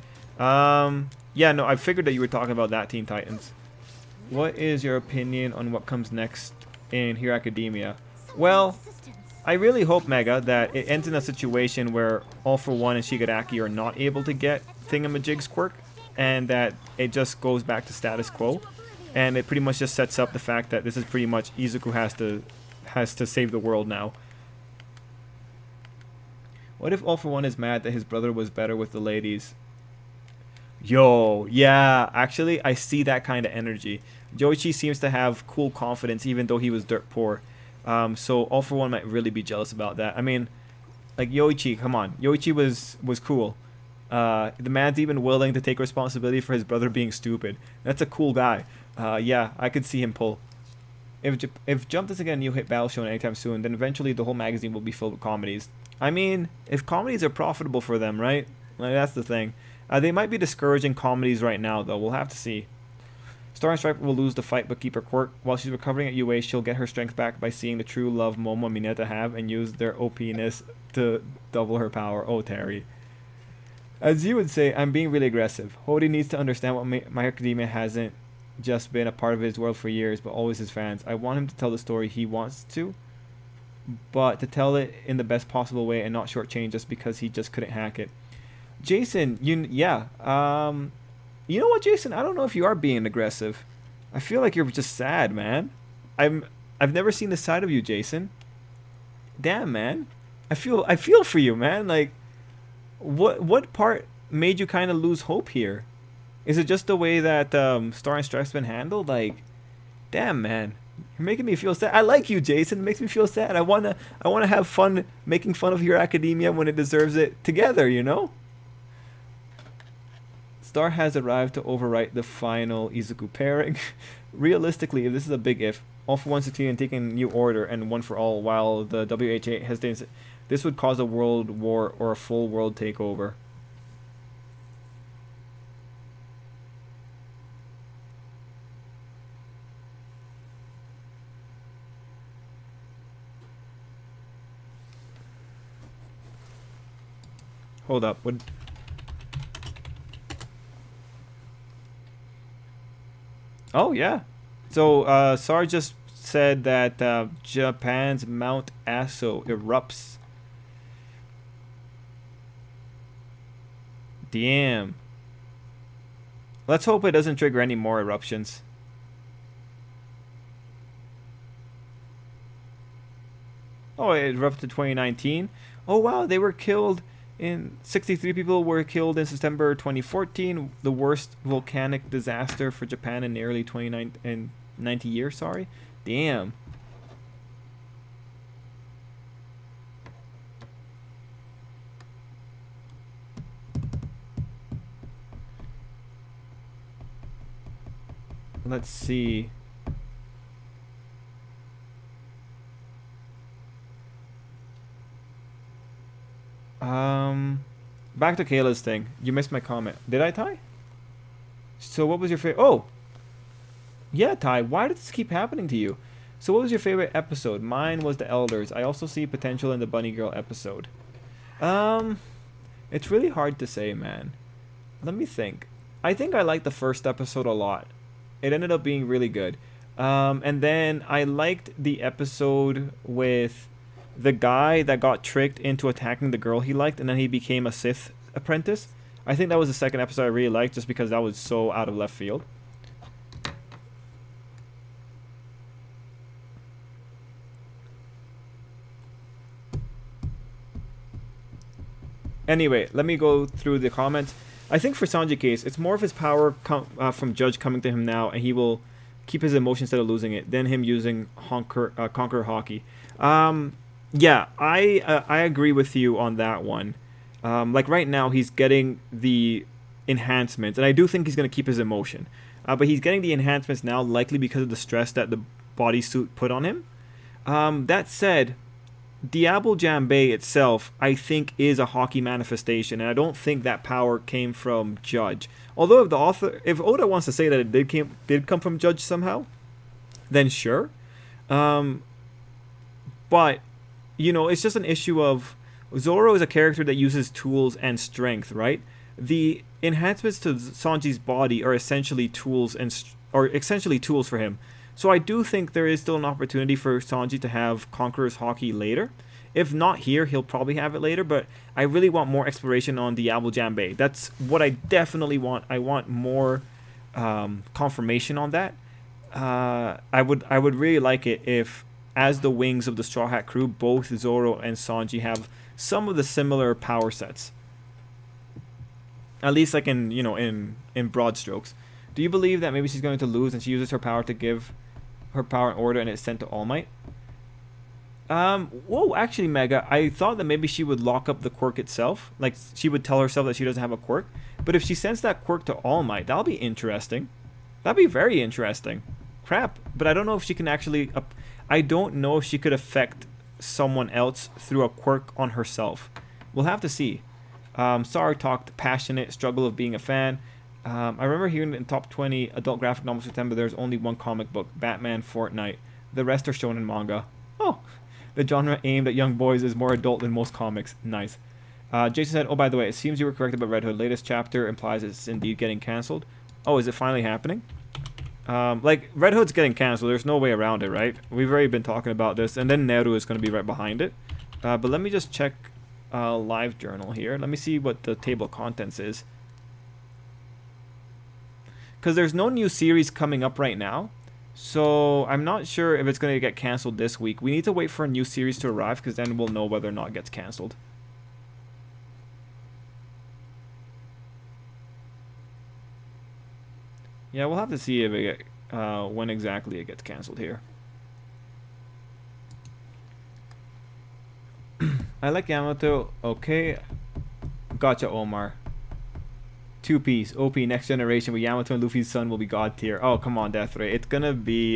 Yeah, no, I figured that you were talking about that Teen Titans. What is your opinion on what comes next in Hero Academia? Well, I really hope, Mega, that it ends in a situation where All For One and Shigaraki are not able to get Thingamajig's quirk, and that it just goes back to status quo, and it pretty much just sets up the fact that this is pretty much Izuku has to save the world now. What if All For One is mad that his brother was better with the ladies? Yo, yeah, actually, I see that kind of energy. Joichi seems to have cool confidence even though he was dirt poor. So All For One might really be jealous about that. I mean, like, Yoichi, come on. Yoichi was cool. The man's even willing to take responsibility for his brother being stupid. That's a cool guy. Yeah, I could see him pull. If Jump doesn't get a new hit battle shown anytime soon, then eventually the whole magazine will be filled with comedies. I mean, if comedies are profitable for them, right? Like, that's the thing. They might be discouraging comedies right now, though. We'll have to see. Star and Stripe will lose the fight but keep her quirk. While she's recovering at UA, she'll get her strength back by seeing the true love Momo and Mineta have and use their OP-ness to double her power. Oh, Terry. As you would say, I'm being really aggressive. Hody needs to understand what My Academia hasn't just been a part of his world for years, but always his fans. I want him to tell the story he wants to, but to tell it in the best possible way and not shortchange just because he just couldn't hack it. Jason, you know what, Jason? I don't know if you are being aggressive. I feel like you're just sad, man. I've never seen this side of you, Jason. Damn, man. I feel for you, man. Like, what part made you kind of lose hope here? Is it just the way that Star and Stripes been handled? Like, damn, man. You're making me feel sad. I like you, Jason. It makes me feel sad. I wanna have fun making fun of Hero Academia when it deserves it together, you know? Star has arrived to overwrite the final Izuku pairing. Realistically, if this is a big if, All For One succeeded in taking New Order and One For All while the WHA hesitates, this would cause a world war or a full world takeover. Hold up. Oh, yeah. So, Sar just said that Japan's Mount Aso erupts. Damn. Let's hope it doesn't trigger any more eruptions. Oh, it erupted 2019. Oh, wow. They were killed In 63 people were killed in September 2014, the worst volcanic disaster for Japan in nearly 29 and 90 years. Sorry, damn. Let's see. Back to Kayla's thing. You missed my comment. Did I, Ty? So what was your favorite? Oh! Yeah, Ty. Why does this keep happening to you? So what was your favorite episode? Mine was The Elders. I also see potential in the Bunny Girl episode. It's really hard to say, man. Let me think. I think I liked the first episode a lot. It ended up being really good. And then I liked the episode with the guy that got tricked into attacking the girl he liked, and then he became a Sith apprentice. I think that was the second episode I really liked, just because that was so out of left field. Anyway, let me go through the comments. I think for Sanji case, it's more of his power from Judge coming to him now, and he will keep his emotion instead of losing it, than him using Conquer Hockey. Yeah, I agree with you on that one. Like right now, he's getting the enhancements, and I do think he's going to keep his emotion. But he's getting the enhancements now, likely because of the stress that the bodysuit put on him. That said, Diablo Jambay itself, I think, is a hockey manifestation, and I don't think that power came from Judge. Although if Oda wants to say that it did come from Judge somehow, then sure. But you know, it's just an issue of Zoro is a character that uses tools and strength, right? The enhancements to Sanji's body are essentially tools for him. So I do think there is still an opportunity for Sanji to have Conqueror's Hockey later. If not here, he'll probably have it later, but I really want more exploration on Diablo Jambay. That's what I definitely want. I want more confirmation on that. I would really like it if, as the wings of the Straw Hat crew, both Zoro and Sanji have some of the similar power sets. At least like in broad strokes. Do you believe that maybe she's going to lose and she uses her power to give her power in order and it's sent to All Might? Whoa, actually, Mega, I thought that maybe she would lock up the quirk itself. Like, she would tell herself that she doesn't have a quirk. But if she sends that quirk to All Might, that'll be interesting. That'd be very interesting. Crap. But I don't know if she can actually... I don't know if she could affect someone else through a quirk on herself. We'll have to see. Sar talked passionate, struggle of being a fan. I remember hearing in top 20 adult graphic novels September, there's only one comic book, Batman Fortnite. The rest are shown in manga. Oh, the genre aimed at young boys is more adult than most comics. Nice. Jason said, oh, by the way, it seems you were correct about Red Hood. Latest chapter implies it's indeed getting cancelled. Oh, is it finally happening? Like, Red Hood's getting cancelled. There's no way around it, right? We've already been talking about this. And then Neru is going to be right behind it. But let me just check Live Journal here. Let me see what the table of contents is. Because there's no new series coming up right now. So I'm not sure if it's going to get cancelled this week. We need to wait for a new series to arrive, because then we'll know whether or not it gets cancelled. Yeah, we'll have to see if it when exactly it gets cancelled here. I like Yamato. Okay. Gotcha, Omar. 2-piece. OP next generation where Yamato and Luffy's son will be god tier. Oh, come on, Death Ray. It's gonna be,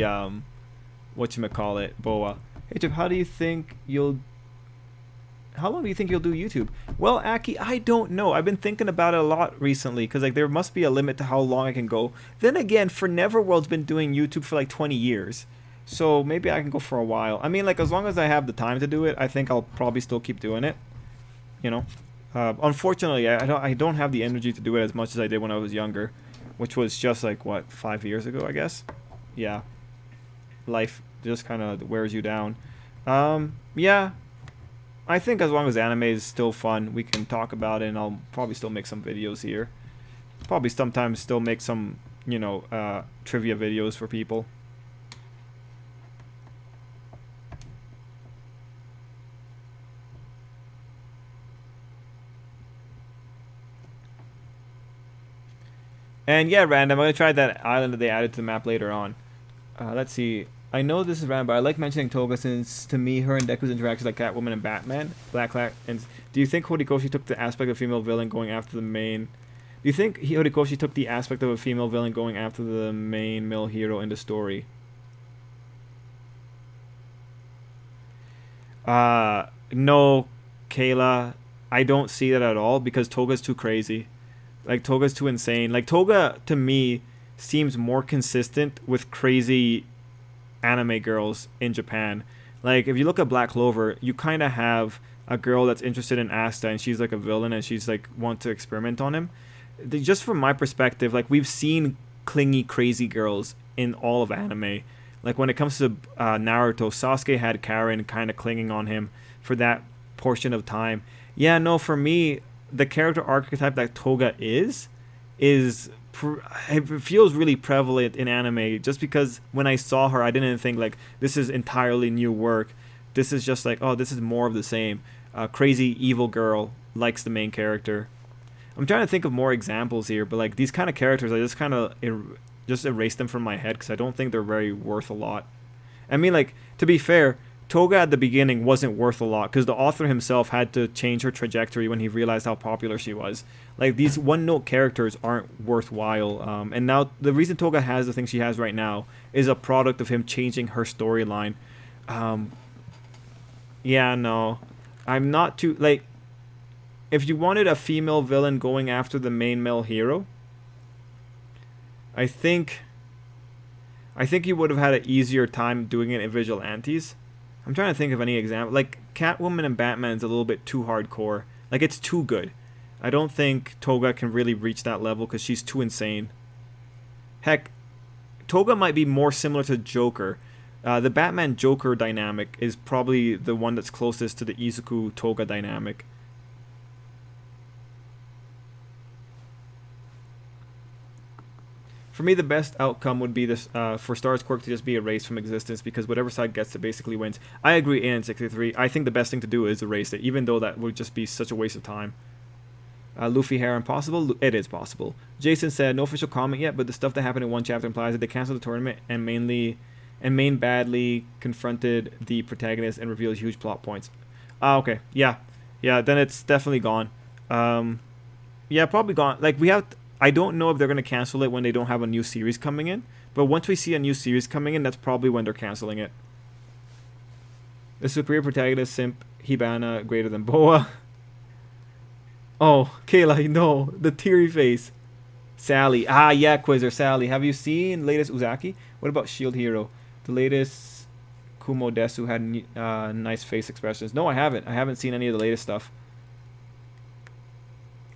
whatchamacallit, Boa. Hey, Chip, how long do you think you'll do YouTube? Well, Aki, I don't know. I've been thinking about it a lot recently, because like there must be a limit to how long I can go. Then again, for Neverworld's been doing YouTube for like 20 years. So maybe I can go for a while. I mean, like, as long as I have the time to do it, I think I'll probably still keep doing it. You know? Unfortunately, I don't have the energy to do it as much as I did when I was younger. Which was just like, what, 5 years ago, I guess? Yeah. Life just kind of wears you down. Yeah. I think as long as anime is still fun, we can talk about it, and I'll probably still make some videos here. Probably sometimes still make some, you know, trivia videos for people. And yeah, random. I'm gonna try that island that they added to the map later on. Let's see. I know this is random, but I like mentioning Toga since to me her and Deku's interactions like Catwoman and Batman. And do you think Horikoshi took the aspect of female villain going after the main? Do you think Horikoshi took the aspect of a female villain going after the main male hero in the story? No, Kayla. I don't see that at all because Toga's too crazy. Like, Toga's too insane. Like, Toga, to me, seems more consistent with crazy anime girls in Japan. Like, if you look at Black Clover, you kind of have a girl that's interested in Asta, and she's, like, a villain, and she's, like, want to experiment on him. Just from my perspective, like, we've seen clingy, crazy girls in all of anime. Like, when it comes to Naruto, Sasuke had Karen kind of clinging on him for that portion of time. Yeah, no, for me, the character archetype that Toga it feels really prevalent in anime just because when I saw her, I didn't think, like, this is entirely new work. This is just like, oh, this is more of the same. Crazy, evil girl likes the main character. I'm trying to think of more examples here, but, like, these kind of characters, I just kind of just erase them from my head because I don't think they're very worth a lot. I mean, like, to be fair, Toga at the beginning wasn't worth a lot because the author himself had to change her trajectory when he realized how popular she was. Like, these one-note characters aren't worthwhile. And now the reason Toga has the thing she has right now is a product of him changing her storyline. Yeah, no. I'm not too... Like, if you wanted a female villain going after the main male hero, I think you would have had an easier time doing it in Vigilantes. I'm trying to think of any example. Like, Catwoman and Batman's a little bit too hardcore. Like, it's too good. I don't think Toga can really reach that level because she's too insane. Heck, Toga might be more similar to Joker. The Batman-Joker dynamic is probably the one that's closest to the Izuku-Toga dynamic. For me, the best outcome would be this for Star's quirk to just be erased from existence because whatever side gets it basically wins. I agree, N63. I think the best thing to do is erase it, even though that would just be such a waste of time. Luffy hair impossible? It is possible. Jason said, no official comment yet, but the stuff that happened in one chapter implies that they canceled the tournament and Main badly confronted the protagonist and revealed huge plot points. Okay. Yeah, then it's definitely gone. Yeah, probably gone. Like, I don't know if they're going to cancel it when they don't have a new series coming in. But once we see a new series coming in, that's probably when they're canceling it. The superior protagonist, Simp, Hibana, greater than Boa. Oh, Kayla, no. The teary face. Sally. Ah, yeah, Quizzer, Sally. Have you seen latest Uzaki? What about Shield Hero? The latest Kumo Desu had nice face expressions. No, I haven't. I haven't seen any of the latest stuff.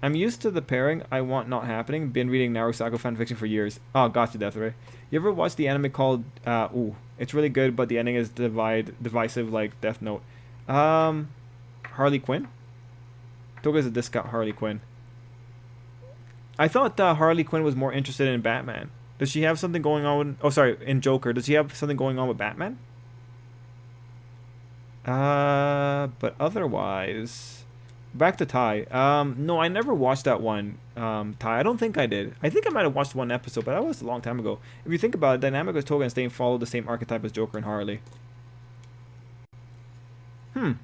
I'm used to the pairing I want not happening. Been reading Narusaku fanfiction for years. Oh, gotcha, Deathray. You ever watch the anime called... it's really good, but the ending is divisive like Death Note. Harley Quinn? Toga's a discount Harley Quinn. I thought Harley Quinn was more interested in Batman. Does she have something going on with... in Joker. Does she have something going on with Batman? But otherwise... Back to Tai. No, I never watched that one, Tai. I don't think I did. I think I might have watched one episode, but that was a long time ago. If you think about it, dynamic with Toga and Stain follow the same archetype as Joker and Harley. The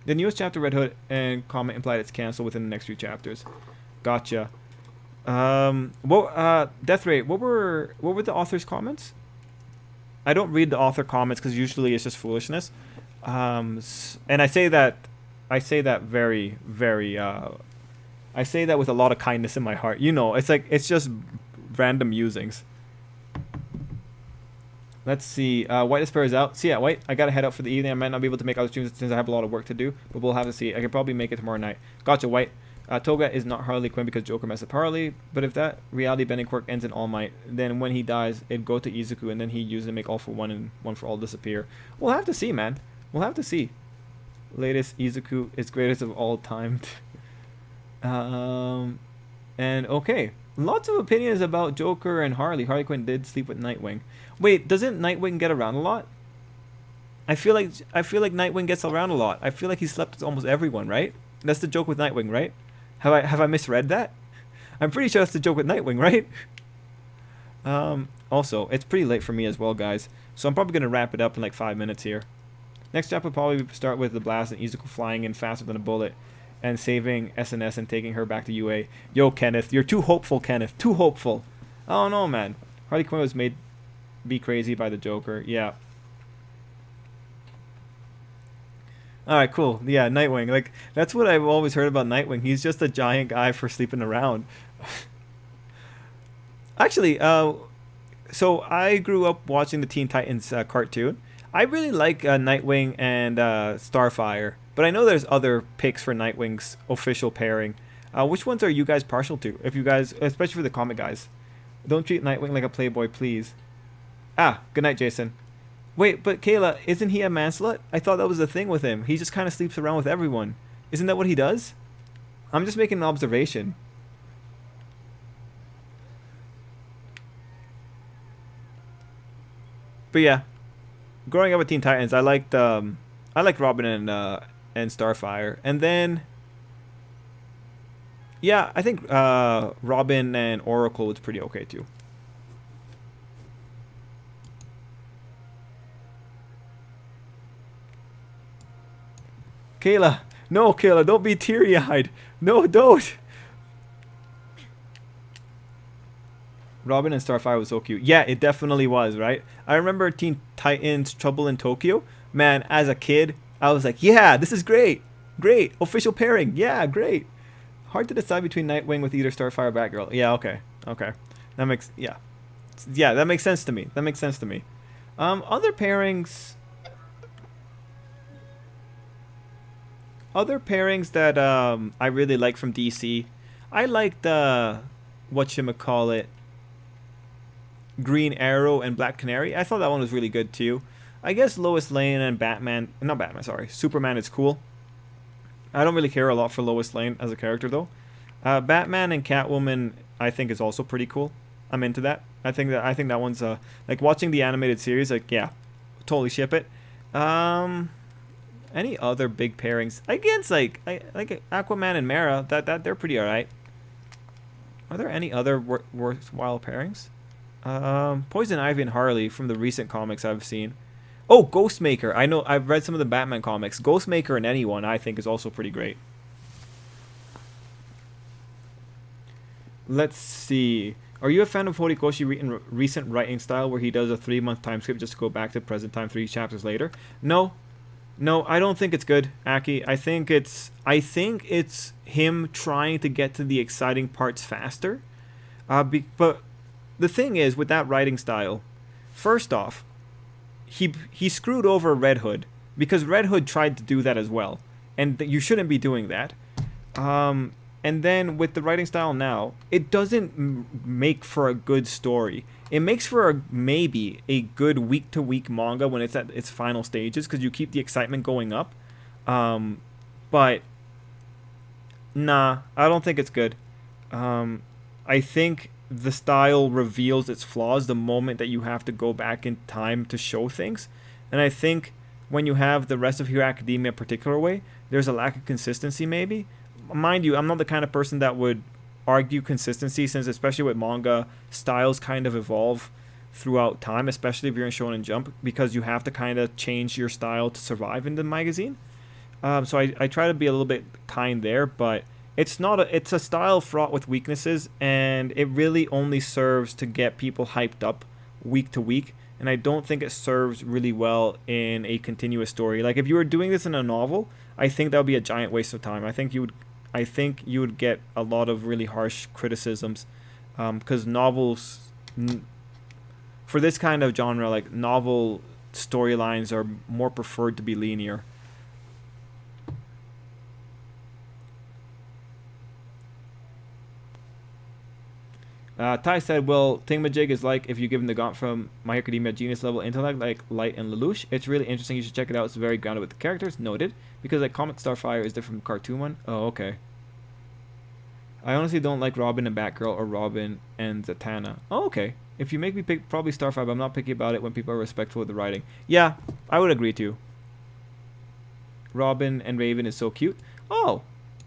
newest chapter, Red Hood and comment implied it's canceled within the next few chapters. Gotcha. Death Ray, what were the author's comments? I don't read the author comments because usually it's just foolishness. And I say that very, very, I say that with a lot of kindness in my heart. You know, it's just random musings. Let's see. White Despair is out. See ya, White. I gotta head out for the evening. I might not be able to make other streams since I have a lot of work to do, but we'll have to see. I can probably make it tomorrow night. Gotcha, White. Toga is not Harley Quinn because Joker messed up Harley, but if that reality bending quirk ends in All Might, then when he dies, it'd go to Izuku, and then he use it to make All for One and One for All disappear. We'll have to see, man. We'll have to see. Latest Izuku is greatest of all time. And okay, lots of opinions about Joker and Harley. Harley Quinn did sleep with Nightwing. Wait, doesn't Nightwing get around a lot? I feel like Nightwing gets around a lot. I feel like he slept with almost everyone, right? That's the joke with Nightwing, right? Have I misread that? I'm pretty sure that's the joke with Nightwing, right? Also, it's pretty late for me as well, guys. So I'm probably going to wrap it up in like 5 minutes here. Next chapter will probably start with the Blast and Izuku flying in faster than a bullet and saving SNS and taking her back to UA. Yo, Kenneth, you're too hopeful, Kenneth. Too hopeful. Oh, no, man. Harley Quinn was made be crazy by the Joker. Yeah. Alright, cool. Yeah, Nightwing. Like, that's what I've always heard about Nightwing. He's just a giant guy for sleeping around. Actually, so I grew up watching the Teen Titans cartoon. I really like Nightwing and Starfire, but I know there's other picks for Nightwing's official pairing. Which ones are you guys partial to? If you guys, especially for the comic guys, don't treat Nightwing like a playboy, please. Ah, good night, Jason. Wait, but Kayla, isn't he a manslut? I thought that was the thing with him. He just kind of sleeps around with everyone. Isn't that what he does? I'm just making an observation. But yeah, growing up with Teen Titans, I liked Robin and Starfire, and then yeah, I think Robin and Oracle was pretty okay too. Kayla, no, Kayla, don't be teary-eyed. No, don't. Robin and Starfire was so cute. Yeah, it definitely was, right? I remember Teen Titans Trouble in Tokyo. Man, as a kid, I was like, yeah, this is great. Great. Official pairing. Yeah, great. Hard to decide between Nightwing with either Starfire or Batgirl. Yeah, okay. Okay. That makes, yeah. Yeah, that makes sense to me. That makes sense to me. Other pairings... Other pairings that I really like from DC. I liked, whatchamacallit, Green Arrow and Black Canary. I thought that one was really good too. I guess Lois Lane and Superman is cool. I don't really care a lot for Lois Lane as a character though. Batman and Catwoman I think is also pretty cool. I'm into that. I think that one's like watching the animated series, like yeah, totally ship it. Any other big pairings? Against like Aquaman and Mera, that they're pretty alright. Are there any other worthwhile pairings? Poison Ivy and Harley from the recent comics I've seen. Oh, Ghostmaker. I know I've read some of the Batman comics. Ghostmaker and anyone I think is also pretty great. Let's see. Are you a fan of Horikoshi recent writing style where he does a 3-month time skip just to go back to present time 3 chapters later? No. No, I don't think it's good, Aki. I think it's him trying to get to the exciting parts faster. But the thing is, with that writing style, first off, he screwed over Red Hood because Red Hood tried to do that as well, and you shouldn't be doing that. And then with the writing style now, it doesn't make for a good story. It makes for maybe a good week-to-week manga when it's at its final stages because you keep the excitement going up. But nah, I don't think it's good. I think the style reveals its flaws the moment that you have to go back in time to show things. And I think when you have the rest of Hero Academia a particular way, there's a lack of consistency maybe. Mind you, I'm not the kind of person that would argue consistency, since especially with manga, styles kind of evolve throughout time, especially if you're in Shonen Jump, because you have to kind of change your style to survive in the magazine. So I try to be a little bit kind there, but it's a style fraught with weaknesses, and it really only serves to get people hyped up week to week, and I don't think it serves really well in a continuous story. Like if you were doing this in a novel, I think that would be a giant waste of time. I think you would get a lot of really harsh criticisms, because novels, for this kind of genre, like novel storylines are more preferred to be linear. Ty said, well, Thingamajig is like if you give him the gaunt from My Hero Academia genius level intellect like Light and Lelouch. It's really interesting. You should check it out. It's very grounded with the characters. Noted. Because like Comic Starfire is different from cartoon one. Oh, okay. I honestly don't like Robin and Batgirl or Robin and Zatanna. Oh, okay. If you make me pick probably Starfire, but I'm not picky about it when people are respectful of the writing. Yeah, I would agree too. Robin and Raven is so cute. Oh,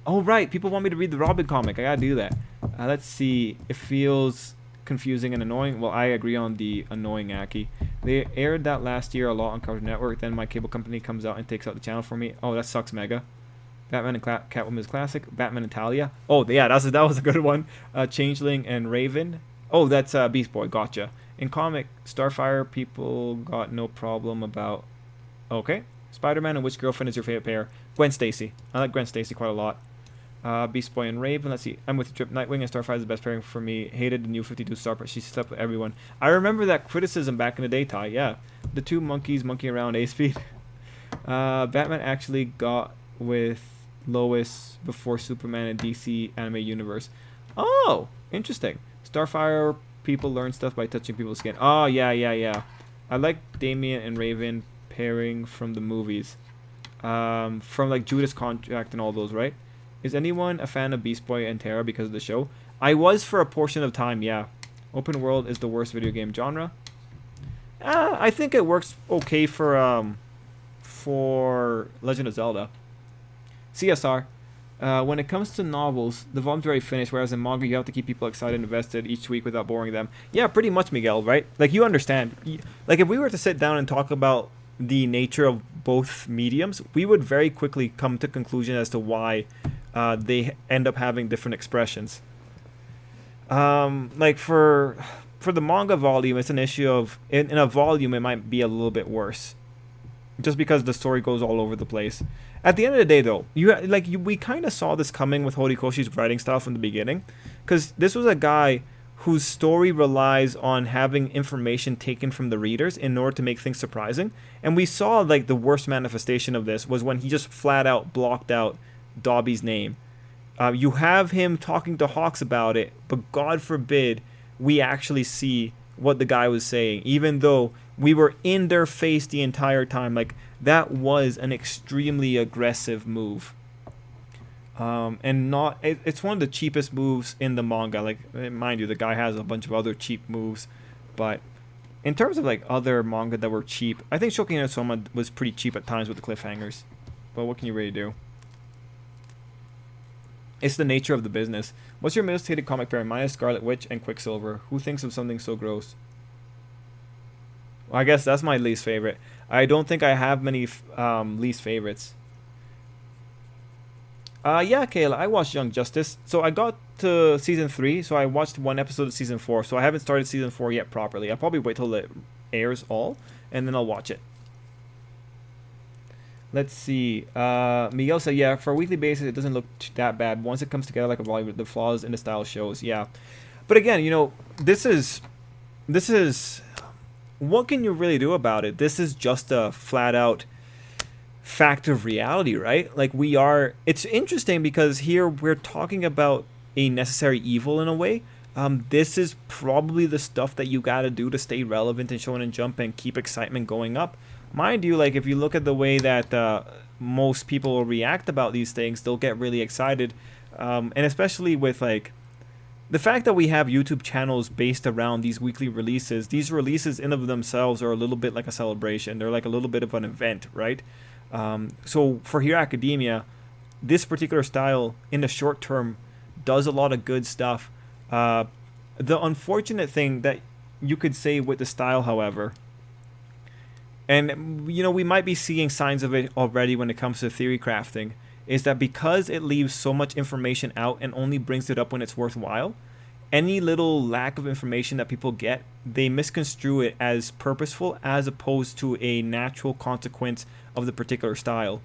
right. People want me to read the Robin comic. I gotta do that. Let's see. It feels confusing and annoying. Well, I agree on the annoying Aki. They aired that last year a lot on Cartoon Network. Then my cable company comes out and takes out the channel for me. Oh, that sucks mega. Batman and Catwoman is classic. Batman and Talia. Oh, yeah, that was a good one. Changeling and Raven. Oh, that's Beast Boy. Gotcha. In comic, Starfire, people got no problem about. Okay. Spider-Man and which girlfriend is your favorite pair? Gwen Stacy. I like Gwen Stacy quite a lot. Beast Boy and Raven. Let's see. I'm with Trip. Nightwing and Starfire is the best pairing for me. Hated the new 52 star, but she slept with everyone. I remember that criticism back in the day, Ty. Yeah. The two monkeys monkey around A-Speed. Batman actually got with Lois before Superman and DC anime universe. Oh, interesting. Starfire, people learn stuff by touching people's skin. Oh, yeah. I like Damian and Raven pairing from the movies. From like Judas Contract and all those, right? Is anyone a fan of Beast Boy and Terra because of the show? I was for a portion of time, yeah. Open world is the worst video game genre. I think it works okay for Legend of Zelda. CSR. When it comes to novels, the volume's already finished, whereas in manga you have to keep people excited and invested each week without boring them. Yeah, pretty much, Miguel, right? Like, you understand. Like, if we were to sit down and talk about the nature of both mediums, we would very quickly come to conclusion as to why they end up having different expressions. Like for the manga volume, it's an issue of in a volume it might be a little bit worse, just because the story goes all over the place. At the end of the day, though, we kind of saw this coming with Horikoshi's writing style from the beginning, because this was a guy whose story relies on having information taken from the readers in order to make things surprising. And we saw like the worst manifestation of this was when he just flat out blocked out Dobby's name. You have him talking to Hawks about it, but God forbid we actually see what the guy was saying, even though we were in their face the entire time. Like, that was an extremely aggressive move. And it's one of the cheapest moves in the manga. Like, mind you, the guy has a bunch of other cheap moves, but in terms of like other manga that were cheap, I think Shoki no Soma was pretty cheap at times with the cliffhangers. But what can you really do? It's the nature of the business. What's your most hated comic pairing? Mine is Scarlet Witch and Quicksilver. Who thinks of something so gross? Well, I guess that's my least favorite. I don't think I have many least favorites. Yeah, Kayla, I watched Young Justice. So I got to season 3, so I watched one episode of season 4. So I haven't started season 4 yet properly. I'll probably wait till it airs all, and then I'll watch it. Let's see. Miguel said, yeah, for a weekly basis, it doesn't look that bad. Once it comes together like a volume, the flaws in the style shows. Yeah. But again, you know, this is... What can you really do about it? This is just a flat-out fact of reality, right? Like, it's interesting because here we're talking about a necessary evil in a way. This is probably the stuff that you gotta do to stay relevant in Shonen Jump and keep excitement going up. Mind you, like, if you look at the way that most people will react about these things, they'll get really excited. And especially with, like, the fact that we have YouTube channels based around these weekly releases, these releases in of themselves are a little bit like a celebration. They're like a little bit of an event, right? So for Hero Academia, this particular style in the short term does a lot of good stuff. The unfortunate thing that you could say with the style, however, and you know, we might be seeing signs of it already when it comes to theory crafting, is that because it leaves so much information out and only brings it up when it's worthwhile, any little lack of information that people get, they misconstrue it as purposeful as opposed to a natural consequence of the particular style.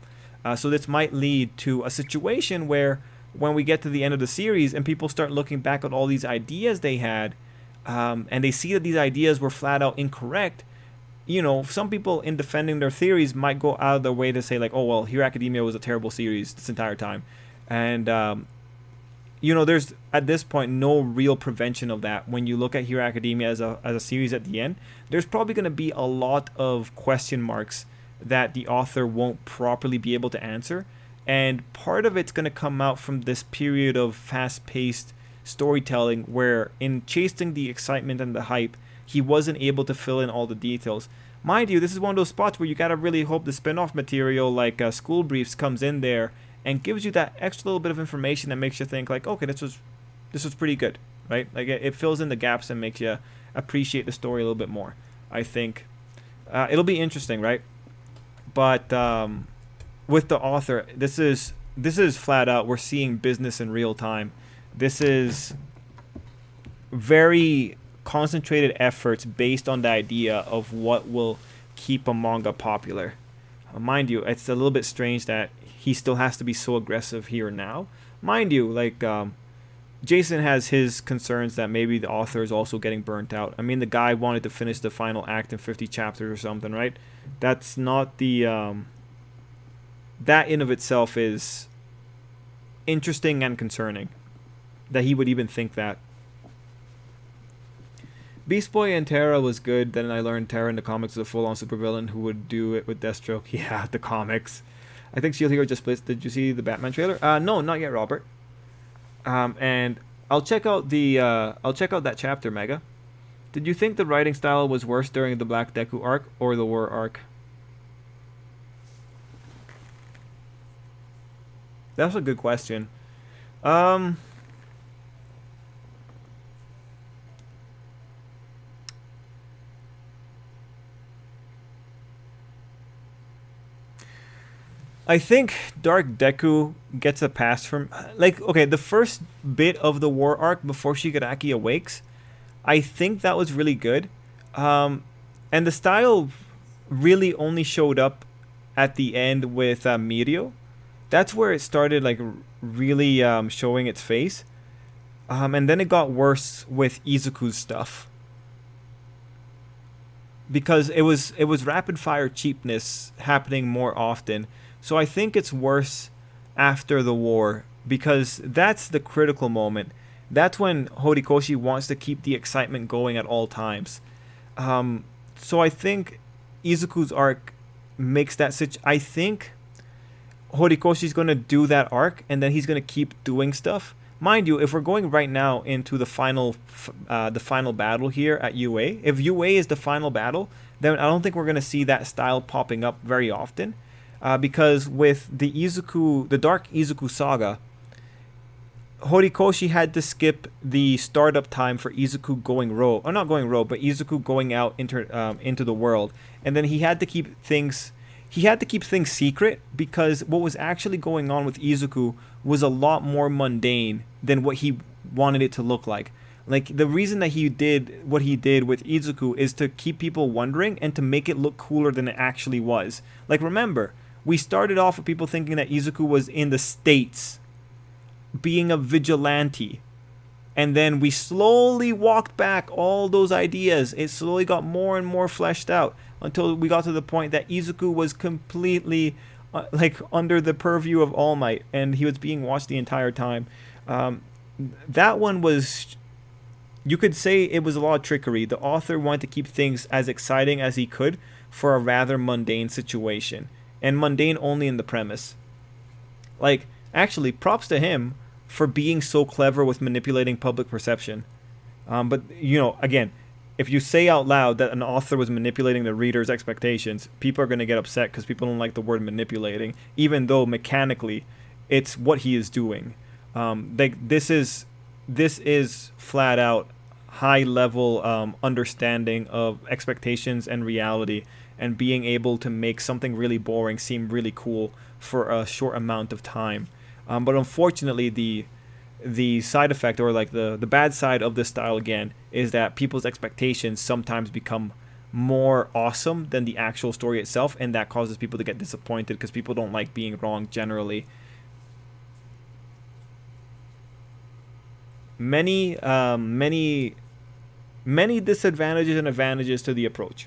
So this might lead to a situation where when we get to the end of the series and people start looking back at all these ideas they had, and they see that these ideas were flat out incorrect, you know, some people in defending their theories might go out of their way to say like, oh, well, Hero Academia was a terrible series this entire time. And, you know, there's at this point no real prevention of that. When you look at Hero Academia as a series at the end, there's probably going to be a lot of question marks that the author won't properly be able to answer. And part of it's going to come out from this period of fast-paced storytelling where in chasing the excitement and the hype, he wasn't able to fill in all the details. Mind you, this is one of those spots where you gotta really hope the spin-off material like School Briefs comes in there and gives you that extra little bit of information that makes you think like, okay, this was this was pretty good, right? Like it fills in the gaps and makes you appreciate the story a little bit more. I think it'll be interesting, right? But with the author, this is flat out, we're seeing business in real time. This is very concentrated efforts based on the idea of what will keep a manga popular. Mind you, it's a little bit strange that he still has to be so aggressive here now. Mind you, like Jason has his concerns that maybe the author is also getting burnt out. I mean, the guy wanted to finish the final act in 50 chapters or something, right? That's not the that in of itself is interesting and concerning that he would even think that. Beast Boy and Terra was good. Then I learned Terra in the comics was a full-on supervillain who would do it with Deathstroke. Yeah, the comics. I think Shield Hero just splits. Did you see the Batman trailer? No, not yet, Robert. And I'll check out that chapter, Mega. Did you think the writing style was worse during the Black Deku arc or the War arc? That's a good question. I think Dark Deku gets a pass from, like, okay, the first bit of the War arc before Shigaraki awakes, I think that was really good. And the style really only showed up at the end with Mirio. That's where it started, like, really showing its face. And then it got worse with Izuku's stuff. Because it was rapid fire cheapness happening more often. So I think it's worse after the war, because that's the critical moment. That's when Horikoshi wants to keep the excitement going at all times. So I think Izuku's arc makes that I think Horikoshi's going to do that arc, and then he's going to keep doing stuff. Mind you, if we're going right now into the final battle here at UA, if UA is the final battle, then I don't think we're going to see that style popping up very often. Because with the Dark Izuku saga, Horikoshi had to skip the startup time for Izuku going rogue, or not going rogue, but Izuku going out into the world, and then he had to keep things secret, because what was actually going on with Izuku was a lot more mundane than what he wanted it to look like. Like, the reason that he did what he did with Izuku is to keep people wondering and to make it look cooler than it actually was. Like, remember, we started off with people thinking that Izuku was in the States, being a vigilante. And then we slowly walked back all those ideas. It slowly got more and more fleshed out until we got to the point that Izuku was completely like under the purview of All Might, and he was being watched the entire time. That one was, you could say it was a lot of trickery. The author wanted to keep things as exciting as he could for a rather mundane situation. And mundane only in the premise. Like, actually, props to him for being so clever with manipulating public perception. But, you know, again, if you say out loud that an author was manipulating the reader's expectations, people are going to get upset because people don't like the word manipulating, even though mechanically it's what he is doing. Like, this is flat out high level understanding of expectations and reality, and being able to make something really boring seem really cool for a short amount of time. But unfortunately, the side effect, or like the bad side of this style again, is that people's expectations sometimes become more awesome than the actual story itself, and that causes people to get disappointed because people don't like being wrong generally. Many disadvantages and advantages to the approach.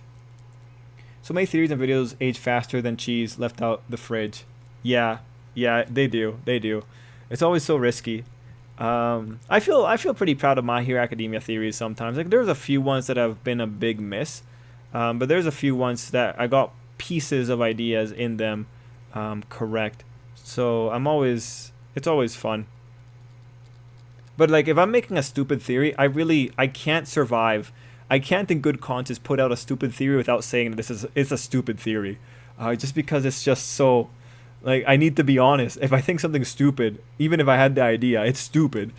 So many theories and videos age faster than cheese left out the fridge. Yeah, they do. It's always so risky. I feel pretty proud of My Hero Academia theories sometimes. Like, there's a few ones that have been a big miss, but there's a few ones that I got pieces of ideas in them correct. So it's always fun. But like, if I'm making a stupid theory, I can't survive. I can't in good conscience put out a stupid theory without saying that it's a stupid theory. Just because it's just so, like, I need to be honest. If I think something's stupid, even if I had the idea, it's stupid.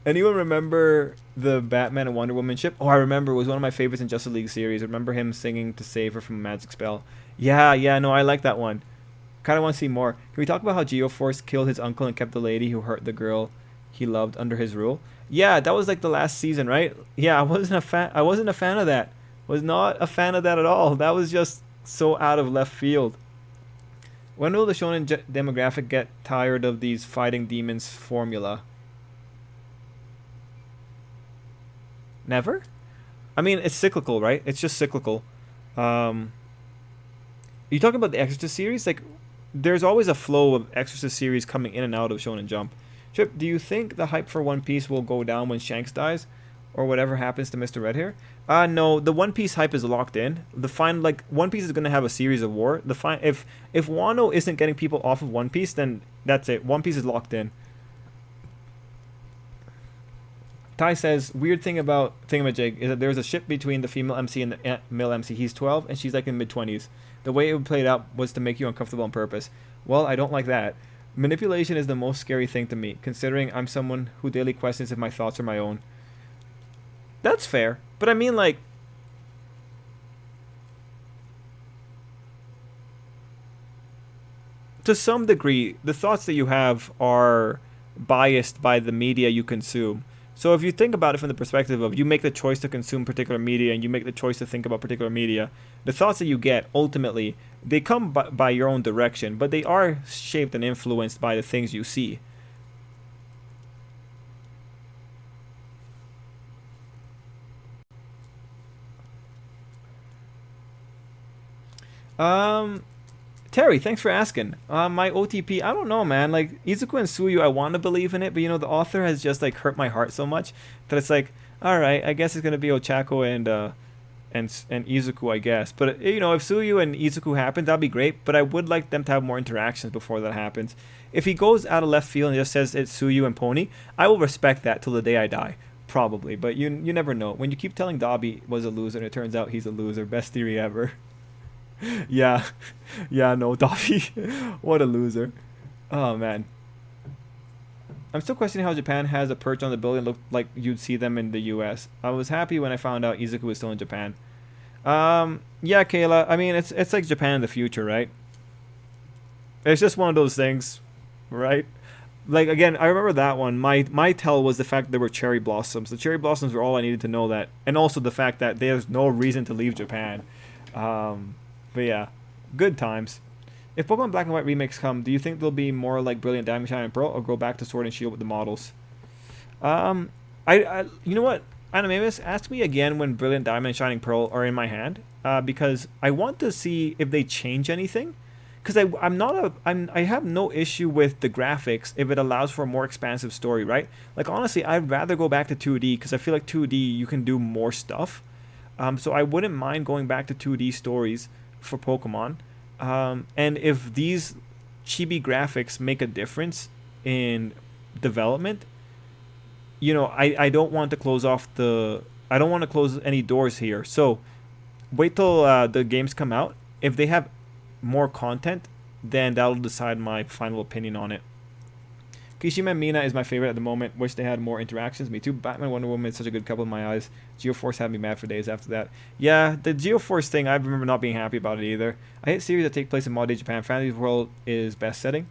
Anyone remember the Batman and Wonder Woman ship? Oh, I remember. It was one of my favorites in Justice League series. I remember him singing to save her from a magic spell. Yeah, no, I like that one. Kind of want to see more. Can we talk about how Geoforce killed his uncle and kept the lady who hurt the girl he loved under his rule? Yeah, that was like the last season, right? Yeah, I wasn't a fan of that. Was not a fan of that at all. That was just so out of left field. When will the shonen demographic get tired of these fighting demons formula? Never? I mean, it's cyclical, right? It's just cyclical. You talking about the Exorcist series? Like, there's always a flow of Exorcist series coming in and out of Shonen Jump. Trip, do you think the hype for One Piece will go down when Shanks dies? Or whatever happens to Mr. Red Hair? No, the One Piece hype is locked in. One Piece is gonna have a series of war. If Wano isn't getting people off of One Piece, then that's it. One Piece is locked in. Ty says, weird thing about Thingamajig is that there's a ship between the female MC and the male MC. He's 12 and she's like in mid-20s. The way it played out was to make you uncomfortable on purpose. Well, I don't like that. Manipulation is the most scary thing to me, considering I'm someone who daily questions if my thoughts are my own. That's fair. But I mean, like, to some degree, the thoughts that you have are biased by the media you consume. So if you think about it from the perspective of you make the choice to consume particular media and you make the choice to think about particular media, the thoughts that you get, ultimately, they come by your own direction, but they are shaped and influenced by the things you see. Terry, thanks for asking. My OTP, I don't know, man. Like, Izuku and Suyu, I want to believe in it, but, you know, the author has just, like, hurt my heart so much that it's like, alright, I guess it's going to be Ochako and Izuku, I guess. But, you know, if Suyu and Izuku happens, that'd be great, but I would like them to have more interactions before that happens. If he goes out of left field and just says it's Suyu and Pony, I will respect that till the day I die. Probably, but you never know. When you keep telling Dobby was a loser and it turns out he's a loser, best theory ever. Yeah, no, Dobby, what a loser. Oh, man. I'm still questioning how Japan has a perch on the building look like you'd see them in the US. I was happy when I found out Izuku was still in Japan. Yeah, Kayla, I mean, it's like Japan in the future, right? It's just one of those things, right? Like, again, I remember that one. My tell was the fact that there were cherry blossoms. The cherry blossoms were all I needed to know that. And also the fact that there's no reason to leave Japan. But yeah, good times. If Pokemon Black and White remakes come, do you think they'll be more like Brilliant Diamond, Shine, and Pearl, or go back to Sword and Shield with the models? I you know what, Animamus, ask me again when Brilliant Diamond and Shining Pearl are in my hand, because I want to see if they change anything. Because I have no issue with the graphics if it allows for a more expansive story, right? Like, honestly, I'd rather go back to 2D because I feel like 2D you can do more stuff. So I wouldn't mind going back to 2D stories for Pokemon. And if these chibi graphics make a difference in development, you know, I don't want to close I don't want to close any doors here. So wait till the games come out. If they have more content, then that'll decide my final opinion on it. Kishima and Mina is my favorite at the moment. Wish they had more interactions. Me too. Batman and Wonder Woman is such a good couple in my eyes. Geoforce had me mad for days after that. Yeah, the Geoforce thing, I remember not being happy about it either. I hate series that take place in modern day Japan. Fantasy World is best setting.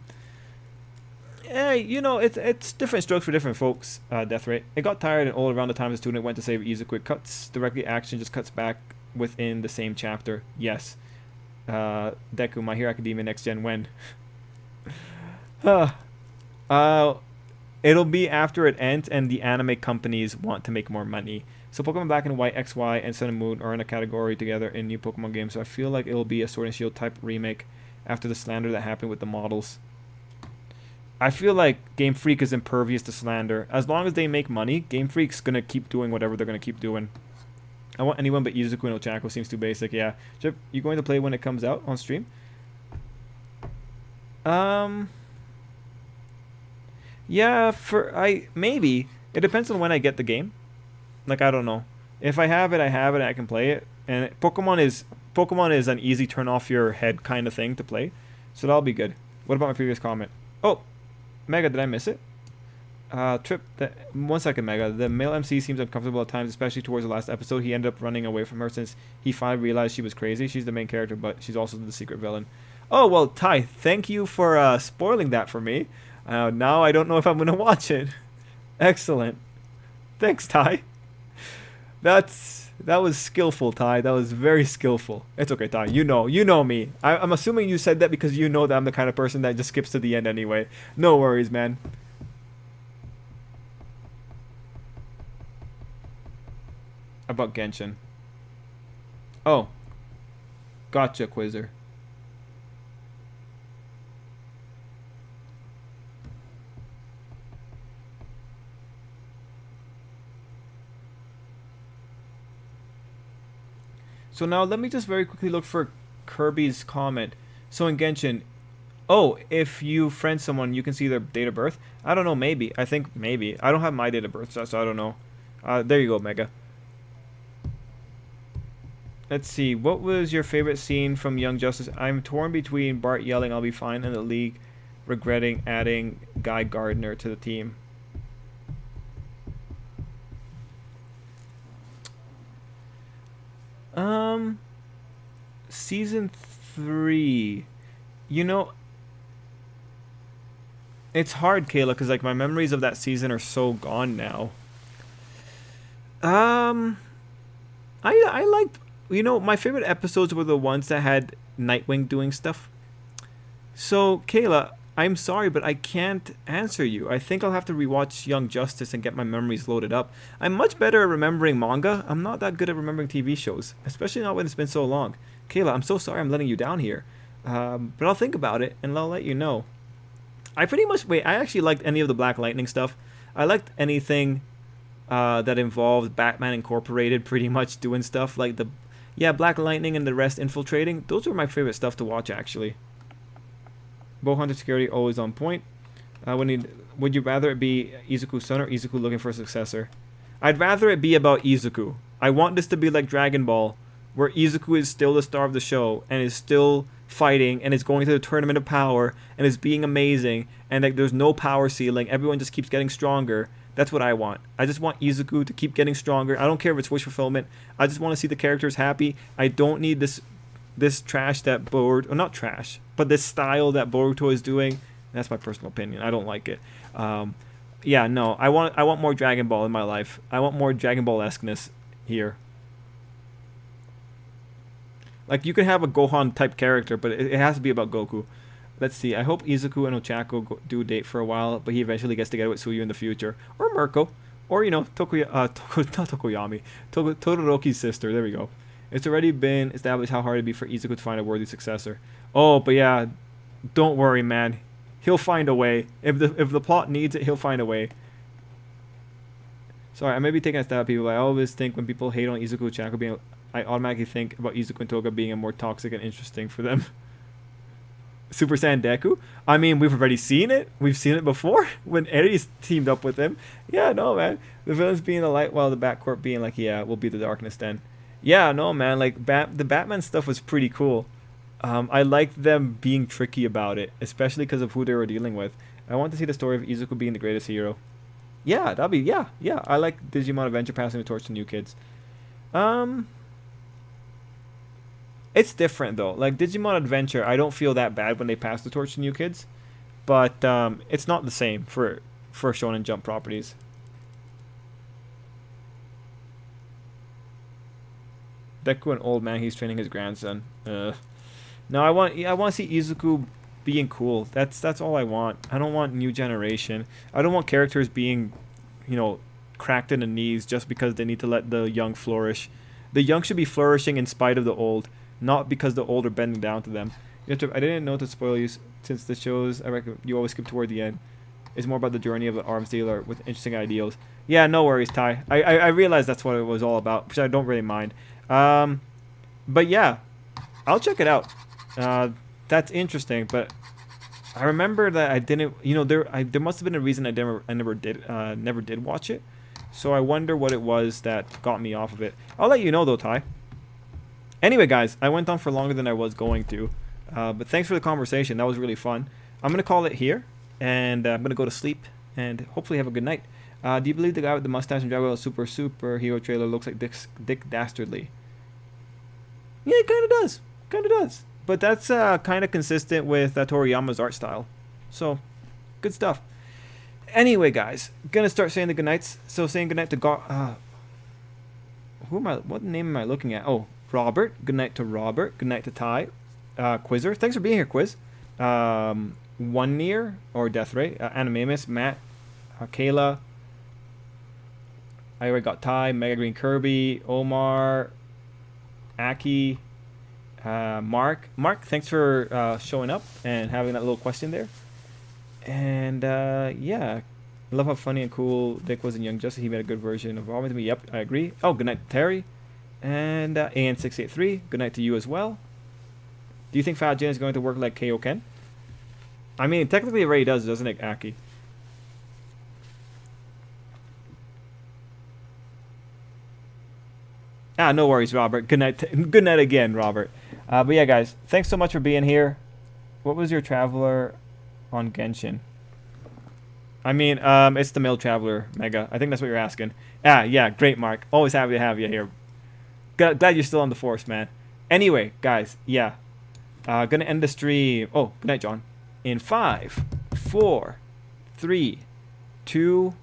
Yeah, you know, it's different strokes for different folks, Death Ray. It got tired and old around the time the student went to save Izuku. It cuts directly action, just cuts back within the same chapter. Yes. Deku, My Hero Academia Next Gen, when? It'll be after it ends and the anime companies want to make more money. So Pokemon Black and White, XY, and Sun and Moon are in a category together in new Pokemon games. So I feel like it'll be a Sword and Shield type remake after the slander that happened with the models. I feel like Game Freak is impervious to slander. As long as they make money, Game Freak's gonna keep doing whatever they're gonna keep doing. I want anyone but Izuku and Ochako. Seems too basic. Yeah. Chip, you going to play when it comes out on stream? Yeah, maybe. It depends on when I get the game. Like, I don't know. If I have it, I can play it. And Pokemon is an easy turn off your head kind of thing to play. So that'll be good. What about my previous comment? Oh, Mega, did I miss it? One second, Mega. The male MC seems uncomfortable at times, especially towards the last episode. He ended up running away from her since he finally realized she was crazy. She's the main character, but she's also the secret villain. Oh, well, Ty, thank you for spoiling that for me. Now I don't know if I'm going to watch it. Excellent. Thanks, Ty. That was skillful, Ty. That was very skillful. It's okay, Ty. You know me. I'm assuming you said that because you know that I'm the kind of person that just skips to the end anyway. No worries, man. About Genshin. Oh. Gotcha, Quizzer. So now let me just very quickly look for Kirby's comment. So in Genshin, oh, if you friend someone, you can see their date of birth. I don't know, maybe. I think maybe. I don't have my date of birth, so I don't know. There you go, Mega. Let's see. What was your favorite scene from Young Justice? I'm torn between Bart yelling "I'll be fine" and the League regretting adding Guy Gardner to the team. Season 3. You know, it's hard, Kayla, because like my memories of that season are so gone now. I liked, you know, my favorite episodes were the ones that had Nightwing doing stuff. So, Kayla, I'm sorry, but I can't answer you. I think I'll have to rewatch Young Justice and get my memories loaded up. I'm much better at remembering manga. I'm not that good at remembering TV shows, especially not when it's been so long. Kayla, I'm so sorry I'm letting you down here. But I'll think about it, and I'll let you know. I actually liked any of the Black Lightning stuff. I liked anything that involved Batman Incorporated pretty much doing stuff like Black Lightning and the rest infiltrating. Those were my favorite stuff to watch, actually. Bowhunter security always on point. Would you rather it be Izuku's son or Izuku looking for a successor? I'd rather it be about Izuku. I want this to be like Dragon Ball, where Izuku is still the star of the show and is still fighting and is going to the Tournament of Power and is being amazing and like there's no power ceiling. Everyone just keeps getting stronger. That's what I want. I just want Izuku to keep getting stronger. I don't care if it's wish fulfillment. I just want to see the characters happy. I don't need this trash that Boruto, or not trash, but this style that Boruto is doing. That's my personal opinion. I don't like it. Yeah, no. I want more Dragon Ball in my life. I want more Dragon Ball-esqueness here. Like, you can have a Gohan type character, but it has to be about Goku. Let's see. I hope Izuku and Ochako do date for a while, but he eventually gets together with Suyu in the future. Or Mirko. Or, you know, Todoroki's sister. There we go. It's already been established how hard it'd be for Izuku to find a worthy successor. Oh, but yeah, don't worry, man. He'll find a way. If the plot needs it, he'll find a way. Sorry, I may be taking a stab at people, but I always think when people hate on Izuku Ochako being... I automatically think about Izuku and Toga being more toxic and interesting for them. Super Saiyan Deku? I mean, we've already seen it. We've seen it before when Eddie's teamed up with him. Yeah, no, man. The villains being the light while the Backcourt being like, yeah, we'll be the darkness then. Yeah, no, man. Like, the Batman stuff was pretty cool. I liked them being tricky about it, especially because of who they were dealing with. I want to see the story of Izuku being the greatest hero. Yeah, that'd be, yeah. I like Digimon Adventure passing the torch to new kids. It's different though. Like Digimon Adventure, I don't feel that bad when they pass the torch to new kids, but it's not the same for Shonen Jump properties. Deku, an old man, he's training his grandson. No, I want to see Izuku being cool. That's all I want. I don't want new generation. I don't want characters being, you know, cracked in the knees just because they need to let the young flourish. The young should be flourishing in spite of the old. Not because the old are bending down to them. I didn't know to spoil you since the shows I reckon you always skip toward the end. It's more about the journey of the arms dealer with interesting ideals. Yeah, no worries, Ty. I realized that's what it was all about, which I don't really mind. But yeah, I'll check it out. That's interesting, but I remember that I didn't. You know, there must have been a reason I never did watch it. So I wonder what it was that got me off of it. I'll let you know though, Ty. Anyway, guys, I went on for longer than I was going to. But thanks for the conversation. That was really fun. I'm going to call it here. And I'm going to go to sleep. and hopefully have a good night. Do you believe the guy with the mustache and Dragon Ball superhero trailer looks like Dick Dastardly? Yeah, it kind of does. Kind of does. But that's kind of consistent with Toriyama's art style. So, good stuff. Anyway, guys, gonna start saying the goodnights. So, saying goodnight to who am I? What name am I looking at? Oh, Robert. Good night to Robert. Good night to Ty. Quizzer. Thanks for being here, Quiz. One Near or Death Ray. Animamus. Matt. Kayla. I already got Ty. Mega Green Kirby. Omar. Aki. Mark. Mark, thanks for showing up and having that little question there. And yeah. I love how funny and cool Dick was in Young Justice. He made a good version of Robin to me. Yep, I agree. Oh, good night to Terry. And AN683, good night to you as well. Do you think Fat Jin is going to work like Kaioken? I mean, technically it already does, doesn't it, Aki? No worries, Robert. Good night. Good night again, Robert. But yeah, guys, thanks so much for being here. What was your Traveler on Genshin? I mean, it's the Male Traveler, Mega. I think that's what you're asking. Yeah, great, Mark. Always happy to have you here. Glad you're still on the force, man. Anyway, guys, yeah. Gonna end the stream. Oh, good night, John. In 5, 4, 3, 2,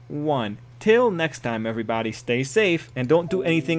1. Till next time, everybody, stay safe and don't do anything